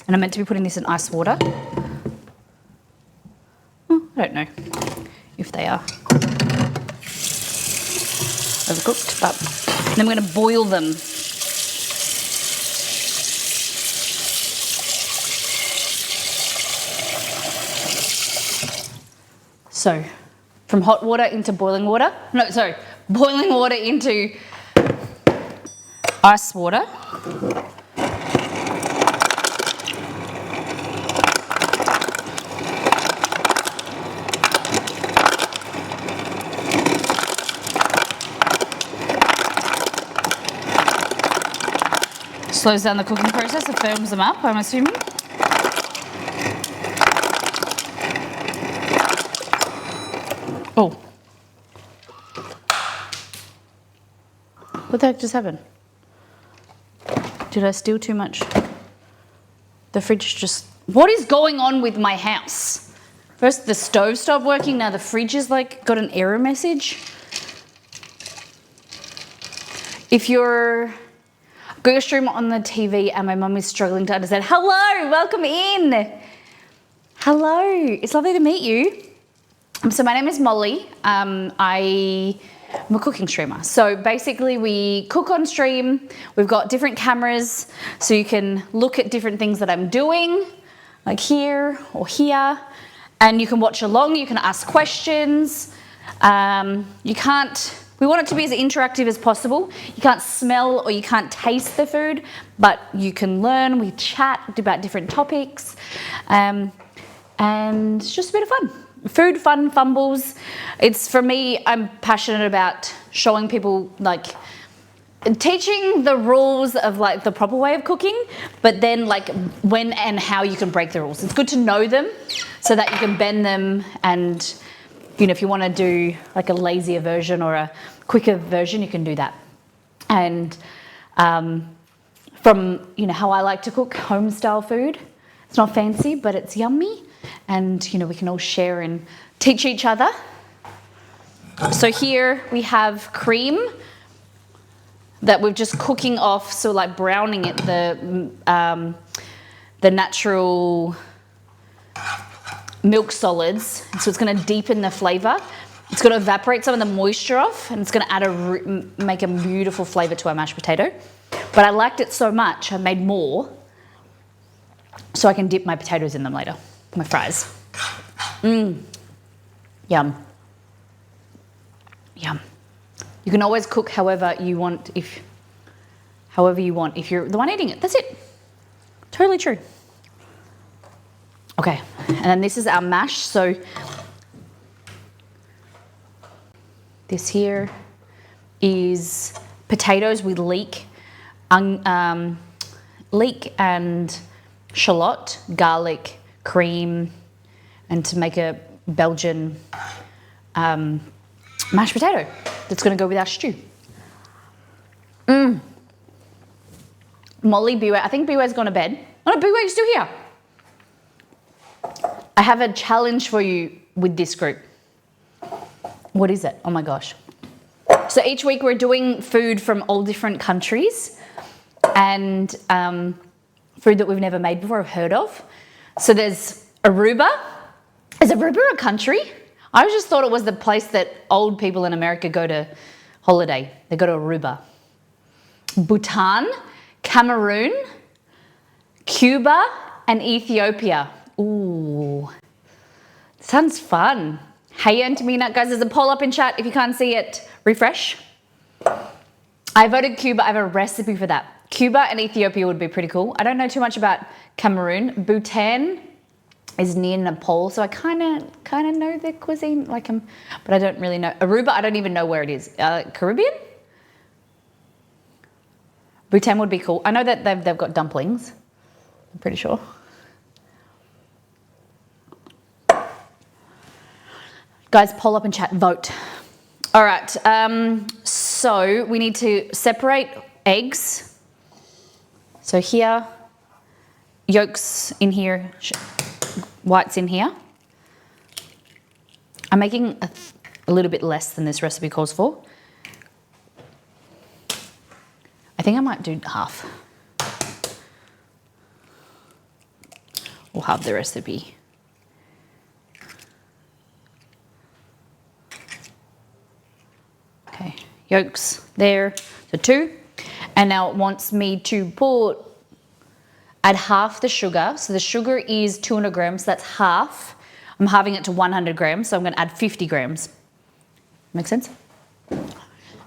And I'm meant to be putting this in ice water. Oh, I don't know if they are overcooked, but then we're going to boil them. So, from hot water into boiling water. No, sorry, boiling water into ice water. Slows down the cooking process, it firms them up, I'm assuming. Oh. What the heck just happened? Did I steal too much? The fridge just... What is going on with my house? First the stove stopped working, now the fridge is like got an error message. If you're... Got your stream on the TV and my mum is struggling to understand. Hello, welcome in. Hello, it's lovely to meet you. So my name is Molly. I'm a cooking streamer. So basically we cook on stream. We've got different cameras so you can look at different things that I'm doing, like here or here, and you can watch along, you can ask questions. We want it to be as interactive as possible. You can't smell or you can't taste the food, but you can learn, we chat about different topics, and it's just a bit of fun. Food, fun, fumbles. It's, for me, I'm passionate about showing people, like, teaching the rules of like the proper way of cooking, but then like when and how you can break the rules. It's good to know them so that you can bend them, and you know, if you want to do like a lazier version or a quicker version, you can do that. And from, you know, how I like to cook home style food, it's not fancy, but it's yummy, and you know, we can all share and teach each other. So here we have cream that we're just cooking off, so like browning it, the natural milk solids. So it's going to deepen the flavour. It's going to evaporate some of the moisture off, and it's going to make a beautiful flavour to our mashed potato. But I liked it so much, I made more, so I can dip my potatoes in them later, my fries. Yum. Yum. You can always cook however you want, if you're the one eating it. That's it. Totally true. Okay, and then this is our mash. So this here is potatoes with leek and shallot, garlic, cream, and to make a Belgian mashed potato that's going to go with our stew. Molly, Beware. I think Beware's gone to bed. Oh no, Beware, you're still here. I have a challenge for you with this group. What is it? Oh my gosh. So each week we're doing food from all different countries, and food that we've never made before or heard of. So there's Aruba. Is Aruba a country? I just thought it was the place that old people in America go to holiday. They go to Aruba. Bhutan, Cameroon, Cuba, and Ethiopia. Ooh, sounds fun. Hey, Antamina, guys, there's a poll up in chat. If you can't see it, refresh. I voted Cuba. I have a recipe for that. Cuba and Ethiopia would be pretty cool. I don't know too much about Cameroon. Bhutan is near Nepal, so I kind of know their cuisine, but I don't really know. Aruba, I don't even know where it is. Caribbean? Bhutan would be cool. I know that they've got dumplings. I'm pretty sure. Guys, poll up in chat, vote. All right, so we need to separate eggs. So here, yolks in here, whites in here. I'm making a little bit less than this recipe calls for. I think I might do half. Or half the recipe. Okay, yolks there, so 2. And now it wants me to add half the sugar. So the sugar is 200 grams, that's half. I'm halving it to 100 grams, so I'm gonna add 50 grams. Make sense?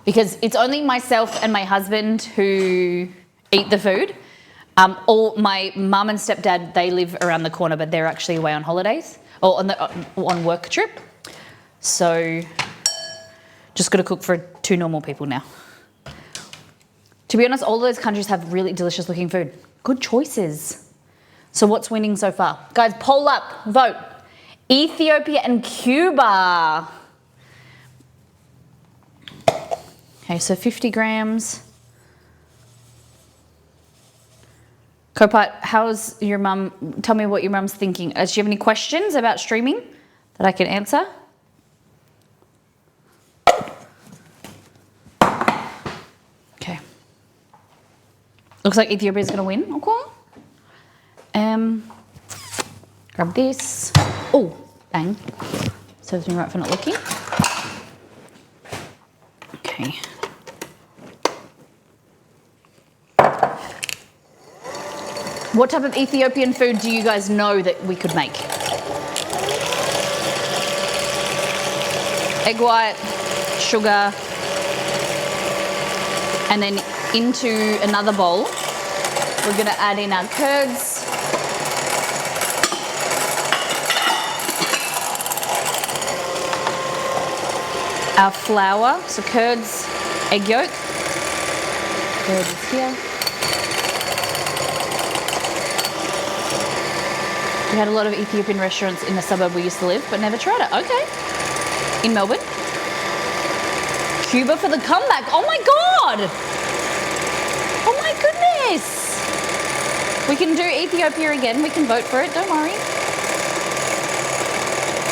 Because it's only myself and my husband who eat the food. All my mum and stepdad, they live around the corner, but they're actually away on holidays or on work trip. So just got to cook for 2 normal people now. To be honest, all those countries have really delicious looking food. Good choices. So what's winning so far? Guys, poll up, vote. Ethiopia and Cuba. Okay, so 50 grams. Copat, how's your mum? Tell me what your mum's thinking. Does she have any questions about streaming that I can answer? Okay. Looks like Ethiopia's going to win. Okay. Grab this. Oh, bang. Serves me right for not looking. Okay. What type of Ethiopian food do you guys know that we could make? Egg white, sugar, and then into another bowl, we're gonna add in our curds, our flour, so curds, egg yolk, curd is here. We had a lot of Ethiopian restaurants in the suburb we used to live, but never tried it. Okay. In Melbourne. Cuba for the comeback. Oh my God. Oh my goodness. We can do Ethiopia again. We can vote for it. Don't worry.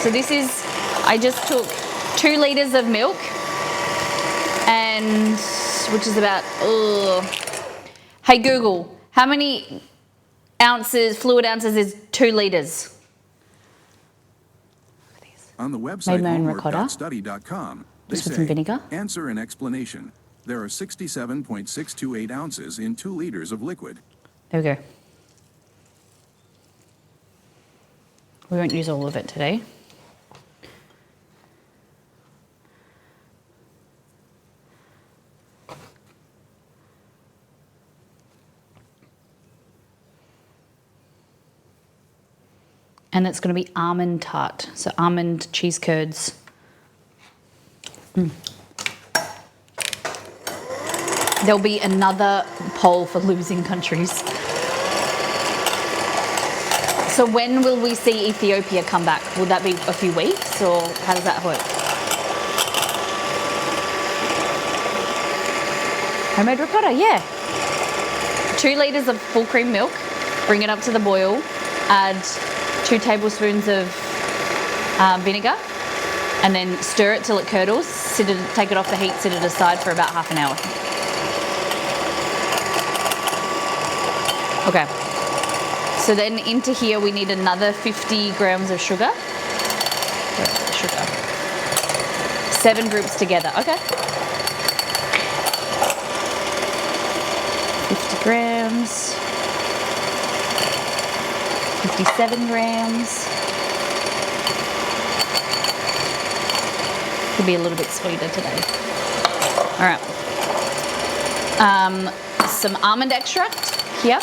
So this is, I just took 2 liters of milk and, which is about, hey Google, how many fluid ounces is 2 liters? On the website Just homework.study.com, they with some say, vinegar. answer and explanation. There are 67.628 ounces in 2 liters of liquid. There we go. We won't use all of it today. And it's going to be almond tart, so almond cheese curds. There'll be another poll for losing countries. So when will we see Ethiopia come back? Will that be a few weeks, or how does that work? Homemade ricotta, yeah. 2 liters of full cream milk, bring it up to the boil, add 2 tablespoons of vinegar, and then stir it till it curdles, take it off the heat, sit it aside for about half an hour. Okay, So then into here we need another 50 grams of sugar. Where's the sugar? 7 groups together, okay. 50 grams. 57 grams. Could be a little bit sweeter today. All right. Some almond extract here.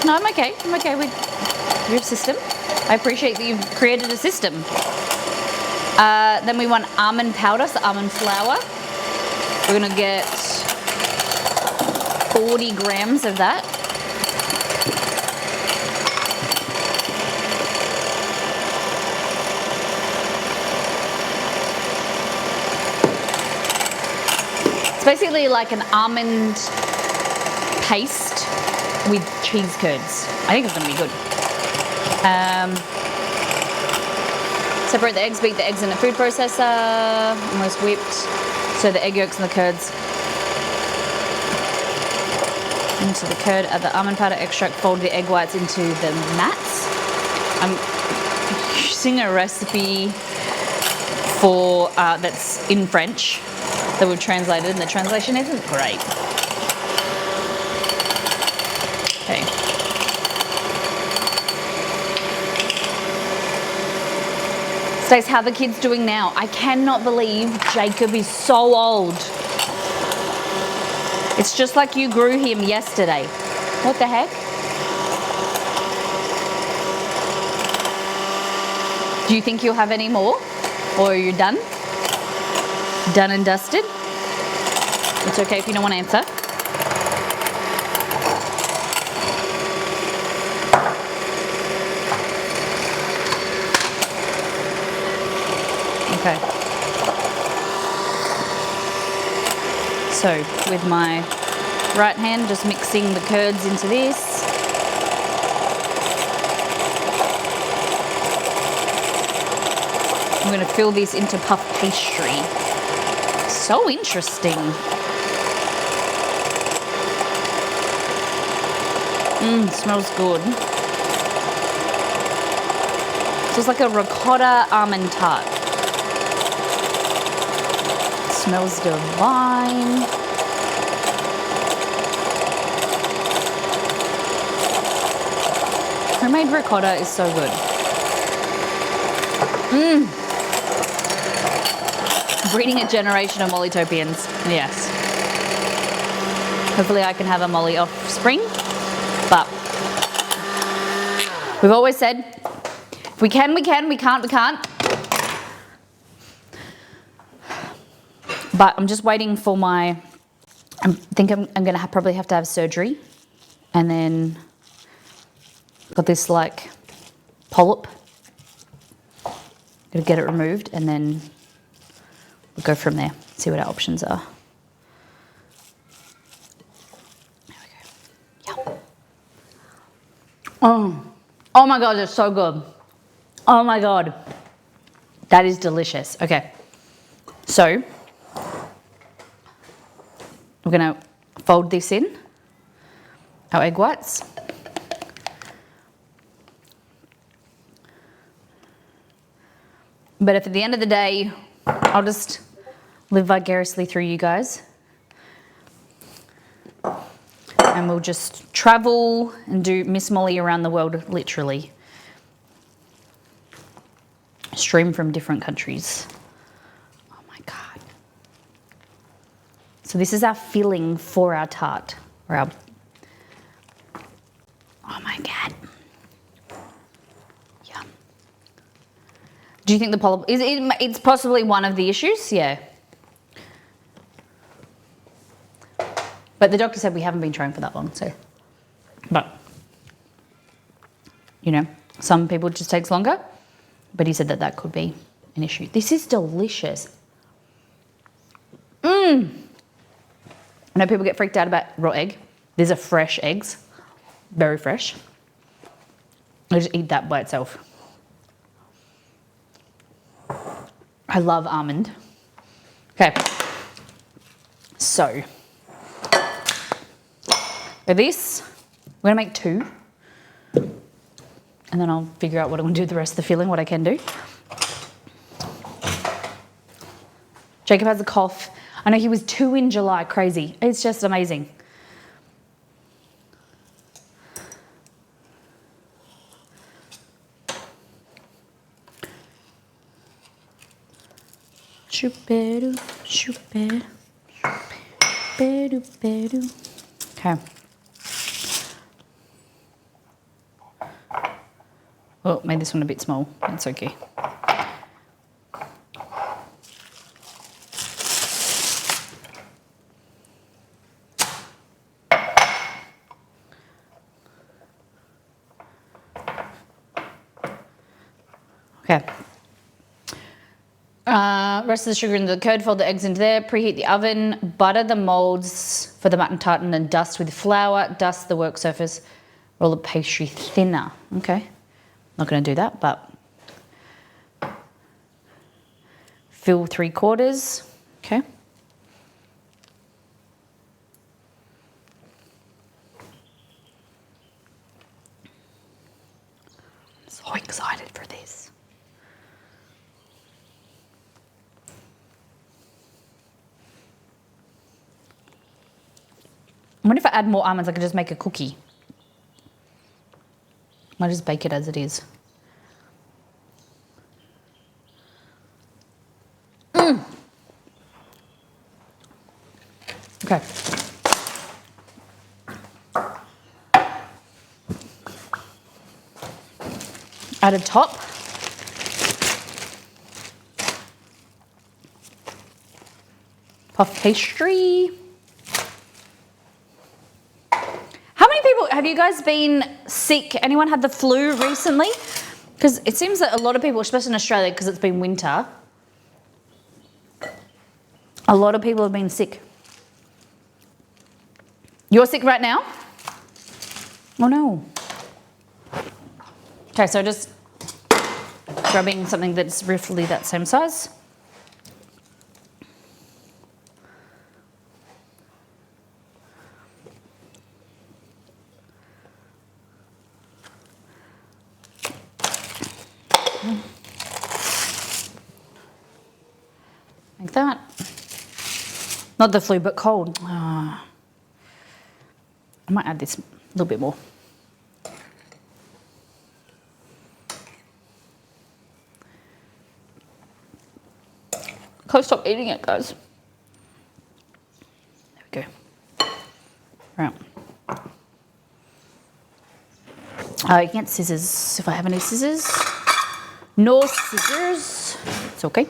No, I'm okay. I'm okay with your system. I appreciate that you've created a system. Then we want almond powder, so almond flour. We're gonna get 40 grams of that. It's basically like an almond paste with cheese curds. I think it's gonna be good. Separate the eggs, beat the eggs in a food processor, almost whipped. So the egg yolks and the curds into the curd, add the almond powder extract, fold the egg whites into the mats. I'm using a recipe for that's in French that we've translated, and the translation isn't great. Okay. Stace, how are the kids doing now? I cannot believe Jacob is so old. It's just like you grew him yesterday. What the heck? Do you think you'll have any more? Or are you done? Done and dusted? It's okay if you don't want to answer. Okay. So with my right hand, just mixing the curds into this. I'm going to fill this into puff pastry. So interesting. Smells good. So it's like a ricotta almond tart. Smells divine. Homemade ricotta is so good. Breeding a generation of Mollytopians. Yes. Hopefully I can have a Molly offspring. But we've always said, if we can, we can. We can't, we can't. But I'm just waiting for my, I think I'm going to probably have to have surgery. And then got this like polyp. Got to get it removed and then we'll go from there, see what our options are. There we go. Yeah. Oh my God, it's so good. Oh my God. That is delicious. Okay. So, we're going to fold this in, our egg whites. But if at the end of the day, I'll just live vicariously through you guys. And we'll just travel and do Miss Molly around the world, literally. Stream from different countries. Oh my God. So this is our filling for our tart, or our, oh my God. Yeah. Do you think the polyp, it's possibly one of the issues? Yeah. But the doctor said we haven't been trying for that long, so. But, you know, some people it just takes longer, but he said that that could be an issue. This is delicious. I know people get freaked out about raw egg. These are fresh eggs, very fresh. I just eat that by itself. I love almond. Okay, so For this, we're gonna make 2. And then I'll figure out what I'm gonna do with the rest of the filling, what I can do. Jacob has a cough. I know he was 2 in July, crazy. It's just amazing. Shoo-ba-doo, shoo-ba, ba-doo-ba-doo. Okay. Oh, made this one a bit small. That's okay. Okay. Rest of the sugar into the curd, fold the eggs into there, preheat the oven, butter the molds for the mutton tartan and dust with flour, dust the work surface, roll the pastry thinner. Okay, not going to do that, but fill 3/4. Okay. So excited for this. I wonder if I add more almonds, I could just make a cookie. Might just bake it as it is. Okay. Add a top. Puff pastry. How many people, have you guys been sick? Anyone had the flu recently? Because it seems that a lot of people, especially in Australia, because it's been winter, a lot of people have been sick. You're sick right now? Oh no. Okay, so just grabbing something that's roughly that same size. Like that. Not the flu, but cold. I might add this a little bit more. Can't stop eating it, guys. There we go. Right. I can get scissors if I have any scissors. No scissors. It's okay.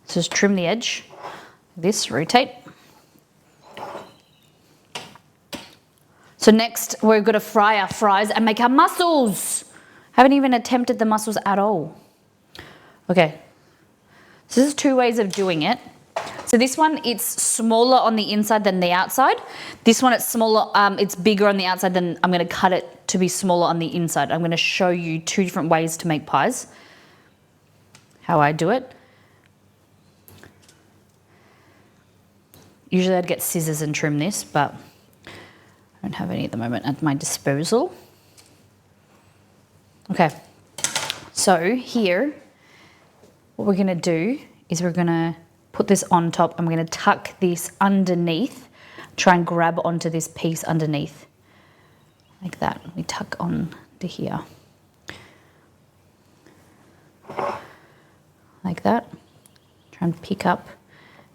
Just trim the edge. This, rotate. So next we're going to fry our fries and make our mussels. Haven't even attempted the mussels at all. Okay. So this is 2 ways of doing it. So this one, it's smaller on the inside than the outside. This one, it's smaller, it's bigger on the outside than, I'm going to cut it to be smaller on the inside. I'm going to show you 2 different ways to make pies. How I do it. Usually I'd get scissors and trim this, but I don't have any at the moment at my disposal. Okay, so here, what we're gonna do is we're gonna put this on top and we're gonna tuck this underneath, try and grab onto this piece underneath, like that. We tuck on to here, like that. Try and pick up,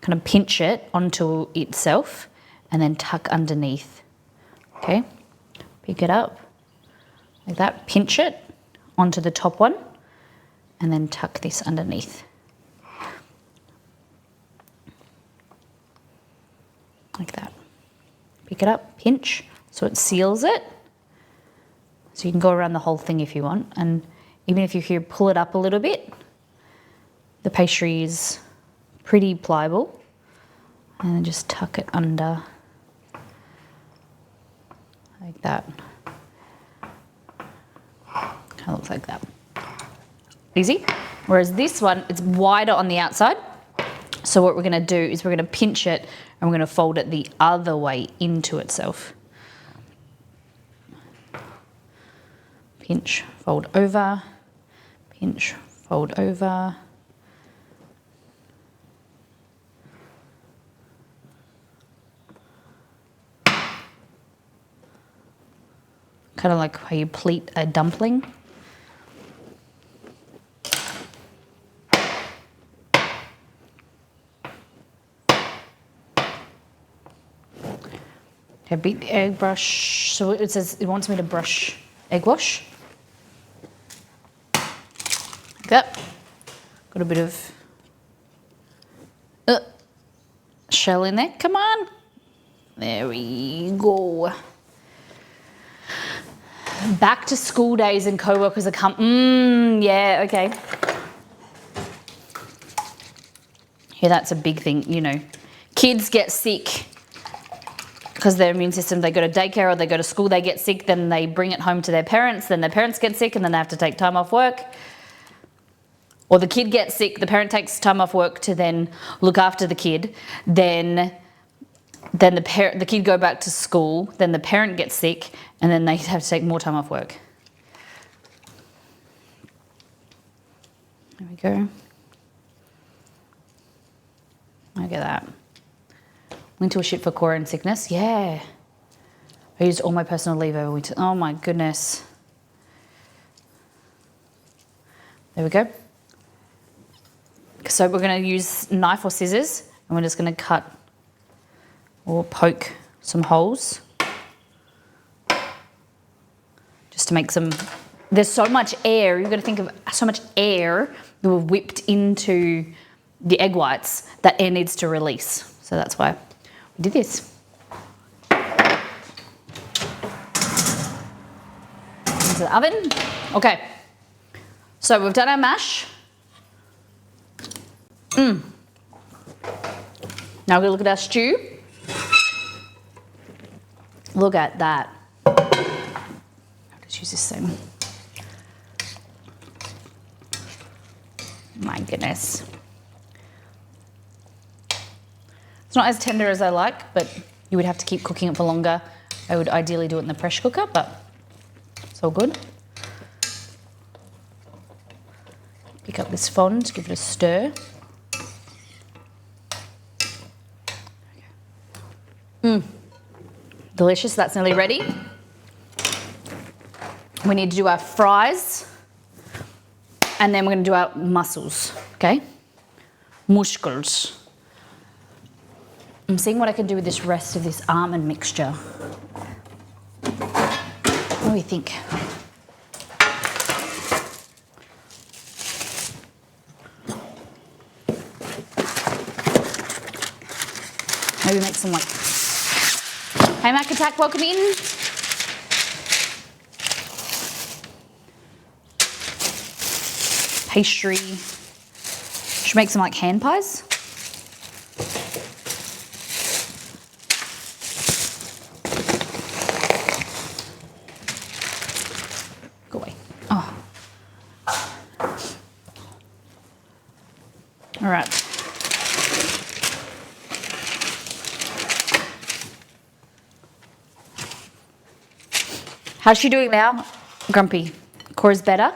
kind of pinch it onto itself and then tuck underneath, okay? Pick it up, like that, pinch it onto the top one and then tuck this underneath. Like that. Pick it up, pinch, so it seals it. So you can go around the whole thing if you want, and even if you here pull it up a little bit, the pastry is pretty pliable, and then just tuck it under like that. Kind of looks like that. Easy. Whereas this one, it's wider on the outside, So what we're going to do is we're going to pinch it and we're going to fold it the other way into itself. Pinch, fold over, pinch, fold over. Kind of like how you pleat a dumpling. Okay, beat the egg brush. So it says it wants me to brush egg wash. Like that. Got a bit of shell in there. Come on. There we go. Back to school days and co-workers are yeah, okay. Yeah, that's a big thing, you know. Kids get sick because their immune system, they go to daycare or they go to school, they get sick, then they bring it home to their parents, then their parents get sick and then they have to take time off work. Or the kid gets sick, the parent takes time off work to then look after the kid, then the kid go back to school, then the parent gets sick, and then they have to take more time off work. There we go. Look at that. Winter was shit for Cora and sickness. Yeah. I used all my personal leave over winter. Oh my goodness. There we go. So we're going to use knife or scissors, and we're just going to cut or poke some holes just to make some. There's so much air, you've got to think of so much air that we've whipped into the egg whites that air needs to release. So that's why we did this. Into the oven. Okay, so we've done our mash. Now we're gonna look at our stew. Look at that. I'll just use this same. My goodness. It's not as tender as I like, but you would have to keep cooking it for longer. I would ideally do it in the pressure cooker, but it's all good. Pick up this fond, give it a stir. Delicious, that's nearly ready. We need to do our fries, and then we're going to do our mussels, okay? Muskels. I'm seeing what I can do with this rest of this almond mixture. What do you think? Maybe make some like. Hey, Mac Attack, welcome in. Pastry. Should make some like hand pies. Go away. Oh. All right. How's she doing now? Grumpy. Cora's better.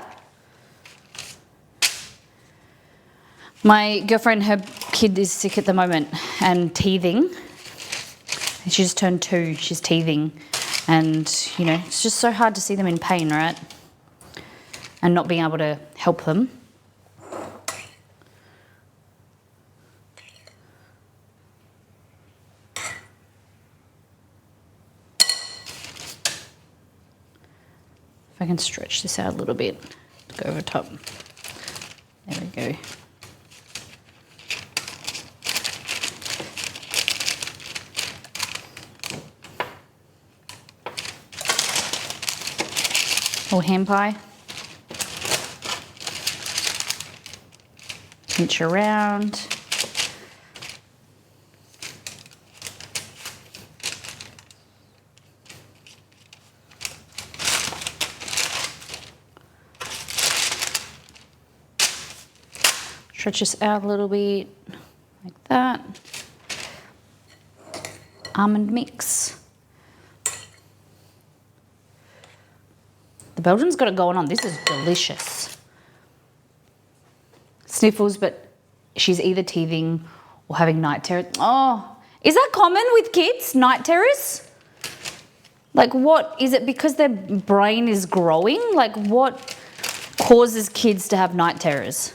My girlfriend, her kid is sick at the moment and teething. She just turned 2, she's teething. And, you know, it's just so hard to see them in pain, right? And not being able to help them. If I can stretch this out a little bit, go over top. There we go. Or ham pie. Pinch around. Stretch this out a little bit, like that. Almond mix. The Belgian's got it going on. This is delicious. Sniffles, but she's either teething or having night terrors. Oh, is that common with kids, night terrors? Like what, is it because their brain is growing? Like what causes kids to have night terrors?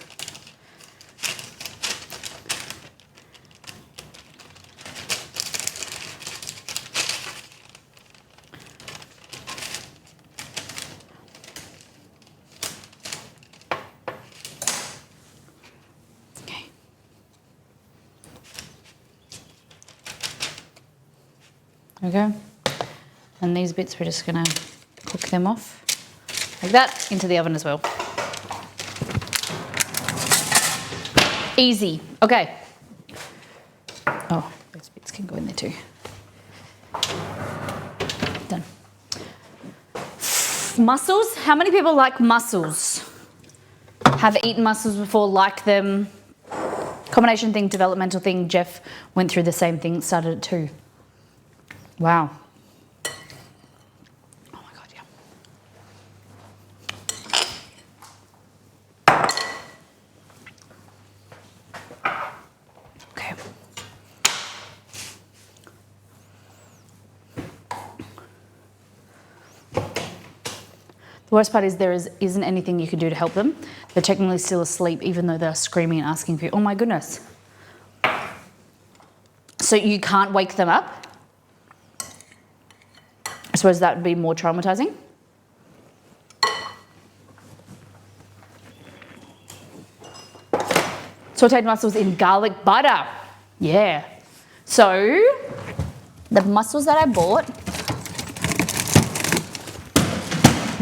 Okay, and these bits we're just gonna cook them off like that into the oven as well. Easy. Okay. Oh, those bits can go in there too. Done. Mussels. How many people like mussels? Have eaten mussels before, like them? Combination thing, developmental thing. Jeff went through the same thing, started it too. Wow. Oh my God, yeah. Okay. The worst part is there isn't anything you can do to help them. They're technically still asleep even though they're screaming and asking for you. Oh my goodness. So you can't wake them up? I suppose that would be more traumatizing. Sauteed mussels in garlic butter. Yeah. So the mussels that I bought,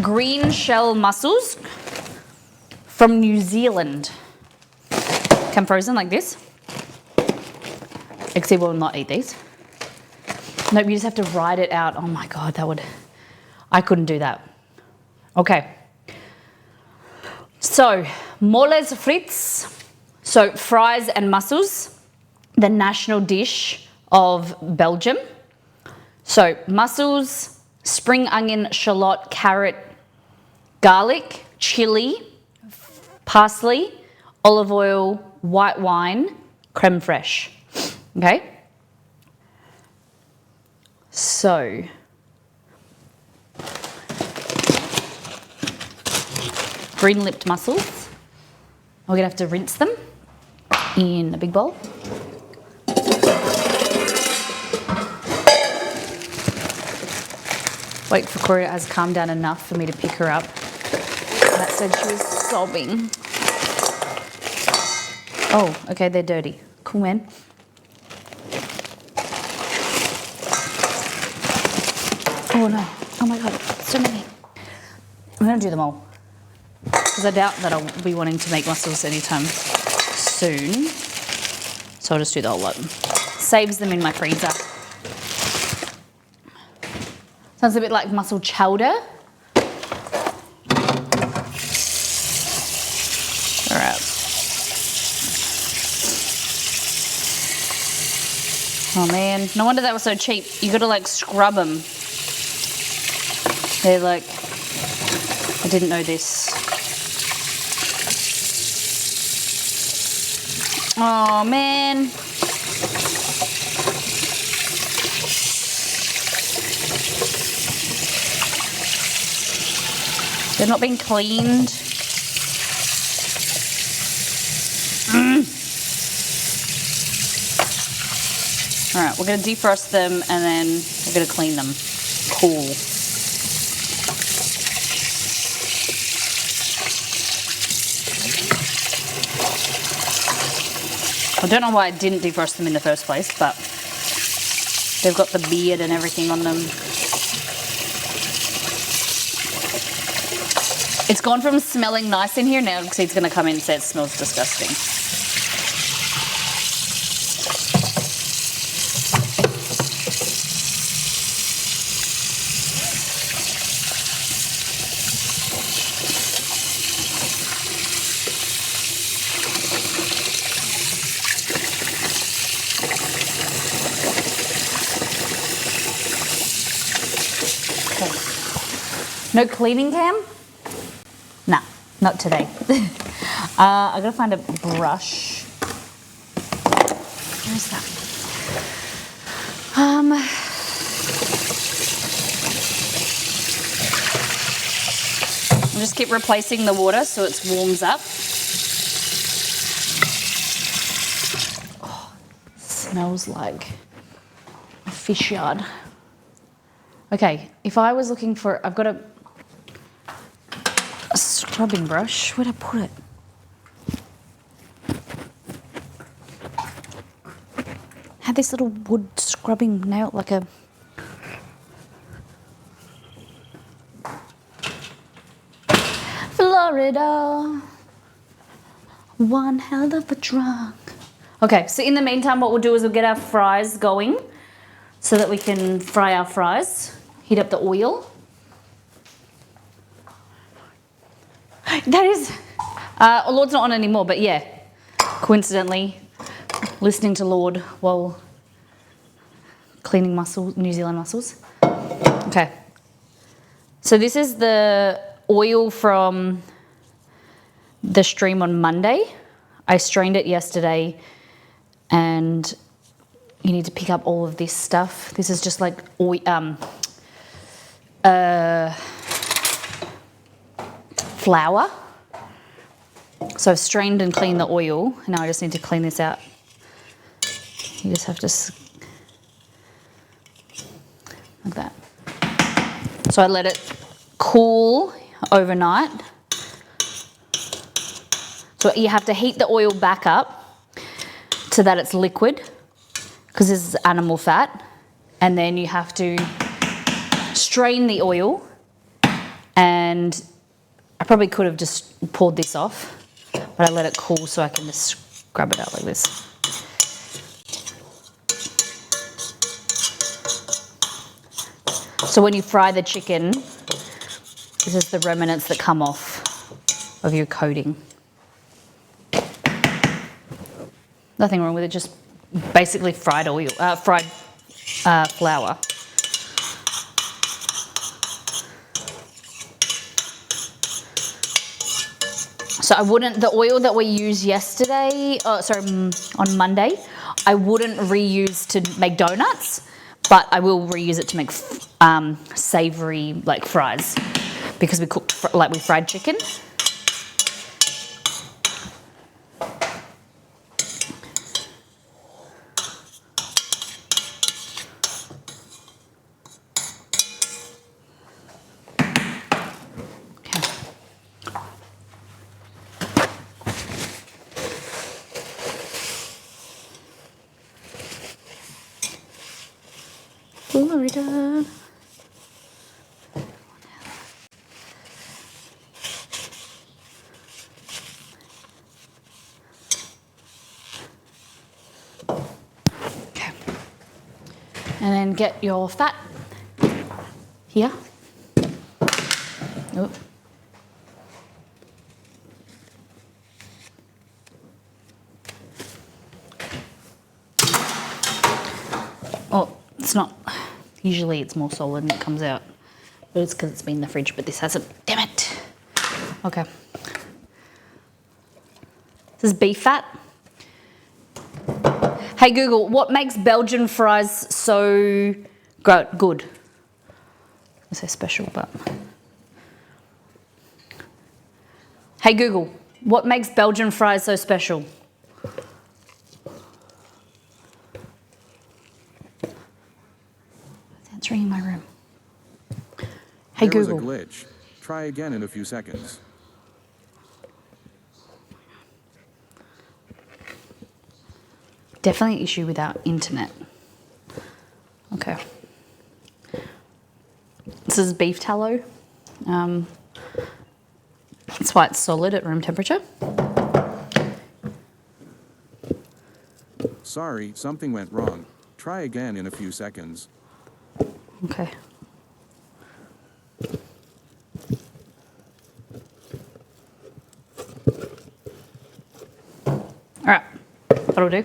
green shell mussels from New Zealand. Come frozen like this. Except we will not eat these. Nope, you just have to ride it out. Oh my God, I couldn't do that. Okay. So, moles frites. So, fries and mussels, the national dish of Belgium. So, mussels, spring onion, shallot, carrot, garlic, chili, parsley, olive oil, white wine, creme fraiche. Okay? So, green-lipped mussels. We're gonna have to rinse them in a big bowl. Wait for Cora has calmed down enough for me to pick her up. That said, she was sobbing. Oh, okay, they're dirty. Cool, man. Oh no, oh my God, so many. I'm gonna do them all. Because I doubt that I'll be wanting to make mussels anytime soon. So I'll just do the whole lot. Saves them in my freezer. Sounds a bit like mussel chowder. All right. Oh man, no wonder that was so cheap. You gotta like scrub them. They're like, I didn't know this. Oh man. They're not being cleaned. All right, we're gonna defrost them and then we're gonna clean them. Cool. I don't know why I didn't defrost them in the first place, but they've got the beard and everything on them. It's gone from smelling nice in here now because he's going to come in and say it smells disgusting. No cleaning cam? Nah, not today. I gotta find a brush. Where's that? I'll just keep replacing the water so it warms up. Oh, smells like a fish yard. Okay, if I was looking for, I've got a scrubbing brush. Where'd I put it? Had this little wood scrubbing nail, like a... Florida, one hell of a drunk. Okay, so in the meantime, what we'll do is we'll get our fries going so that we can fry our fries. Heat up the oil. That is, Lord's not on anymore, but yeah, coincidentally, listening to Lord while cleaning New Zealand mussels. Okay, so this is the oil from the stream on Monday. I strained it yesterday, and you need to pick up all of this stuff. This is just like oil, flour. So I've strained and cleaned the oil, and now I just need to clean this out. You just have to, like that. So I let it cool overnight. So you have to heat the oil back up so that it's liquid, because this is animal fat, and then you have to strain the oil, and I probably could have just poured this off, but I let it cool so I can just scrub it out like this. So when you fry the chicken, this is the remnants that come off of your coating. Nothing wrong with it, just basically fried oil, flour. So I wouldn't, the oil that we used yesterday, on Monday, I wouldn't reuse to make donuts, but I will reuse it to make savoury like fries, because we cooked, we fried chicken. Florida. Okay. And then get your fat here. Oh. Oh, it's not. Usually it's more solid and it comes out, but it's because it's been in the fridge, but this hasn't. Damn it. Okay. This is beef fat. Hey Google, what makes Belgian fries so good? I say special, but. Hey Google, what makes Belgian fries so special? Answering in my room. Hey There was a Google. glitch. Try again in a few seconds. Definitely an issue with our internet. Okay. This is beef tallow. That's why it's solid at room temperature. Sorry, something went wrong. Try again in a few seconds. Okay. All right, that'll do.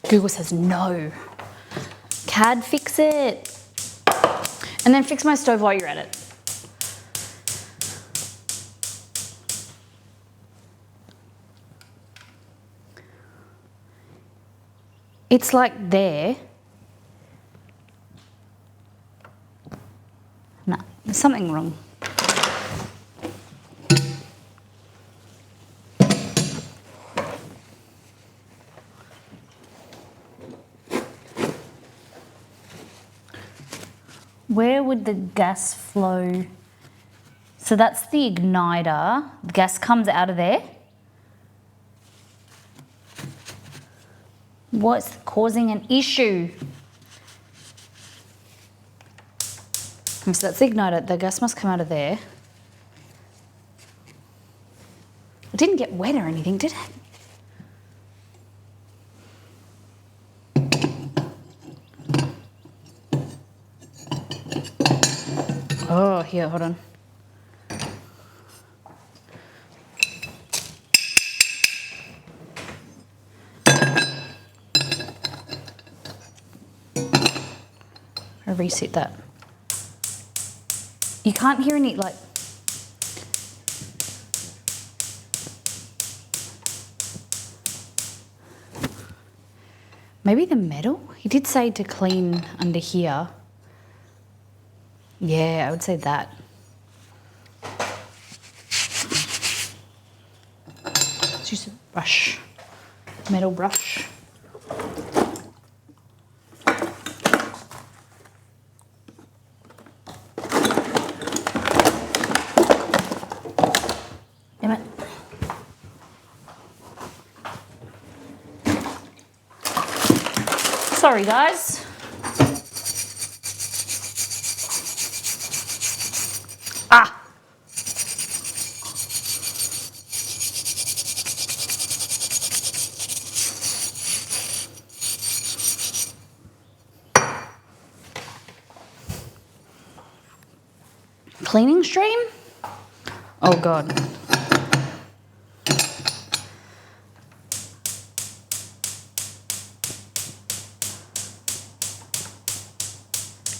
Google says no. CAD fix it. And then fix my stove while you're at it. It's like there. No, there's something wrong. Where would the gas flow? So that's the igniter. The gas comes out of there. What's causing an issue? So that's the igniter. The gas must come out of there. It didn't get wet or anything, did it? Oh, here, hold on. I'll reset that. You can't hear any, like... Maybe the metal? He did say to clean under here. Yeah, I would say that. Let's use a brush. Metal brush. Damn it. Sorry, guys. Ah! Cleaning stream? Oh God.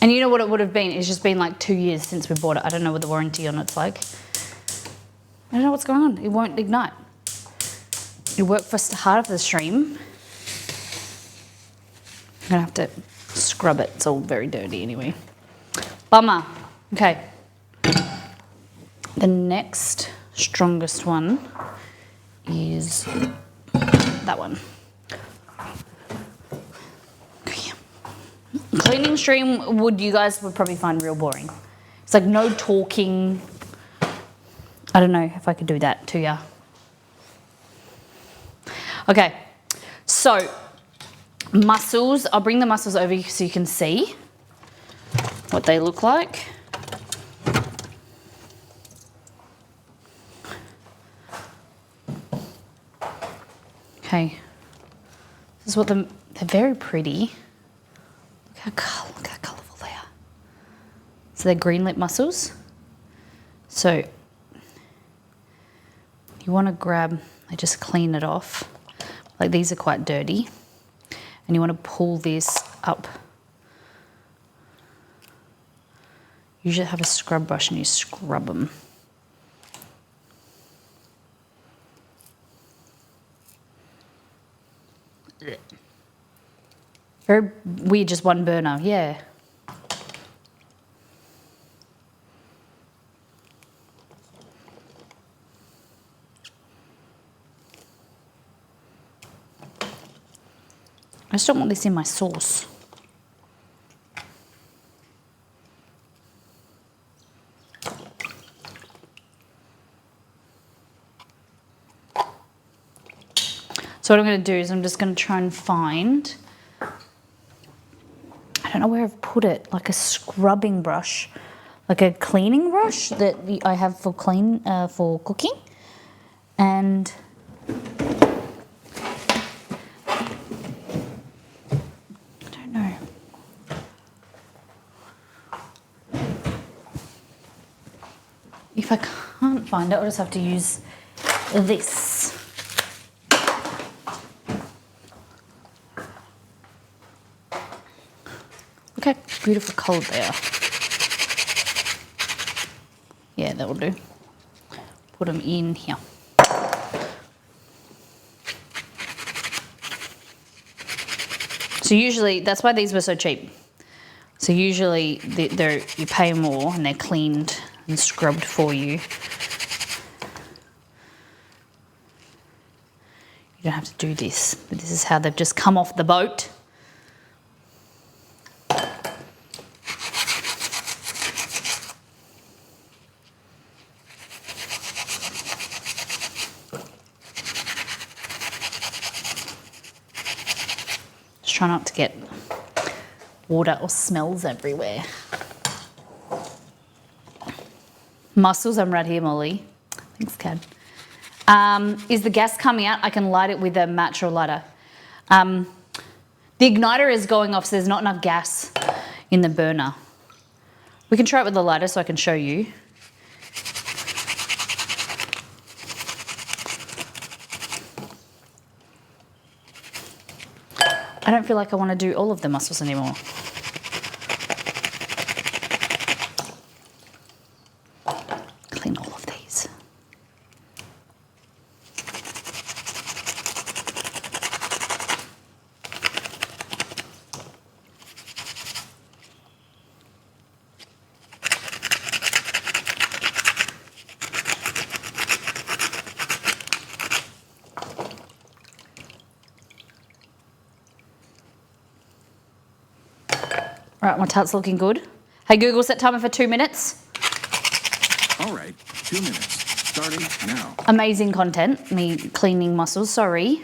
And you know what it would have been? It's just been like 2 years since we bought it. I don't know what the warranty on it's like. I don't know what's going on. It won't ignite. It worked for half of the stream. I'm gonna have to scrub it. It's all very dirty anyway. Bummer. Okay. The next strongest one is that one. Cleaning stream you guys would probably find real boring. It's like no talking. I don't know if I could do that to ya. Okay, so mussels. I'll bring the mussels over so you can see what they look like. Okay, this is what they're very pretty. Look how colourful they are. So they're green lip mussels. So you want to grab, I just clean it off. Like these are quite dirty. And you want to pull this up. You should have a scrub brush and you scrub them. Very weird, just one burner, yeah. I just don't want this in my sauce. So what I'm going to do is I'm just going to try and find, I don't know where I've put it, like a scrubbing brush, like a cleaning brush that I have for cooking, and I don't know. If I can't find it, I'll just have to use this. Okay, beautiful colour there. Yeah, that will do. Put them in here. So usually, that's why these were so cheap. So usually you pay more and they're cleaned and scrubbed for you. You don't have to do this, but this is how they've just come off the boat. Just try not to get water or smells everywhere. Mussels, I'm right here, Molly. Thanks, Cad. Is the gas coming out? I can light it with a match or lighter. The igniter is going off, so there's not enough gas in the burner. We can try it with the lighter so I can show you. I don't feel like I want to do all of the mussels anymore. Clean all of these. Right, my tart's looking good. Hey Google, set timer for 2 minutes. All right, 2 minutes. Starting now. Amazing content, me cleaning mussels, sorry.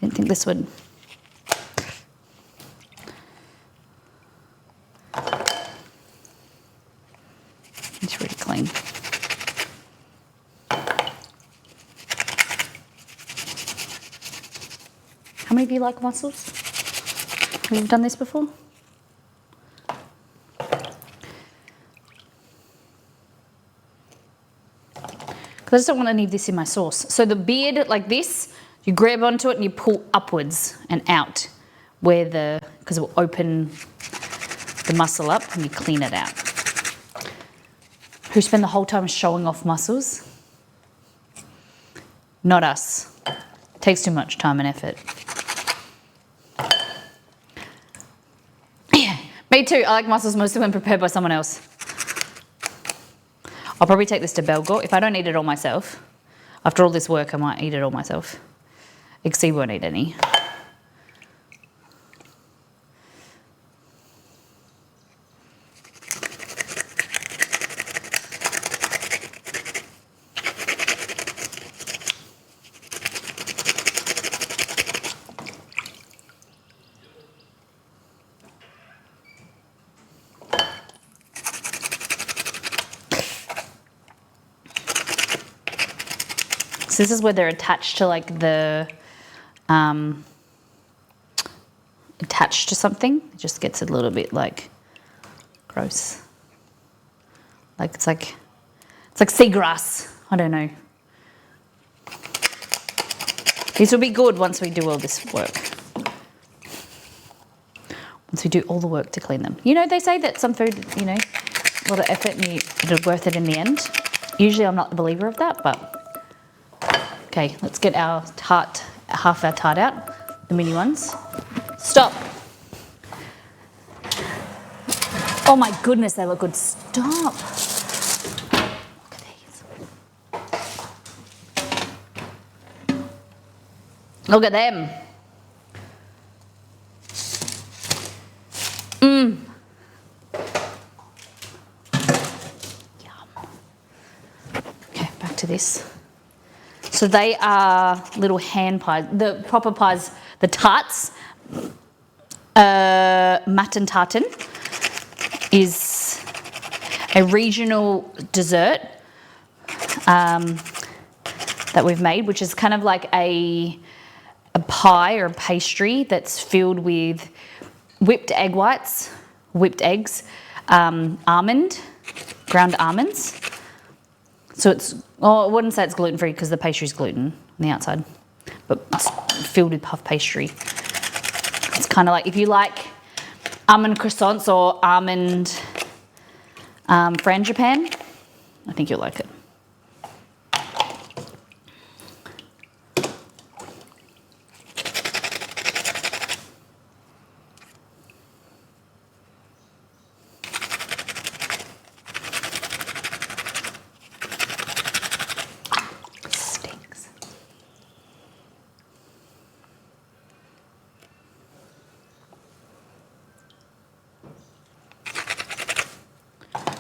Didn't think this would. It's really clean. How many of you like mussels? Have you done this before? I just don't want any of this in my sauce. So the beard, like this, you grab onto it and you pull upwards and out because it will open the mussel up and you clean it out. Who spend the whole time showing off mussels? Not us. It takes too much time and effort. Yeah, me too. I like mussels mostly when prepared by someone else. I'll probably take this to Belgian if I don't eat it all myself. After all this work, I might eat it all myself. Exceed won't eat any. So this is where they're attached to like the, attached to something. It just gets a little bit like gross. Like it's like seagrass. I don't know. This will be good once we do all this work. Once we do all the work to clean them. You know, they say that some food, you know, a lot of effort and it's worth it in the end. Usually I'm not a believer of that, but okay, let's get our tart, half our tart out, the mini ones. Stop. Oh my goodness, they look good. Stop. Look at these. Look at them. Yum. Okay, back to this. So they are little hand pies. The proper pies, the tarts, Matten Tarten is a regional dessert that we've made, which is kind of like a pie or a pastry that's filled with whipped egg whites, whipped eggs, ground almonds. So it's, I wouldn't say it's gluten-free because the pastry's gluten on the outside, but it's filled with puff pastry. It's kind of like, if you like almond croissants or almond frangipane, I think you'll like it. Stinks.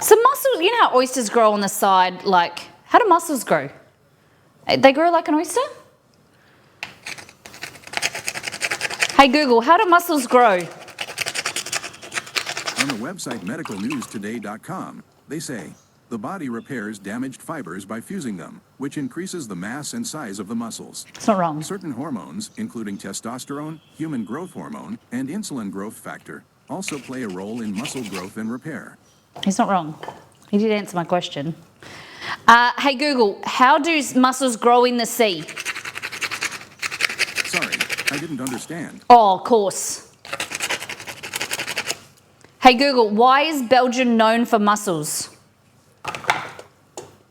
So mussels, you know how oysters grow on the side, like, how do mussels grow? They grow like an oyster? Hey Google, how do mussels grow? On the website medicalnewstoday.com, they say, the body repairs damaged fibers by fusing them, which increases the mass and size of the muscles. It's not wrong. Certain hormones, including testosterone, human growth hormone, and insulin growth factor, also play a role in muscle growth and repair. He's not wrong. He did answer my question. Hey Google, how do mussels grow in the sea? Sorry, I didn't understand. Oh, of course. Hey Google, why is Belgium known for mussels?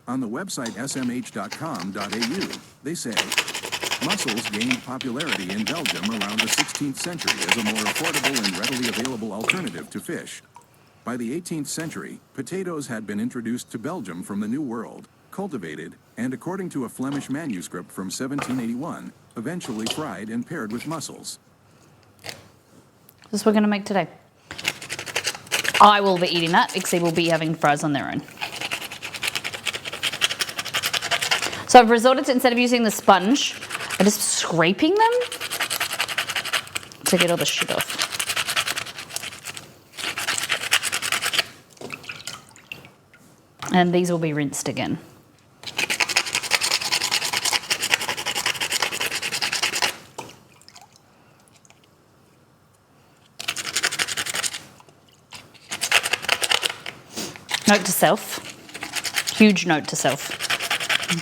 On the website smh.com.au, they say, mussels gained popularity in Belgium around the 16th century as a more affordable and readily available alternative to fish. By the 18th century, potatoes had been introduced to Belgium from the New World, cultivated, and according to a Flemish manuscript from 1781, eventually fried and paired with mussels. This is what we're going to make today. I will be eating that, Ixie will be having fries on their own. So I've resorted to, instead of using the sponge, I'm just scraping them to get all the shit off. And these will be rinsed again. Note to self, huge note to self.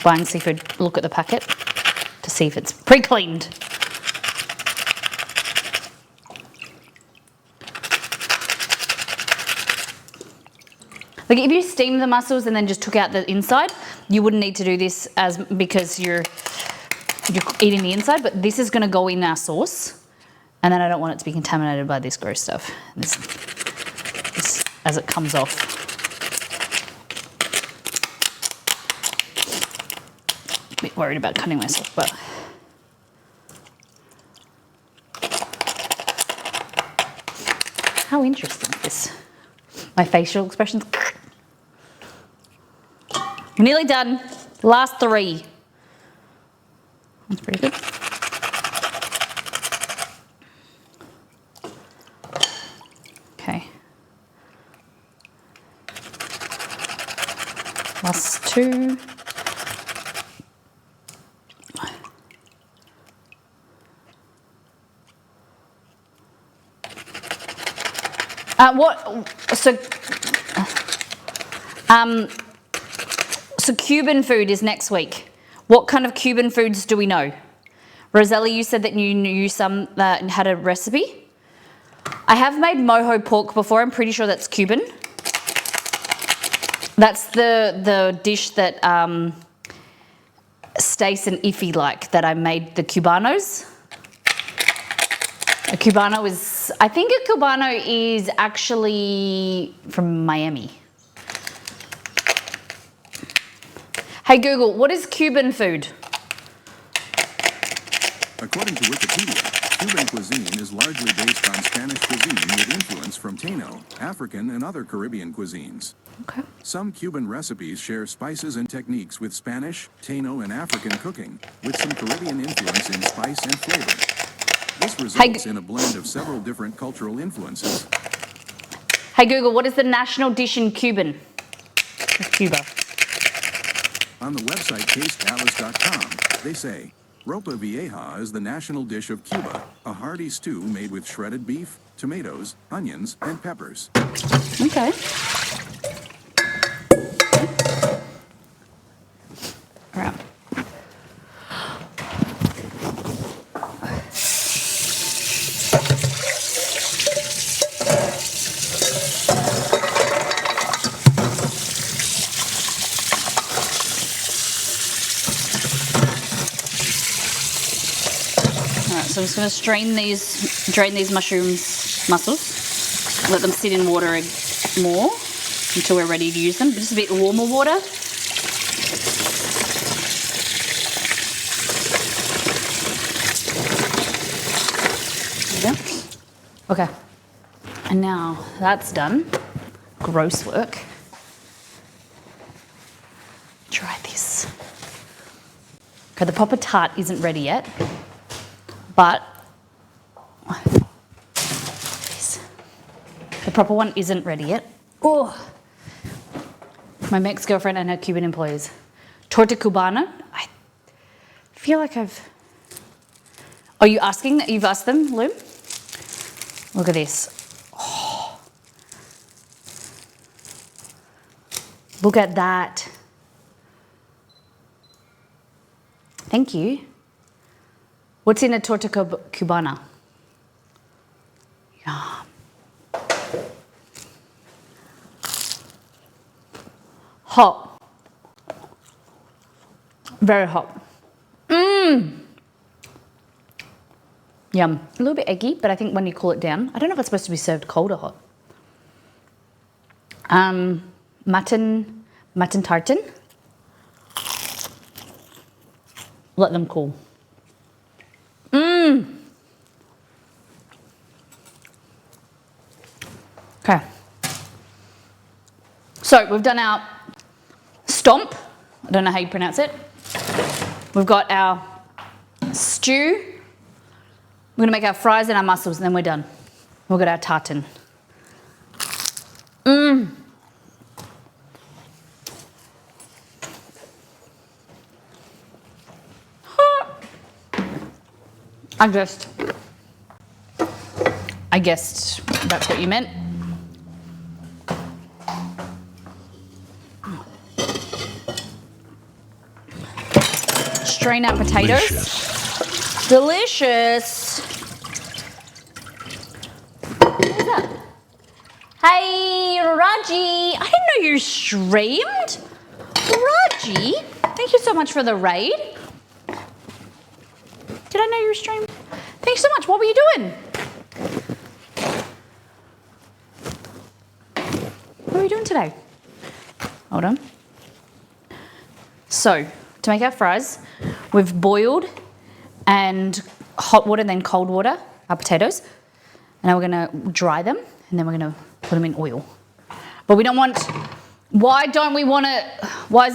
Buying seafood, look at the packet to see if it's pre-cleaned. Like if you steam the mussels and then just took out the inside, you wouldn't need to do this because you're eating the inside, but this is going to go in our sauce, and then I don't want it to be contaminated by this gross stuff. This as it comes off. A bit worried about cutting myself, but how interesting is this? My facial expressions. We're nearly done. Last 3. That's pretty good. Okay. Last 2. So Cuban food is next week. What kind of Cuban foods do we know? Rosella, you said that you knew some that had a recipe. I have made mojo pork before. I'm pretty sure that's Cuban. That's the dish that Stace and Iffy like, that I made the Cubanos. A Cubano is, I think a Cubano is actually from Miami. Hey Google, what is Cuban food? According to Wikipedia, Cuban cuisine is largely based on Spanish cuisine with influence from Taino, African, and other Caribbean cuisines. Okay. Some Cuban recipes share spices and techniques with Spanish, Taino, and African cooking, with some Caribbean influence in spice and flavor. This results in a blend of several different cultural influences. Hey Google, what is the national dish in Cuba? On the website tasteatlas.com, they say, ropa vieja is the national dish of Cuba, a hearty stew made with shredded beef, tomatoes, onions, and peppers. Okay. All right. so I'm just going to drain these mussels, let them sit in water more until we're ready to use them. Just a bit warmer water. There we go. Okay, and now that's done. Gross work. Try this. Okay, the proper tart isn't ready yet, but the proper one isn't ready yet. Oh, my ex-girlfriend and her Cuban employees. Torta cubana. I feel like Are you asking that you've asked them, Loom? Look at this. Oh. Look at that. Thank you. What's in a torta cubana? Yum. Hot. Very hot. Mmm. Yum. A little bit eggy, but I think when you cool it down, I don't know if it's supposed to be served cold or hot. Mutton tartan. Let them cool. Mmm. Okay. So we've done our stomp. I don't know how you pronounce it. We've got our stew. We're gonna make our fries and our mussels, and then we're done. We've got our tartan. Mmm. I guessed that's what you meant. Strain our potatoes. Delicious. Who's that? Hey, Raji. I didn't know you streamed. Raji, thank you so much for the raid. Did I know you were streaming? Thanks so much. What were you doing? What were you doing today? Hold on. So, to make our fries, we've boiled and hot water, then cold water, our potatoes. And now we're going to dry them, and then we're going to put them in oil. But we don't want... Why is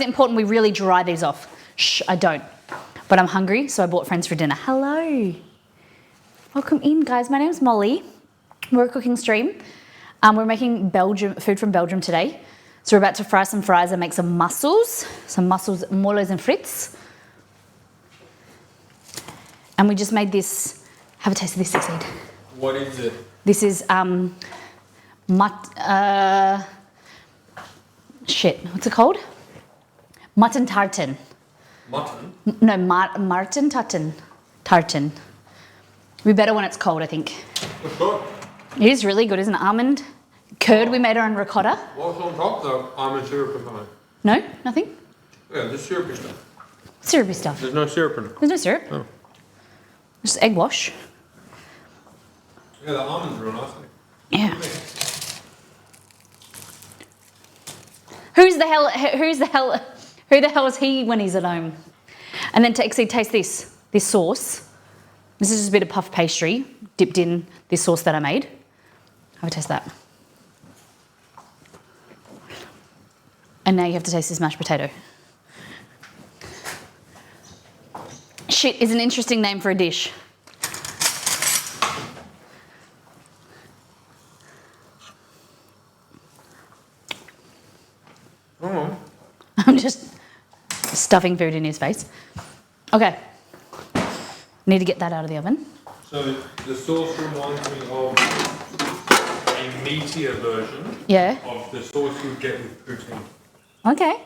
it important we really dry these off? Shh, I don't. But I'm hungry, so I bought friends for dinner. Hello. Welcome in, guys. My name's Molly. We're a cooking stream. We're making food from Belgium today. So we're about to fry some fries and make some mussels, moles and frites. And we just made this. Have a taste of this, Succeed. What is it? This is what's it called? Mutton tartan. Mutton? No, Martin tartan. Tartan. It'd be better when it's cold, I think. It's good. It is really good, isn't it? Almond curd, we made our own ricotta. What's on top though? Almond syrup or something? No, nothing. Yeah, there's syrupy stuff. Syrupy stuff. There's no syrup in it. There's no syrup. Oh. Just egg wash. Yeah, the almonds are real nice. Yeah. Who the hell is he when he's at home? And then taste this sauce. This is just a bit of puff pastry dipped in this sauce that I made. Have a taste of that. And now you have to taste this mashed potato. Shit is an interesting name for a dish. Oh. I'm just stuffing food in his face. Okay. Need to get that out of the oven. So the sauce reminds me of a meatier version of the sauce you get with poutine. Okay.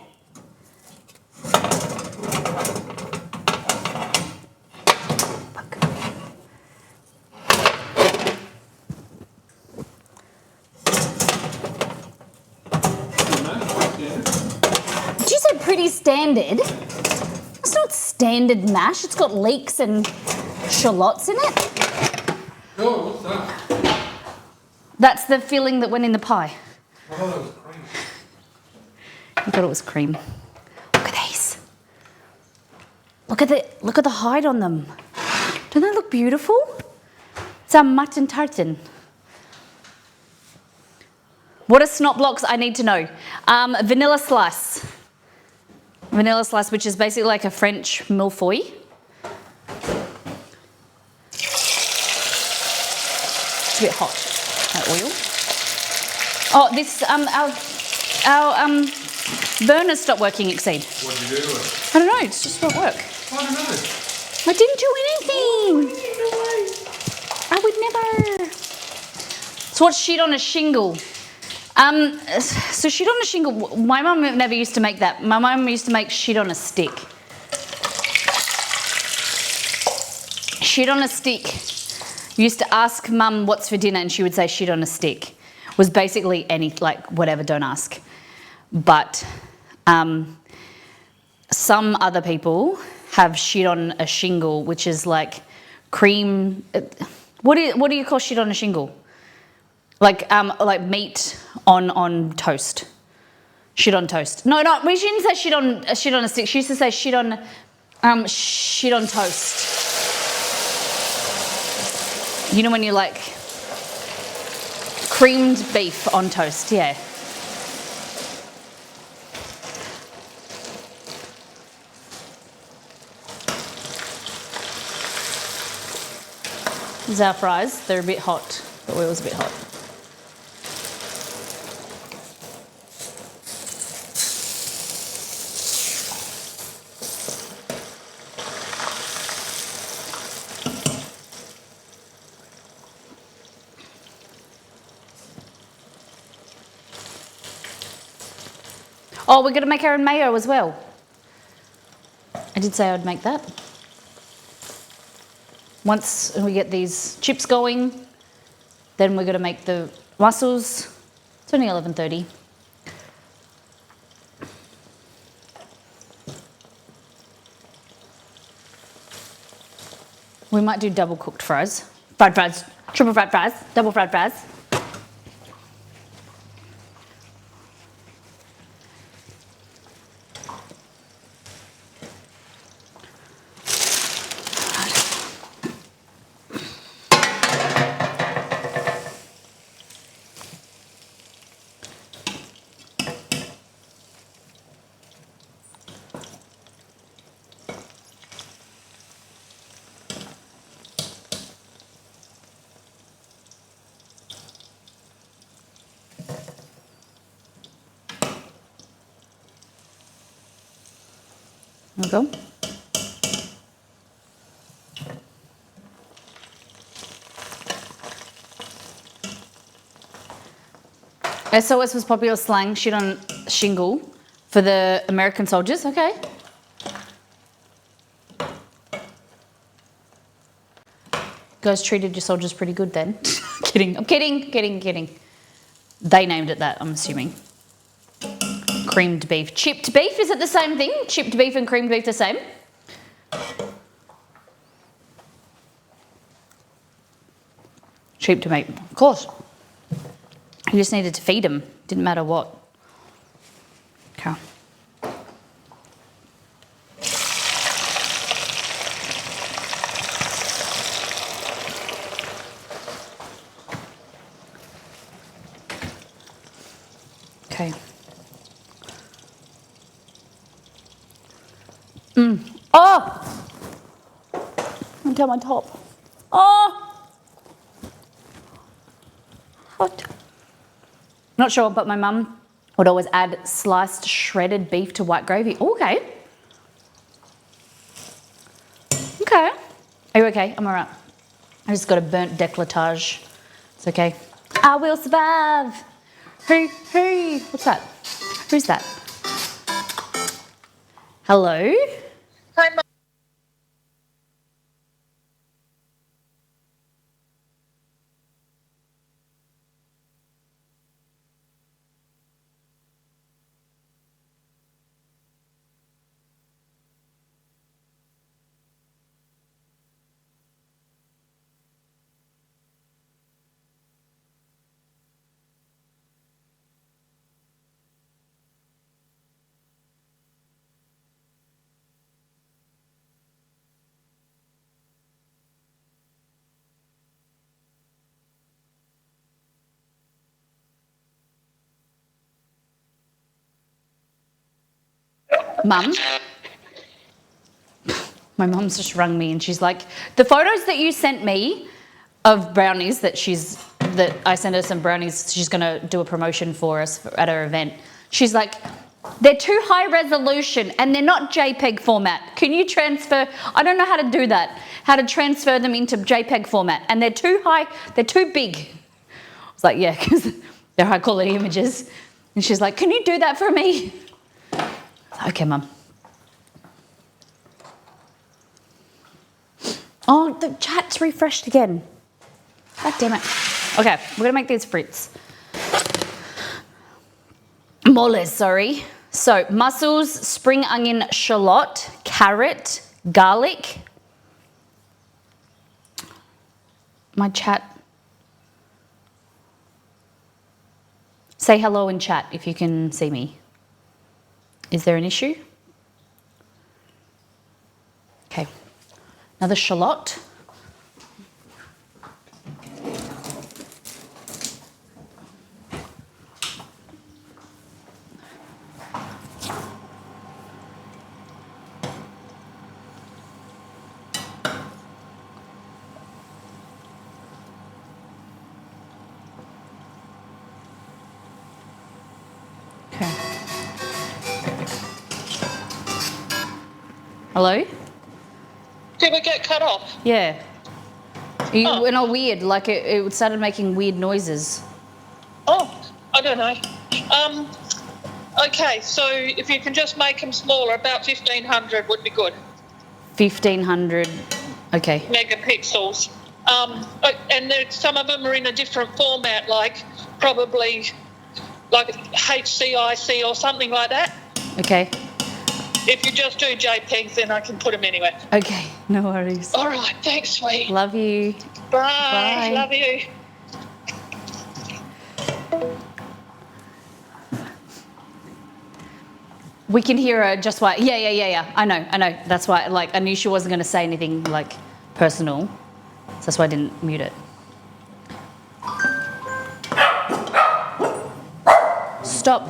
Did you say pretty standard? It's not standard mash. It's got leeks and shallots in it. Oh, what's that? That's the filling that went in the pie. I thought it was cream. You thought it was cream. Look at these. Look at the hide on them. Don't they look beautiful? It's our mutton tartan. What are snot blocks? I need to know. Vanilla slice. Vanilla slice, which is basically like a French millefeuille. It's a bit hot, that oil. Oh, this, our burner stopped working, Exceed. What did you do to it? I don't know, it's just won't work. I don't know. I didn't do anything. I would never. So what's shit on a shingle? So shit on a shingle, my mum never used to make that. My mum used to make shit on a stick. Shit on a stick. You used to ask mum what's for dinner and she would say shit on a stick. Was basically whatever, don't ask. But some other people have shit on a shingle, which is like cream. What do you call shit on a shingle? Like meat on toast. Shit on toast. No, we shouldn't say shit on a stick. She used to say shit on toast. You know when you like creamed beef on toast, yeah. These are our fries. They're a bit hot. The oil's a bit hot. Oh, we're going to make our own mayo as well. I did say I'd make that. Once we get these chips going, then we're going to make the mussels. It's only 11:30. We might do double cooked fries. Fried fries, triple fried fries, double fried fries. There we go. SOS was popular slang, shit on shingle, for the American soldiers. Okay. Guys treated your soldiers pretty good then. Kidding. I'm kidding. They named it that, I'm assuming. Creamed beef. Chipped beef, is it the same thing? Chipped beef and creamed beef the same? Cheap to make, of course. You just needed to feed them, didn't matter what. Okay. Okay. Oh! I'm down my top. Oh! Hot. Not sure, but my mum would always add sliced shredded beef to white gravy. Okay. Okay. Are you okay? I'm all right. I just got a burnt décolletage. It's okay. I will survive. Hey, what's that? Who's that? Hello? Hi, Mum. Mum. My mum's just rung me and she's like, the photos that you sent me of brownies that I sent her some brownies, she's going to do a promotion for us at her event. She's like, they're too high resolution and they're not JPEG format. Can you transfer? I don't know how to do that. How to transfer them into JPEG format. And they're too high, they're too big. I was like, yeah, because they're high quality images. And she's like, can you do that for me? Okay, Mum. Oh, the chat's refreshed again. God damn it. Okay, we're gonna make these frites. Moles, sorry. So, mussels, spring onion, shallot, carrot, garlic. My chat. Say hello in chat if you can see me. Is there an issue? Okay. Another shallot. Okay. Hello? Did we get cut off? Yeah. You went all weird, like it started making weird noises. Oh, I don't know. Okay, so if you can just make them smaller, about 1,500 would be good. 1,500, okay. Megapixels. And some of them are in a different format, like probably like HCIC or something like that. Okay. If you just do JPEGs, then I can put them anywhere. Okay, no worries. All right, thanks, sweet. Love you. Bye. Bye. Love you. We can hear her just why. Yeah. I know. That's why, like, I knew she wasn't going to say anything, like, personal. So that's why I didn't mute it. Stop.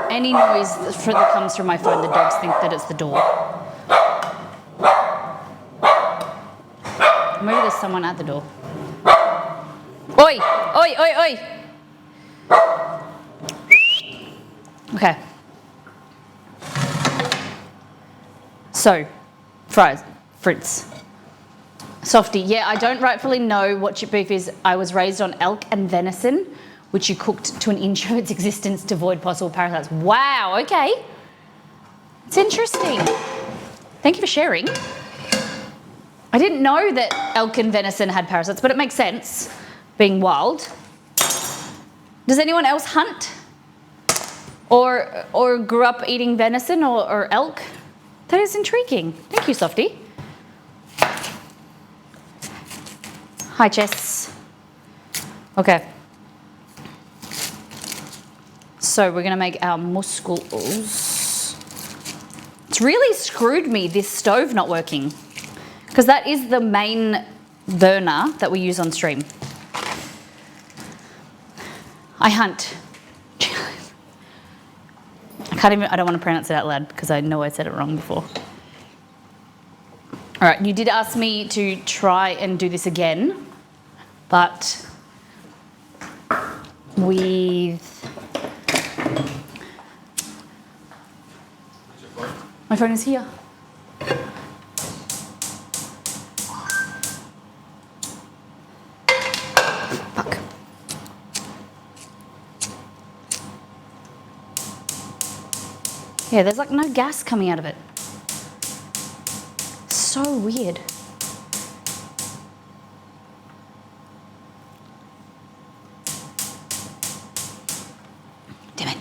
Any noise that comes through my phone, the dogs think that it's the door. Maybe there's someone at the door. Oi! Okay. So, frites. Softy, yeah, I don't rightfully know what chip beef is. I was raised on elk and venison, which you cooked to an inch of its existence to avoid possible parasites. Wow, okay. It's interesting. Thank you for sharing. I didn't know that elk and venison had parasites, but it makes sense, being wild. Does anyone else hunt? Or grew up eating venison or elk? That is intriguing. Thank you, Softy. Hi, Jess. Okay. So we're gonna make our mussels. It's really screwed me, this stove not working, because that is the main burner that we use on stream. I hunt. I don't want to pronounce it out loud because I know I said it wrong before. All right, you did ask me to try and do this again, but with... My phone is here. Fuck. Yeah, there's like no gas coming out of it. So weird. Damn it.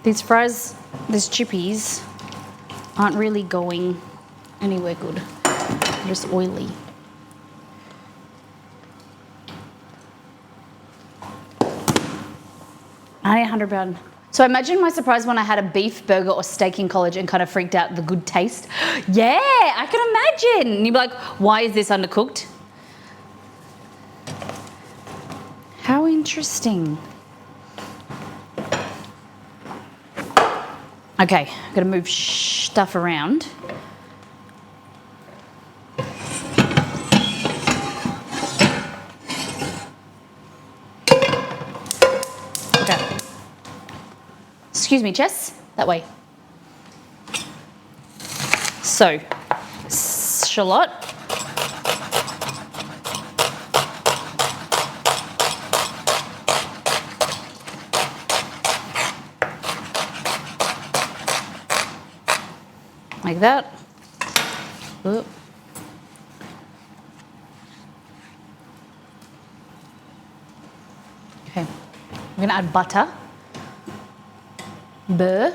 These fries, these chippies, aren't really going anywhere good. They're just oily. I need 100 pound So imagine my surprise when I had a beef burger or steak in college and kind of freaked out the good taste. Yeah, I can imagine. And you'd be like, why is this undercooked? How interesting. Okay, I'm gonna move stuff around. Okay. Excuse me, Jess, that way. So, shallot. Like that. Ooh. Okay, I'm gonna add butter. Butter.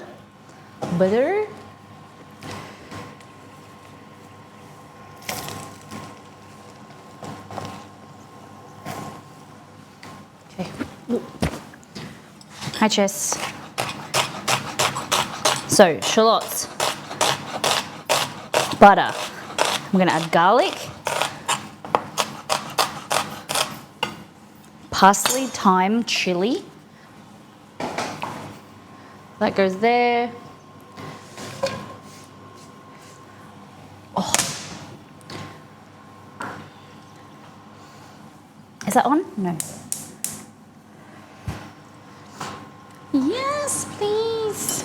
Okay. Ooh. Hi, Jess. So, shallots. Butter. I'm going to add garlic, parsley, thyme, chili. That goes there. Oh. Is that on? No. Yes, please.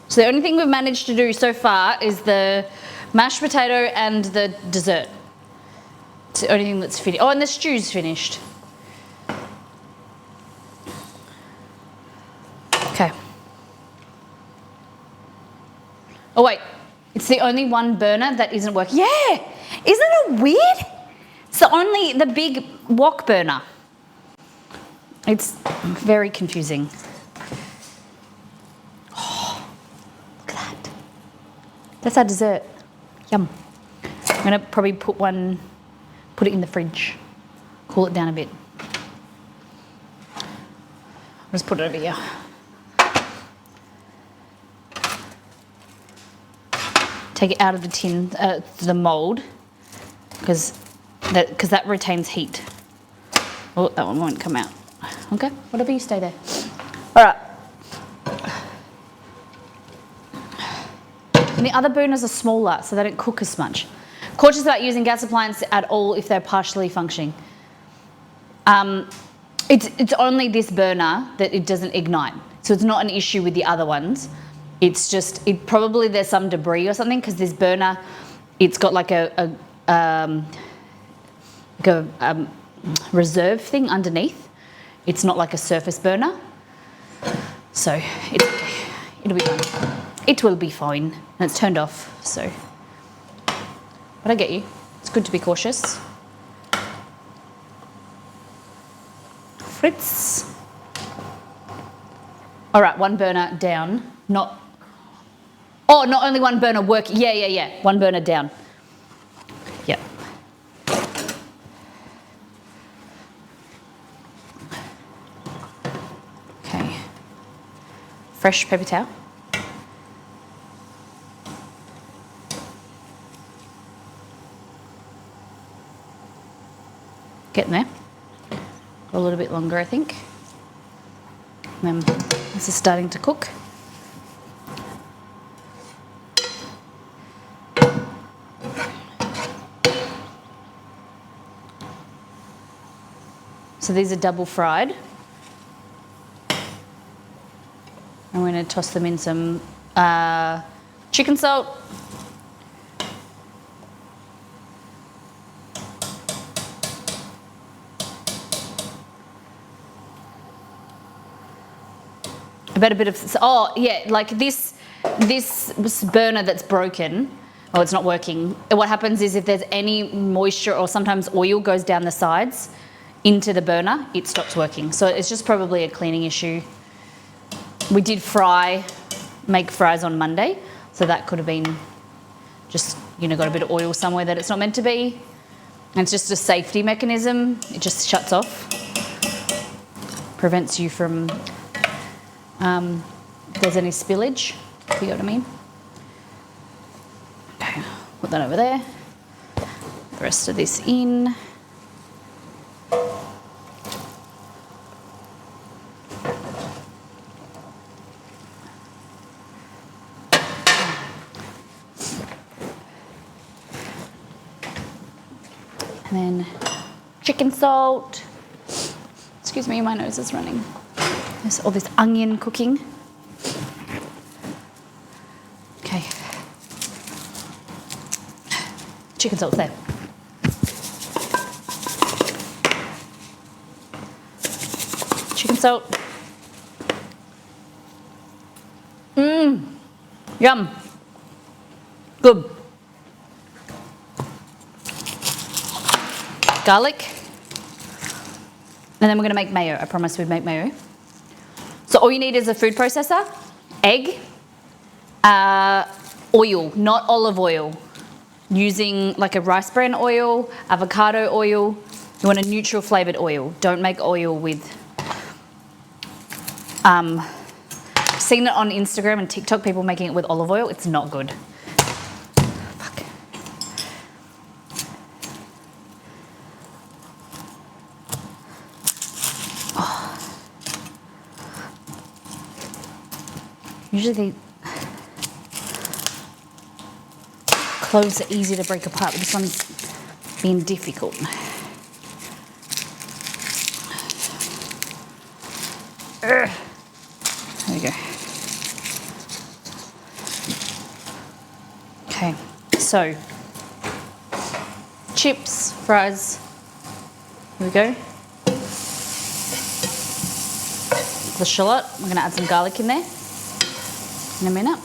So the only thing we've managed to do so far is the mashed potato and the dessert. It's the only thing that's finished. Oh, and the stew's finished. Okay. Oh wait, it's the only one burner that isn't working. Yeah, isn't it weird? It's the big wok burner. It's very confusing. That's our dessert. Yum. I'm gonna probably put it in the fridge. Cool it down a bit. I'll just put it over here. Take it out of the tin, the mold, because that retains heat. Oh, that one won't come out. Okay, whatever, you stay there. All right. And the other burners are smaller, so they don't cook as much. Cautious about using gas appliances at all if they're partially functioning. It's only this burner that it doesn't ignite, so it's not an issue with the other ones. It's just probably there's some debris or something because this burner, it's got like a reserve thing underneath. It's not like a surface burner, so it's okay. It'll be fine. It will be fine. And it's turned off, so. But I get you. It's good to be cautious. Fritz. All right, one burner down. Not only one burner working. Yeah. One burner down. Yeah. Okay. Fresh paper towel. Getting there. A little bit longer, I think. And then this is starting to cook. So these are double fried. I'm going to toss them in some chicken salt. I bet a bit of, oh yeah, like this burner that's broken, or it's not working, what happens is if there's any moisture or sometimes oil goes down the sides into the burner, it stops working. So it's just probably a cleaning issue. We did make fries on Monday, so that could have been just, got a bit of oil somewhere that it's not meant to be. And it's just a safety mechanism. It just shuts off. prevents you from, if there's any spillage, if you know what I mean. Okay, put that over there. The rest of this in. And then chicken salt. Excuse me, my nose is running. There's all this onion cooking. Okay. Chicken salt's there. Chicken salt. Yum. Good. Garlic. And then we're going to make mayo. I promised we'd make mayo. So all you need is a food processor, egg, oil, not olive oil. Using like a rice bran oil, avocado oil. You want a neutral flavored oil. Don't make oil with... I've seen it on Instagram and TikTok, people making it with olive oil. It's not good. Fuck. Oh. Usually the cloves are easy to break apart, but this one's been difficult. There we go. Okay, so chips, fries. Here we go. The shallot. I'm going to add some garlic in there in a minute.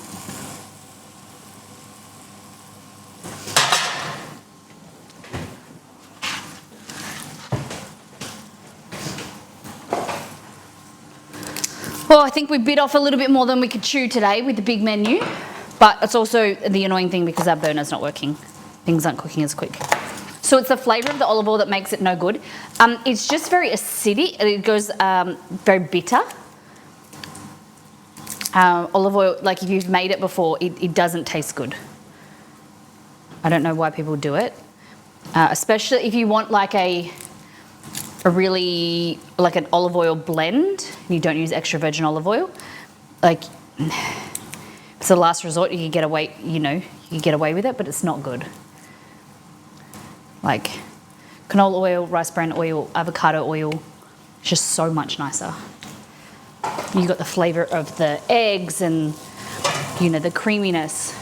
Well, I think we bit off a little bit more than we could chew today with the big menu, but it's also the annoying thing because our burner's not working. Things aren't cooking as quick. So it's the flavour of the olive oil that makes it no good. It's just very acidic. It goes very bitter. Olive oil, like if you've made it before, it doesn't taste good. I don't know why people do it. Especially if you want like a really, like an olive oil blend, and you don't use extra virgin olive oil, like, it's the last resort. You can get away, you know, you can get away with it, but it's not good. Like, canola oil, rice bran oil, avocado oil, it's just so much nicer. You got the flavour of the eggs and, you know, the creaminess.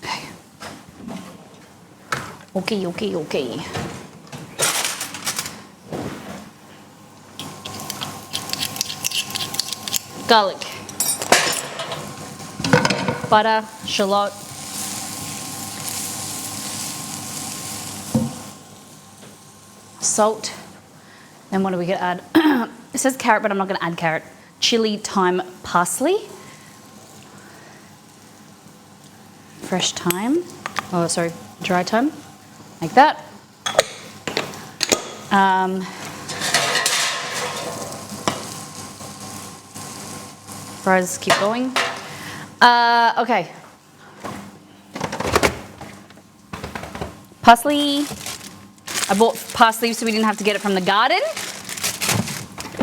Okay. Okay. Garlic, butter, shallot, salt. Then what are we going to add? It says carrot, but I'm not going to add carrot. Chili, thyme, parsley. Fresh thyme. Oh, sorry, dry thyme. Like that. Fries keep going. Okay. Parsley. I bought parsley so we didn't have to get it from the garden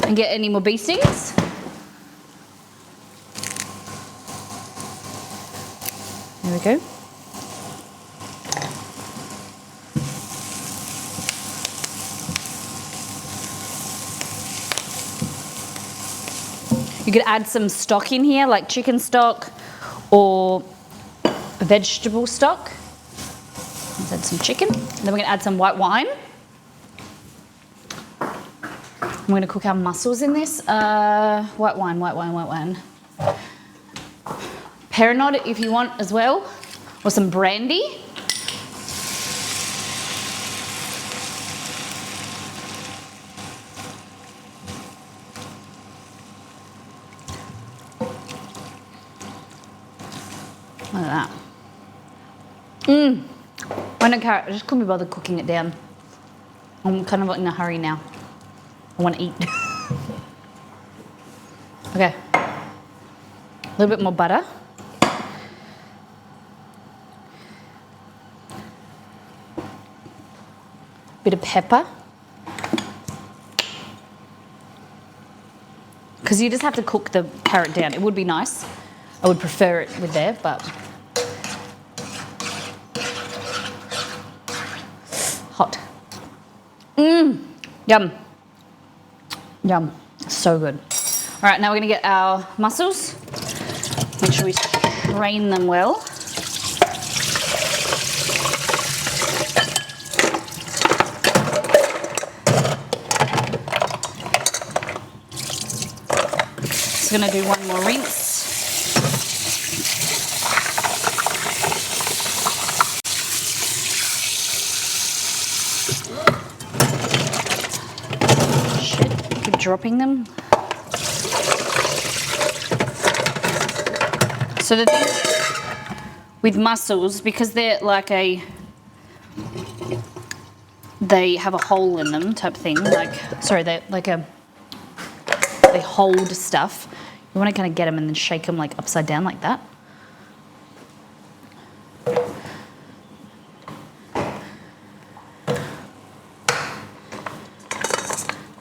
and get any more bee stings. There we go. You could add some stock in here, like chicken stock or vegetable stock. Let's add some chicken. Then we're going to add some white wine. I'm going to cook our mussels in this. White wine. Perinod if you want as well, or some brandy. Look at that. Why no carrot? I just couldn't be bothered cooking it down. I'm kind of in a hurry now. I want to eat. Okay. A little bit more butter. Bit of pepper. Because you just have to cook the carrot down. It would be nice. I would prefer it with there, but hot. Yum. Yum. So good. All right, now we're gonna get our mussels. Make sure we strain them well. Just gonna do one more rinse. Shit, keep dropping them. So the thing with mussels, because they're like they have a hole in them type thing, they're like they hold stuff. You want to kind of get them and then shake them like upside down like that.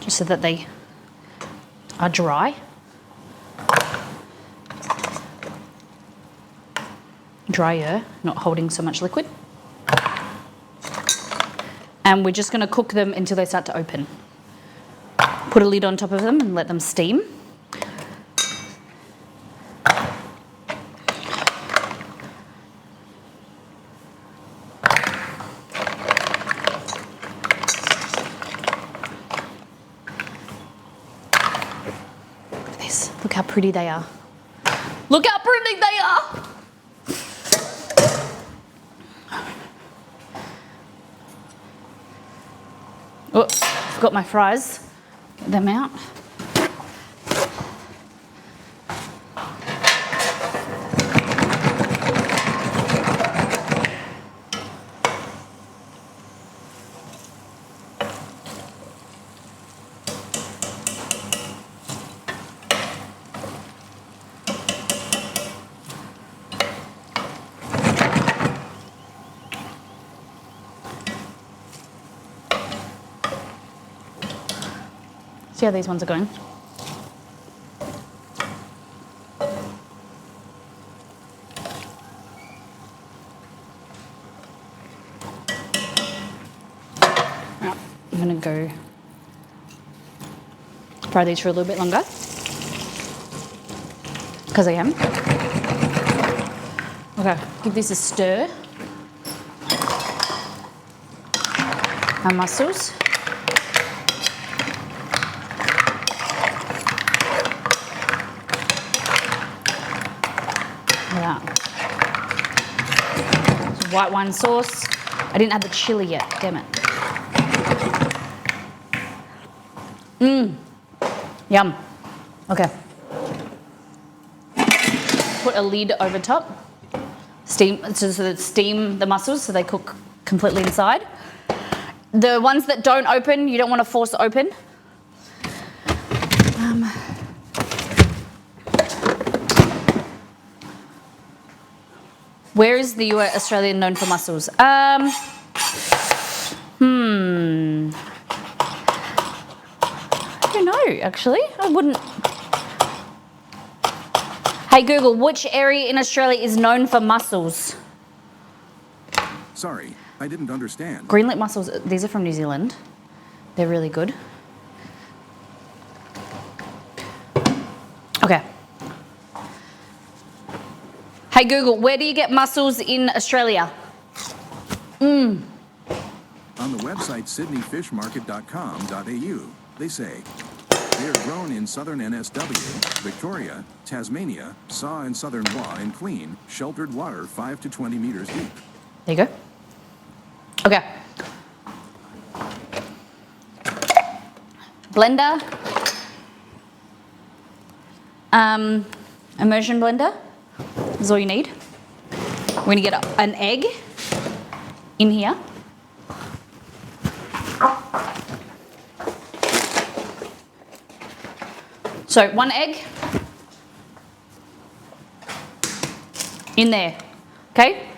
Just so that they are dry. Drier, not holding so much liquid. And we're just going to cook them until they start to open. Put a lid on top of them and let them steam. Look at this. Look how pretty they are. Look how pretty they are! Oh, forgot my fries. Get them out. See how these ones are going. Right, I'm gonna go fry these for a little bit longer because I am. Okay, give this a stir. Our mussels. White wine sauce. I didn't add the chili yet, damn it. Yum. Okay. Put a lid over top. Steam, so that steam the mussels so they cook completely inside. The ones that don't open, you don't want to force open. Where is the US Australia known for mussels? I don't know, actually. I wouldn't. Hey Google, which area in Australia is known for mussels? Sorry, I didn't understand. Greenlip mussels, these are from New Zealand. They're really good. Okay. Hey Google, where do you get mussels in Australia? On the website sydneyfishmarket.com.au, they say, they are grown in southern NSW, Victoria, Tasmania, Saw and southern Wa in clean, sheltered water 5 to 20 meters deep. There you go. Okay. Blender. Immersion blender. Is all you need. We're going to get an egg in here. So 1 egg in there, okay?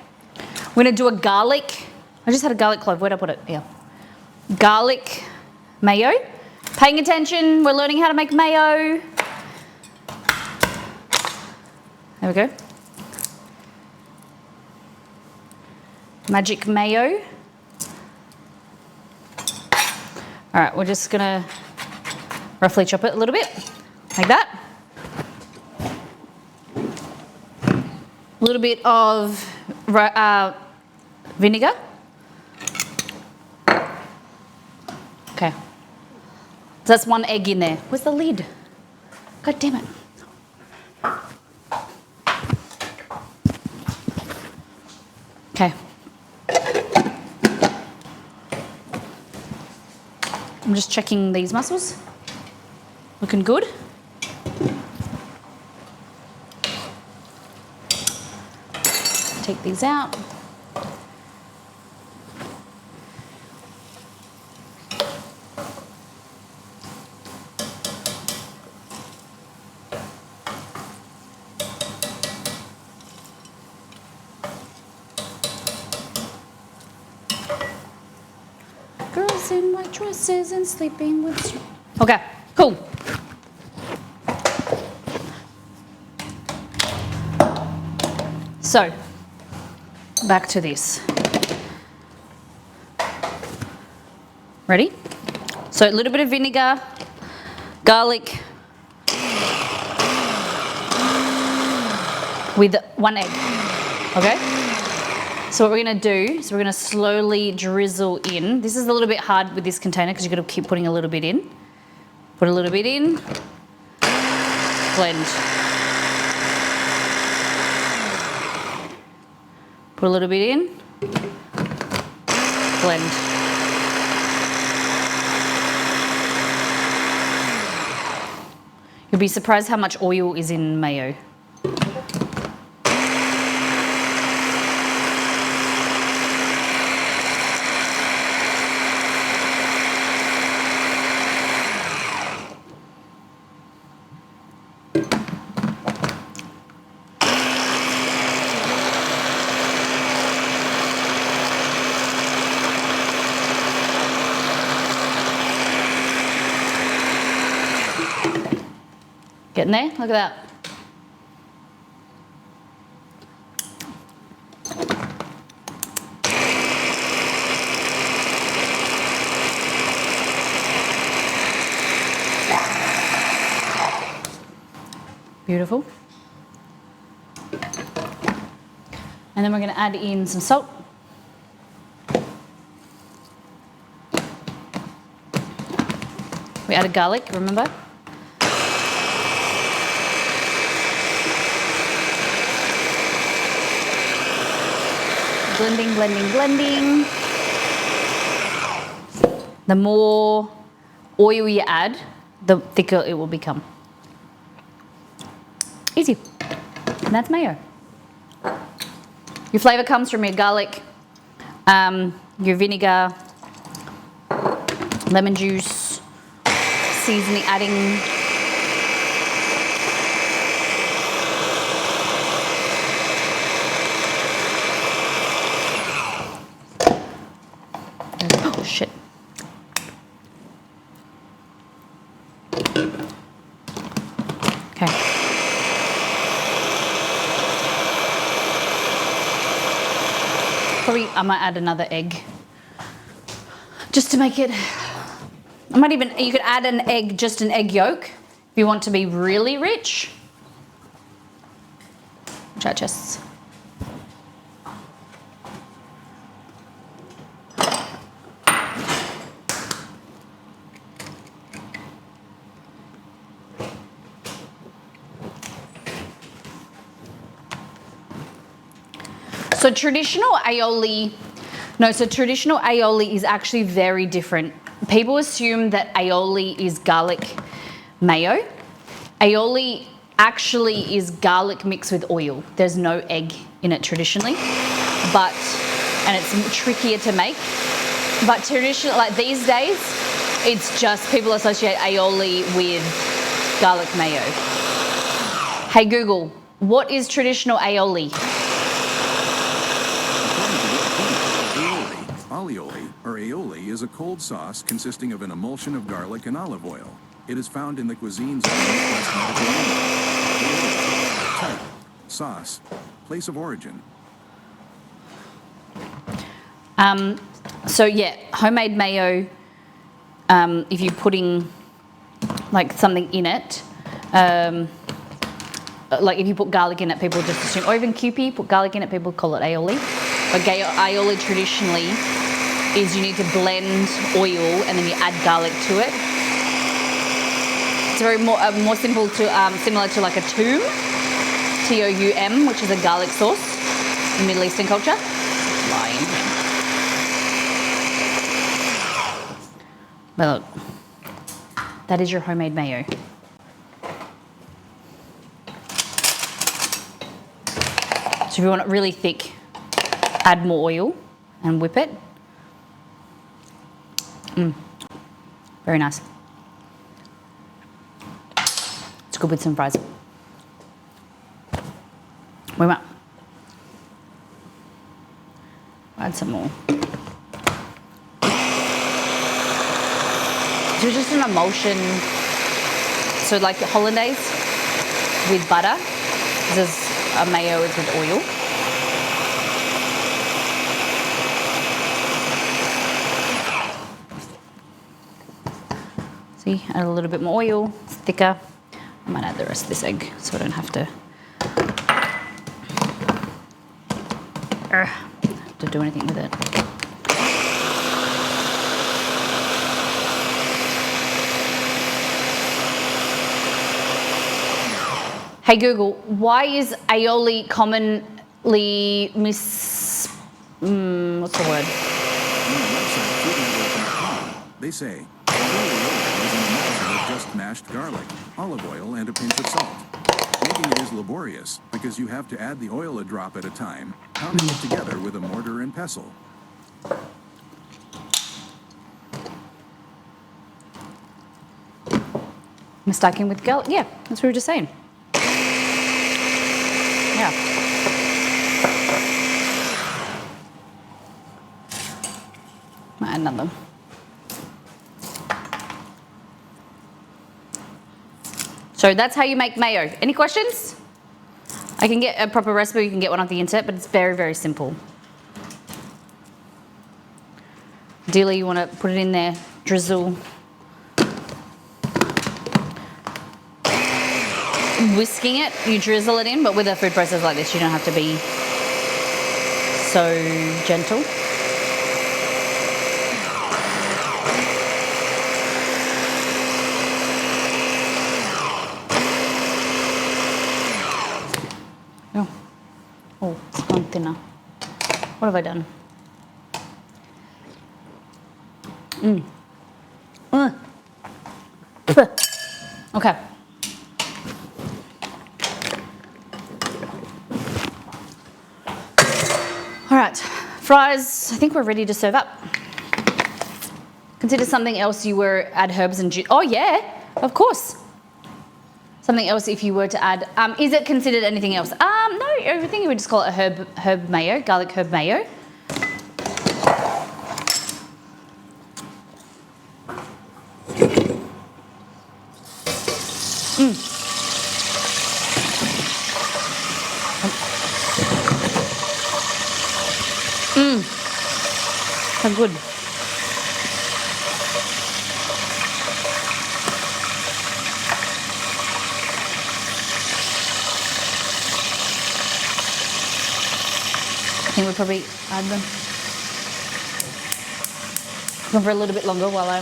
We're gonna do a garlic. I just had a garlic clove, where'd I put it? Yeah. Garlic mayo. Paying attention, we're learning how to make mayo. There we go. Magic mayo. All right, we're just gonna roughly chop it a little bit, like that. A little bit of vinegar. Okay. So that's 1 egg in there. Where's the lid? God damn it. Okay. I'm just checking these mussels. Looking good. Take these out. Girls in white dresses and sleeping with... Okay, cool. So, back to this. Ready? So a little bit of vinegar, garlic, with 1 egg, okay? So what we're gonna do is we're gonna slowly drizzle in. This is a little bit hard with this container because you've got to keep putting a little bit in. Put a little bit in, blend. Put a little bit in, blend. You'll be surprised how much oil is in mayo. Getting there? Look at that. Beautiful. And then we're going to add in some salt. We added garlic, remember? Blending, blending, blending. The more oil you add, the thicker it will become. Easy. And that's mayo. Your flavour comes from your garlic, your vinegar, lemon juice, seasoning, adding oh shit. Okay. Probably I might add another egg just to make it. I might even, you could add an egg, just an egg yolk, if you want to be really rich. Try chests. So traditional aioli is actually very different. People assume that aioli is garlic mayo. Aioli actually is garlic mixed with oil. There's no egg in it traditionally, and it's trickier to make. But traditional, like these days, it's just people associate aioli with garlic mayo. Hey Google, what is traditional aioli? Alioli, or aioli, is a cold sauce consisting of an emulsion of garlic and olive oil. It is found in the cuisines of the Northwest Mediterranean. Type, sauce, place of origin. So yeah, homemade mayo, if you're putting like something in it, like if you put garlic in it, people just assume, or even Kewpie, put garlic in it, people call it aioli. But aioli traditionally is you need to blend oil and then you add garlic to it. It's very more simple to similar to like a toum, T-O-U-M, which is a garlic sauce in Middle Eastern culture. Lying. But look, that is your homemade mayo. So if you want it really thick, add more oil and whip it. Very nice. It's good with some fries. We might add some more. So just an emulsion. So like hollandaise with butter. This is a mayo is with oil. See, add a little bit more oil, it's thicker. I might add the rest of this egg so I don't have to do anything with it. Hey Google, why is aioli commonly what's the word? They say aioli is an emulsion of just mashed garlic, olive oil, and a pinch of salt. Making it is laborious because you have to add the oil a drop at a time, pounding it together with a mortar and pestle. Mistaken with garlic? Yeah, that's what we were just saying. Yeah. Might add another. So that's how you make mayo. Any questions? I can get a proper recipe, you can get one off the internet, but it's very, very simple. Ideally, you want to put it in there, drizzle. Whisking it, you drizzle it in, but with a food processor like this, you don't have to be so gentle. Oh, it's gone thinner. What have I done? Okay. All right, fries, I think we're ready to serve up. Consider something else you were add herbs and juice. Oh yeah, of course. Something else if you were to add, is it considered anything else? No, I think you would just call it a herb mayo, garlic herb mayo. So good. I think we'll probably add them. Go for a little bit longer while I...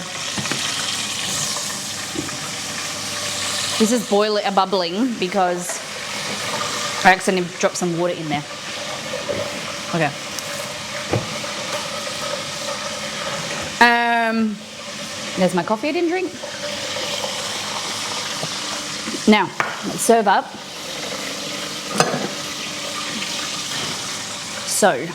This is bubbling because I accidentally dropped some water in there. Okay. There's my coffee I didn't drink. Now, let's serve up. So,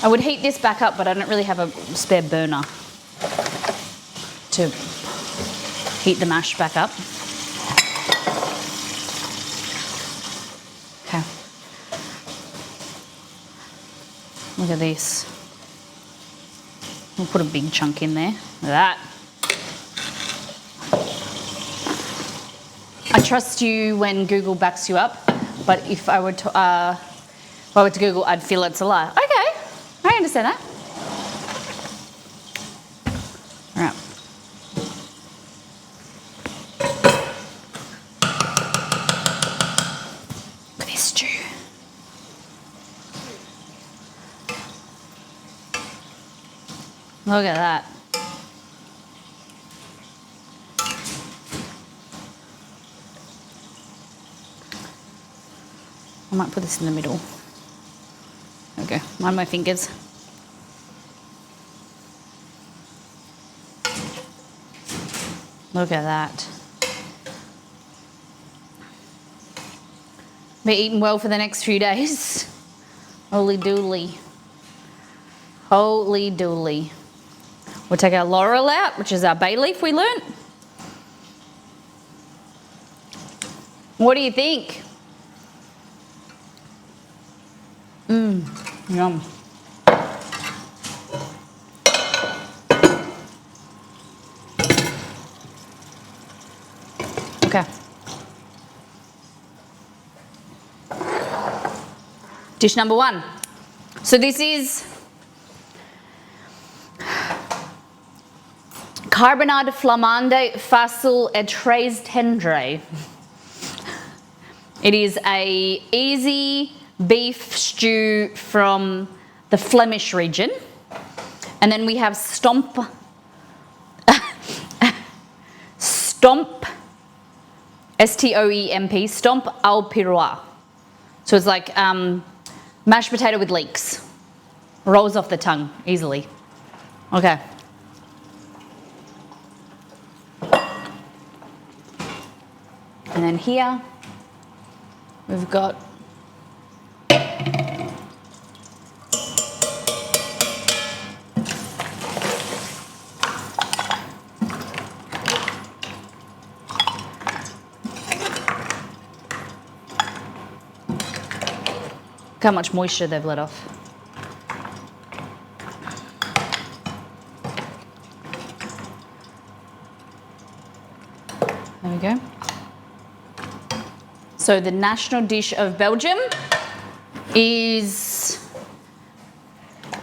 I would heat this back up, but I don't really have a spare burner to heat the mash back up. Okay. Look at this. We'll put a big chunk in there. Look at that. I trust you when Google backs you up, but if I were to Google, I'd feel it's a lie. Okay, I understand that. All right. Look at this stew. Look at that. I might put this in the middle. Okay, mind my fingers. Look at that. Be eating well for the next few days. Holy dooly. Holy dooly. We'll take our laurel out, which is our bay leaf we learnt. What do you think? Yum. Okay. Dish number 1. So this is carbonade flamande facile et très tendre. It is a easy beef stew from the Flemish region. And then we have stomp, S-T-O-E-M-P, stomp au pirois. So it's like mashed potato with leeks. Rolls off the tongue easily. Okay. And then here we've got how much moisture they've let off. There we go. So the national dish of Belgium is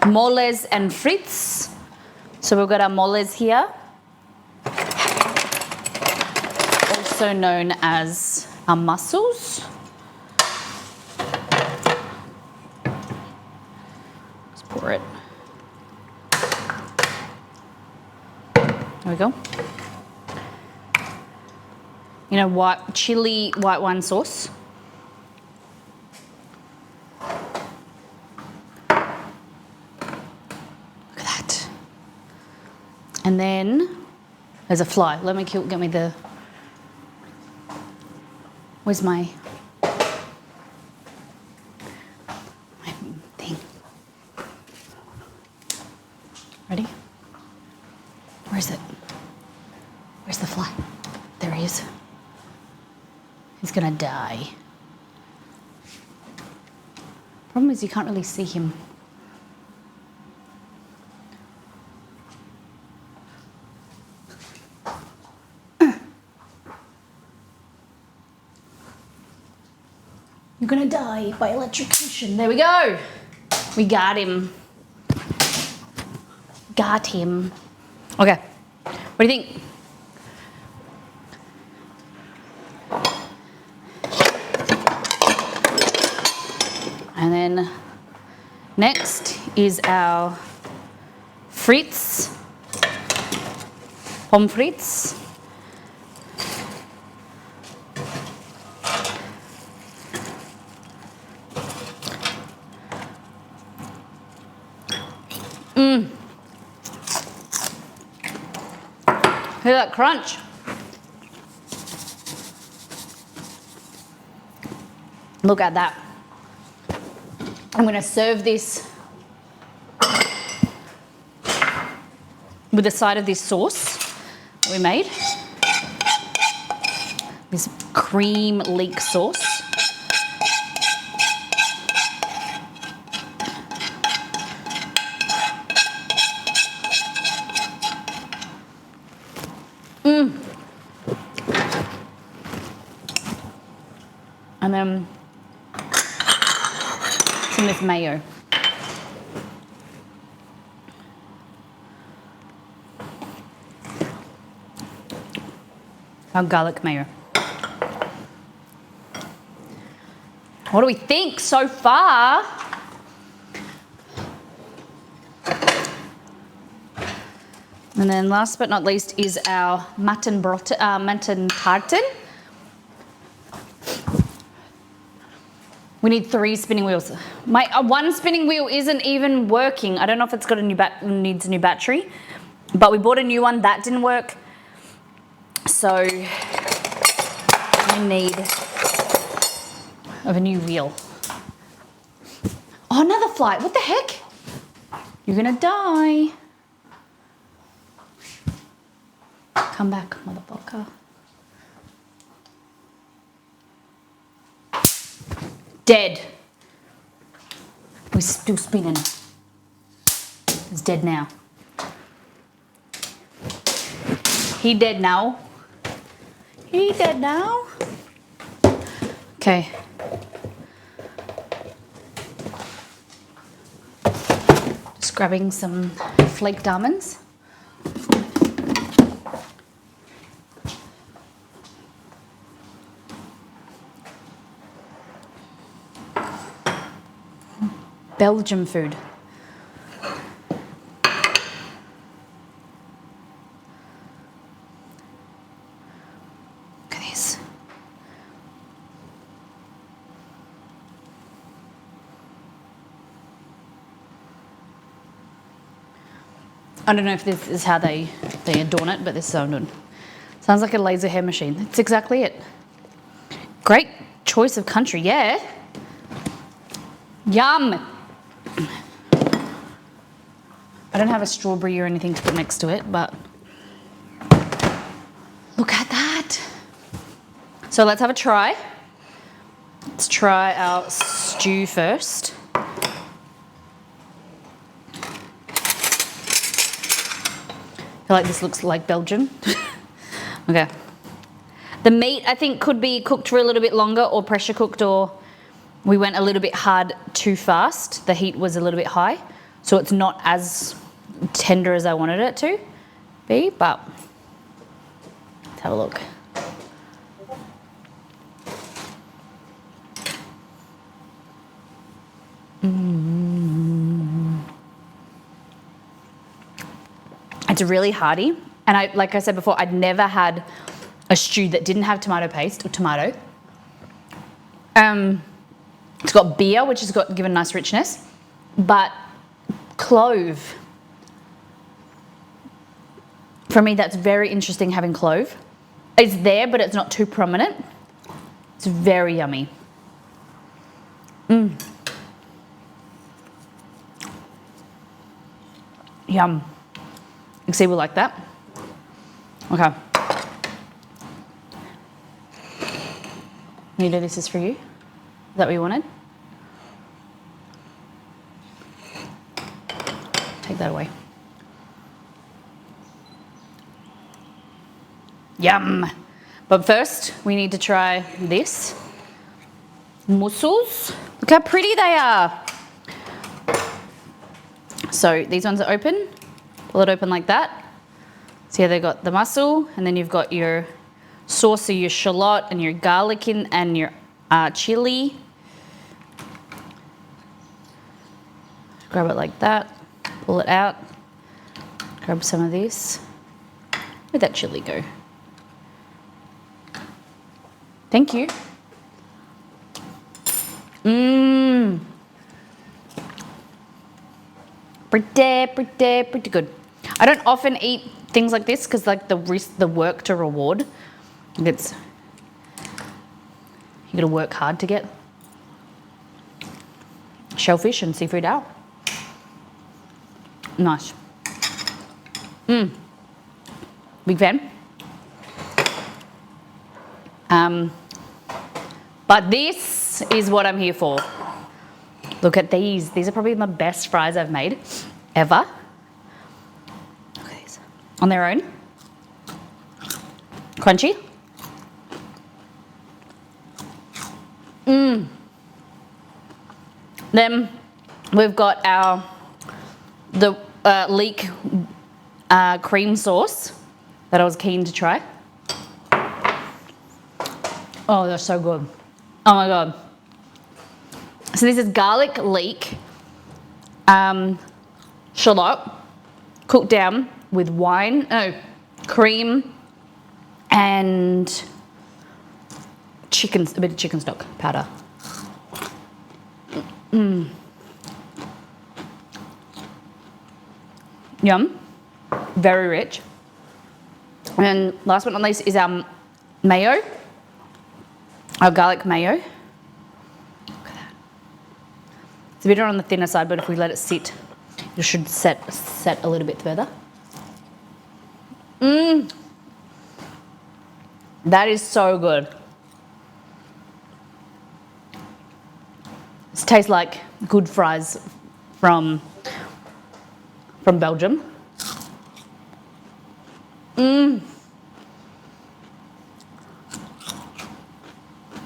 moles and frites. So we've got our moles here, also known as our mussels. Let's pour it. There we go. You know, white chili white wine sauce. Look at that. And then there's a fly. Let me get me the. Where's my thing? Ready? Where is it? Where's the fly? There he is. He's gonna die. Problem is you can't really see him. You're gonna die by electrocution. There we go. We got him. Got him. Okay. What do you think? And then next is our frites, pommes frites. Hear that crunch? Look at that. I'm going to serve this with the side of this sauce that we made. This cream leek sauce. And then some of this mayo. Our garlic mayo. What do we think so far? And then last but not least is our mutton tartan. We need 3 spinning wheels. My one spinning wheel isn't even working. I don't know if it's got a needs a new battery, but we bought a new one that didn't work. So we need of a new wheel. Oh, another flight. What the heck? You're gonna die. Come back, motherfucker. Dead. We're still spinning. It's dead now. He dead now. He dead now. Okay. Just grabbing some flaked almonds. Belgian food. Look at this. I don't know if this is how they adorn it, but this is how I'm doing. Sounds like a laser hair machine. That's exactly it. Great choice of country, yeah. Yum. I don't have a strawberry or anything to put next to it, but look at that. So let's have a try. Let's try our stew first. I feel like this looks like Belgian. Okay. The meat, I think, could be cooked for a little bit longer or pressure cooked, or we went a little bit hard too fast. The heat was a little bit high, so it's not as tender as I wanted it to be, but let's have a look. It's really hearty, and like I said before, I'd never had a stew that didn't have tomato paste or tomato. It's got beer, which has given nice richness, but clove. For me, that's very interesting, having clove. It's there, but it's not too prominent. It's very yummy. Yum. You see, we like that. Okay. Nita, this is for you. Is that what you wanted? Take that away. Yum. But first, we need to try this. Mussels. Look how pretty they are. So these ones are open. Pull it open like that. See how they got the mussel, and then you've got your sauce, so your shallot and your garlic and your chili. Grab it like that. Pull it out. Grab some of this. Where'd that chili go? Thank you. Pretty good. I don't often eat things like this because, like, the work to reward. You gotta work hard to get shellfish and seafood out. Nice. Big fan. But this is what I'm here for. Look at these. These are probably my best fries I've made ever. Look at these. On their own. Crunchy. Then we've got the leek cream sauce that I was keen to try. Oh, they're so good. Oh my God. So this is garlic leek shallot cooked down with cream and a bit of chicken stock powder. Yum. Very rich. And last but not least is our mayo. Our garlic mayo. Look at that. It's a bit on the thinner side, but if we let it sit, it should set a little bit further. That is so good. This tastes like good fries from Belgium.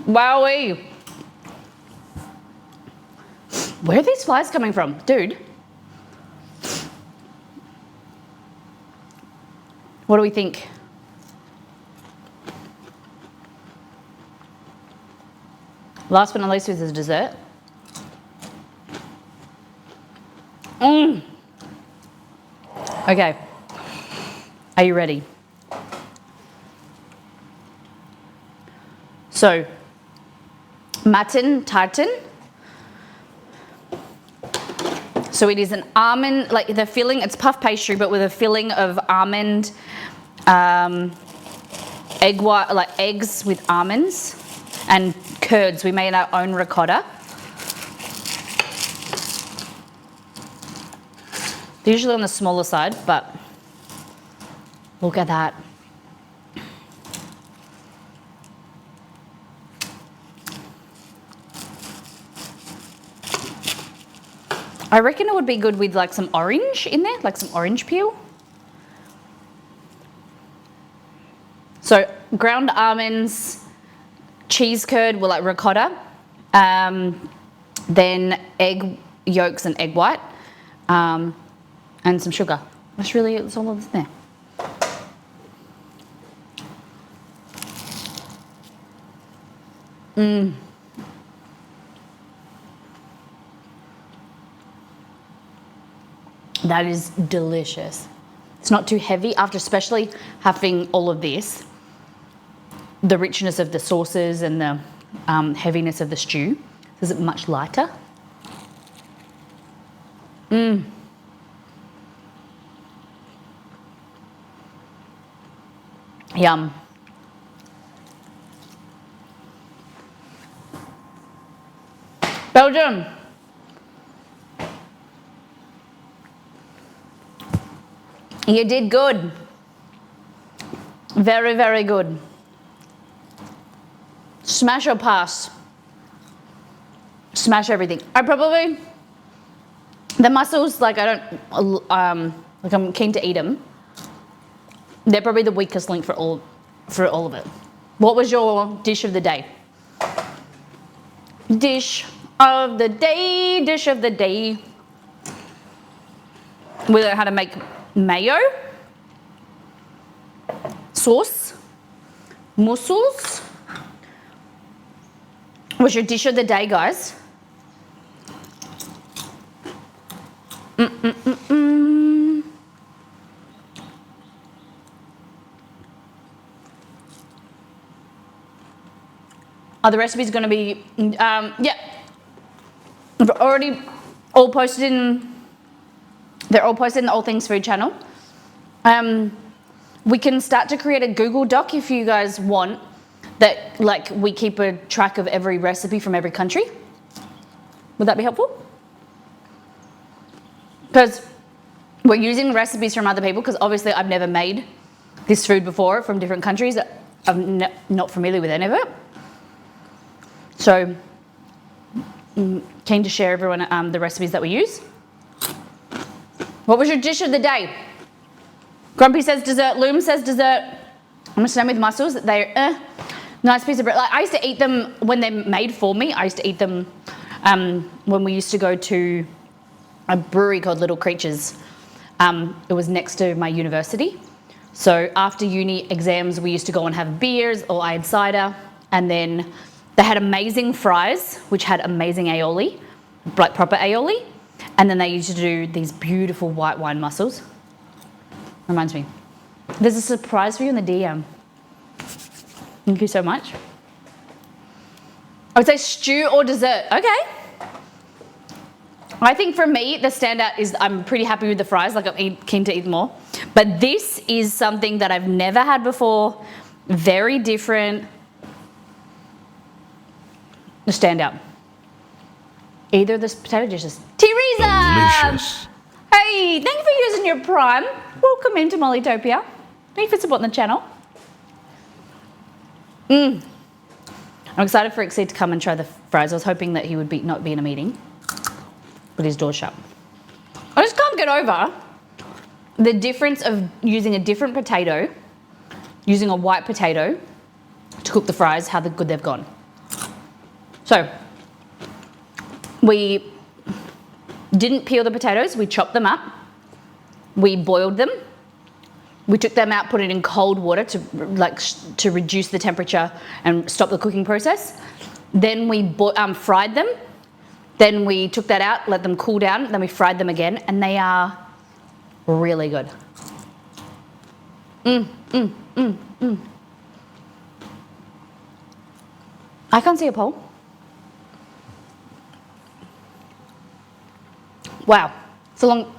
Wowee. Where are these flies coming from? Dude. What do we think? Last but not least is the dessert. Okay. Are you ready? So, Matten tartan. So it is an almond, like the filling, it's puff pastry, but with a filling of almond, egg white, like eggs with almonds and curds. We made our own ricotta. They're usually on the smaller side, but look at that. I reckon it would be good with like some orange in there, like some orange peel. So ground almonds, cheese curd, well, like ricotta, then egg yolks and egg white, and some sugar. That's all that's there. That is delicious. It's not too heavy after especially having all of this. The richness of the sauces and the heaviness of the stew. Is it much lighter? Yum. Belgium. You did good. Very, very good. Smash or pass? Smash everything. The mussels, like I'm keen to eat them. They're probably the weakest link for all of it. What was your dish of the day? Dish of the day, dish of the day. We learned how to make mayo, sauce, mussels. What's your dish of the day, guys? Are the recipes going to be, yeah. They're already all posted in, they're all posted in the All Things Food channel. We can start to create a Google Doc if you guys want, that like we keep a track of every recipe from every country. Would that be helpful? Because We're using recipes from other people because obviously I've never made this food before from different countries. I'm not familiar with any of it. So, keen to share everyone the recipes that we use. What was your dish of the day? Grumpy says dessert. Loom says dessert. I'm going to stay with mussels. They're nice piece of bread. Like, I used to eat them when they're made for me. I used to eat them when we used to go to a brewery called Little Creatures. It was next to my university. So after uni exams, we used to go and have beers, or I had cider. And then they had amazing fries, which had amazing aioli, like proper aioli. And then they used to do these beautiful white wine mussels. Reminds me. There's a surprise for you in the DM. Thank you so much. I would say stew or dessert. Okay. I think for me, the standout is I'm pretty happy with the fries. Like, I'm keen to eat more. But this is something that I've never had before. Very different. The standout. Either of the potato dishes. Teresa! Delicious. Hey, thank you for using your Prime. Welcome into Mollytopia. Thank you for supporting the channel. I'm excited for Exceed to come and try the fries. I was hoping that he would not be in a meeting, but his door's shut. I just can't get over the difference of using a different potato, using a white potato to cook the fries, how good they've gone. So, we didn't peel the potatoes, we chopped them up, we boiled them, we took them out, put it in cold water to reduce the temperature and stop the cooking process. Then we fried them. Then we took that out, let them cool down, then we fried them again, and they are really good. I can't see a poll. Wow, it's a long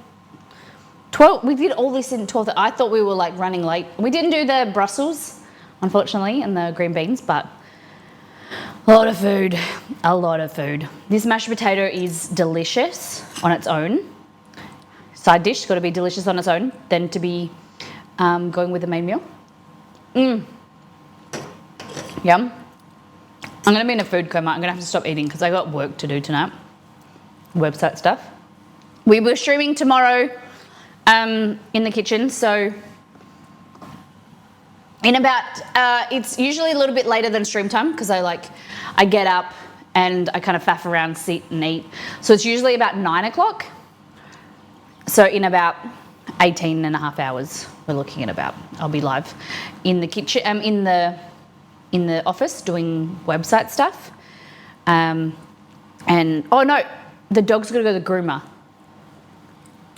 12. We did all this in 12. I thought we were like running late. We didn't do the Brussels, unfortunately, and the green beans, but a lot of food, a lot of food. This mashed potato is delicious on its own. Side dish, got to be delicious on its own, then to be going with the main meal. Yum. I'm going to be in a food coma. I'm going to have to stop eating because I got work to do tonight. Website stuff. We were streaming tomorrow in the kitchen, so in about, it's usually a little bit later than stream time because I get up and I kind of faff around, sit and eat. So it's usually about 9 o'clock. So in about 18 and a half hours, we're looking at about, I'll be live in the kitchen, in the office doing website stuff. And, oh no, the dog's got to go to the groomer.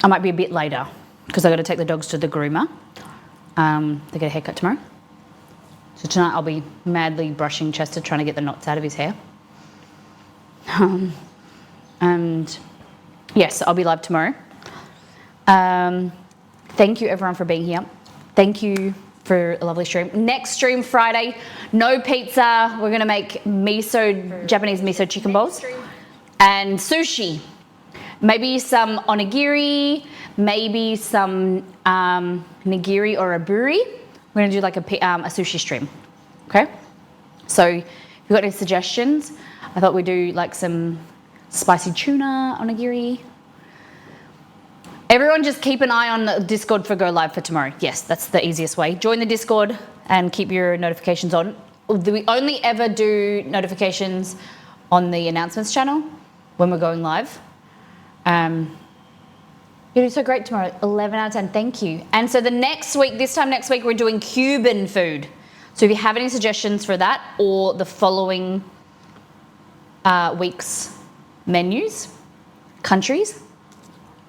I might be a bit later because I've got to take the dogs to the groomer. They get a haircut tomorrow. So tonight I'll be madly brushing Chester, trying to get the knots out of his hair. And yes, I'll be live tomorrow. Thank you everyone for being here. Thank you for a lovely stream. Next stream Friday, no pizza. We're gonna make Japanese miso chicken bowls and sushi. Maybe some onigiri, maybe some nigiri or aburi. We're gonna do like a sushi stream, okay? So if you've got any suggestions, I thought we'd do like some spicy tuna onigiri. Everyone just keep an eye on the Discord for Go Live for tomorrow. Yes, that's the easiest way. Join the Discord and keep your notifications on. We only ever do notifications on the announcements channel when we're going live. You do so great tomorrow, 11 out of 10, thank you. And so this time next week, we're doing Cuban food. So if you have any suggestions for that or the following week's menus, countries,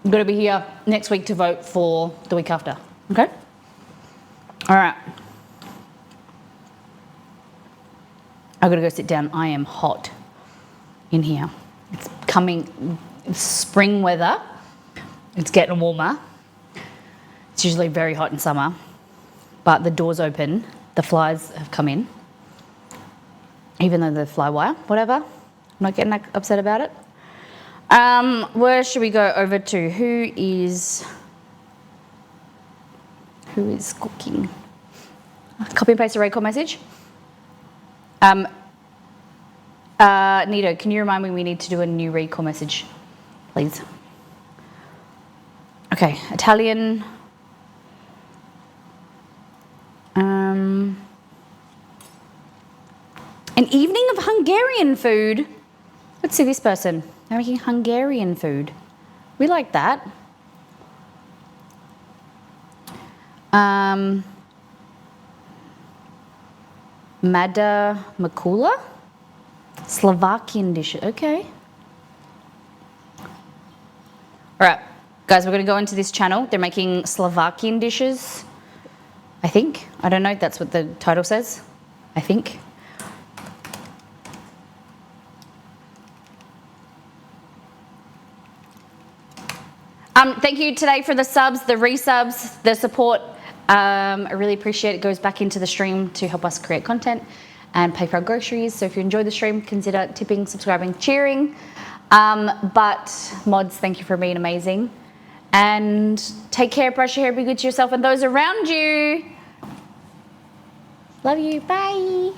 you've got to be here next week to vote for the week after, okay? All right. I've got to go sit down. I am hot in here. It's coming, it's spring weather. It's getting warmer. It's usually very hot in summer, but the door's open. The flies have come in, even though the fly wire, whatever. I'm not getting upset about it. Where should we go over to? Who is Who is cooking? Copy and paste a recall message. Nito, can you remind me we need to do a new recall message, please? Okay, Italian. An evening of Hungarian food. Let's see this person. They're making Hungarian food. We like that. Mada Makula? Slovakian dish. Okay. All right, guys, we're going to go into this channel. They're making Slovakian dishes, I think. I don't know if that's what the title says. I think. Thank you today for the subs, the resubs, the support. I really appreciate it. It goes back into the stream to help us create content and pay for our groceries. So if you enjoy the stream, consider tipping, subscribing, cheering. But mods, thank you for being amazing. And take care, brush your hair, be good to yourself and those around you. Love you, bye.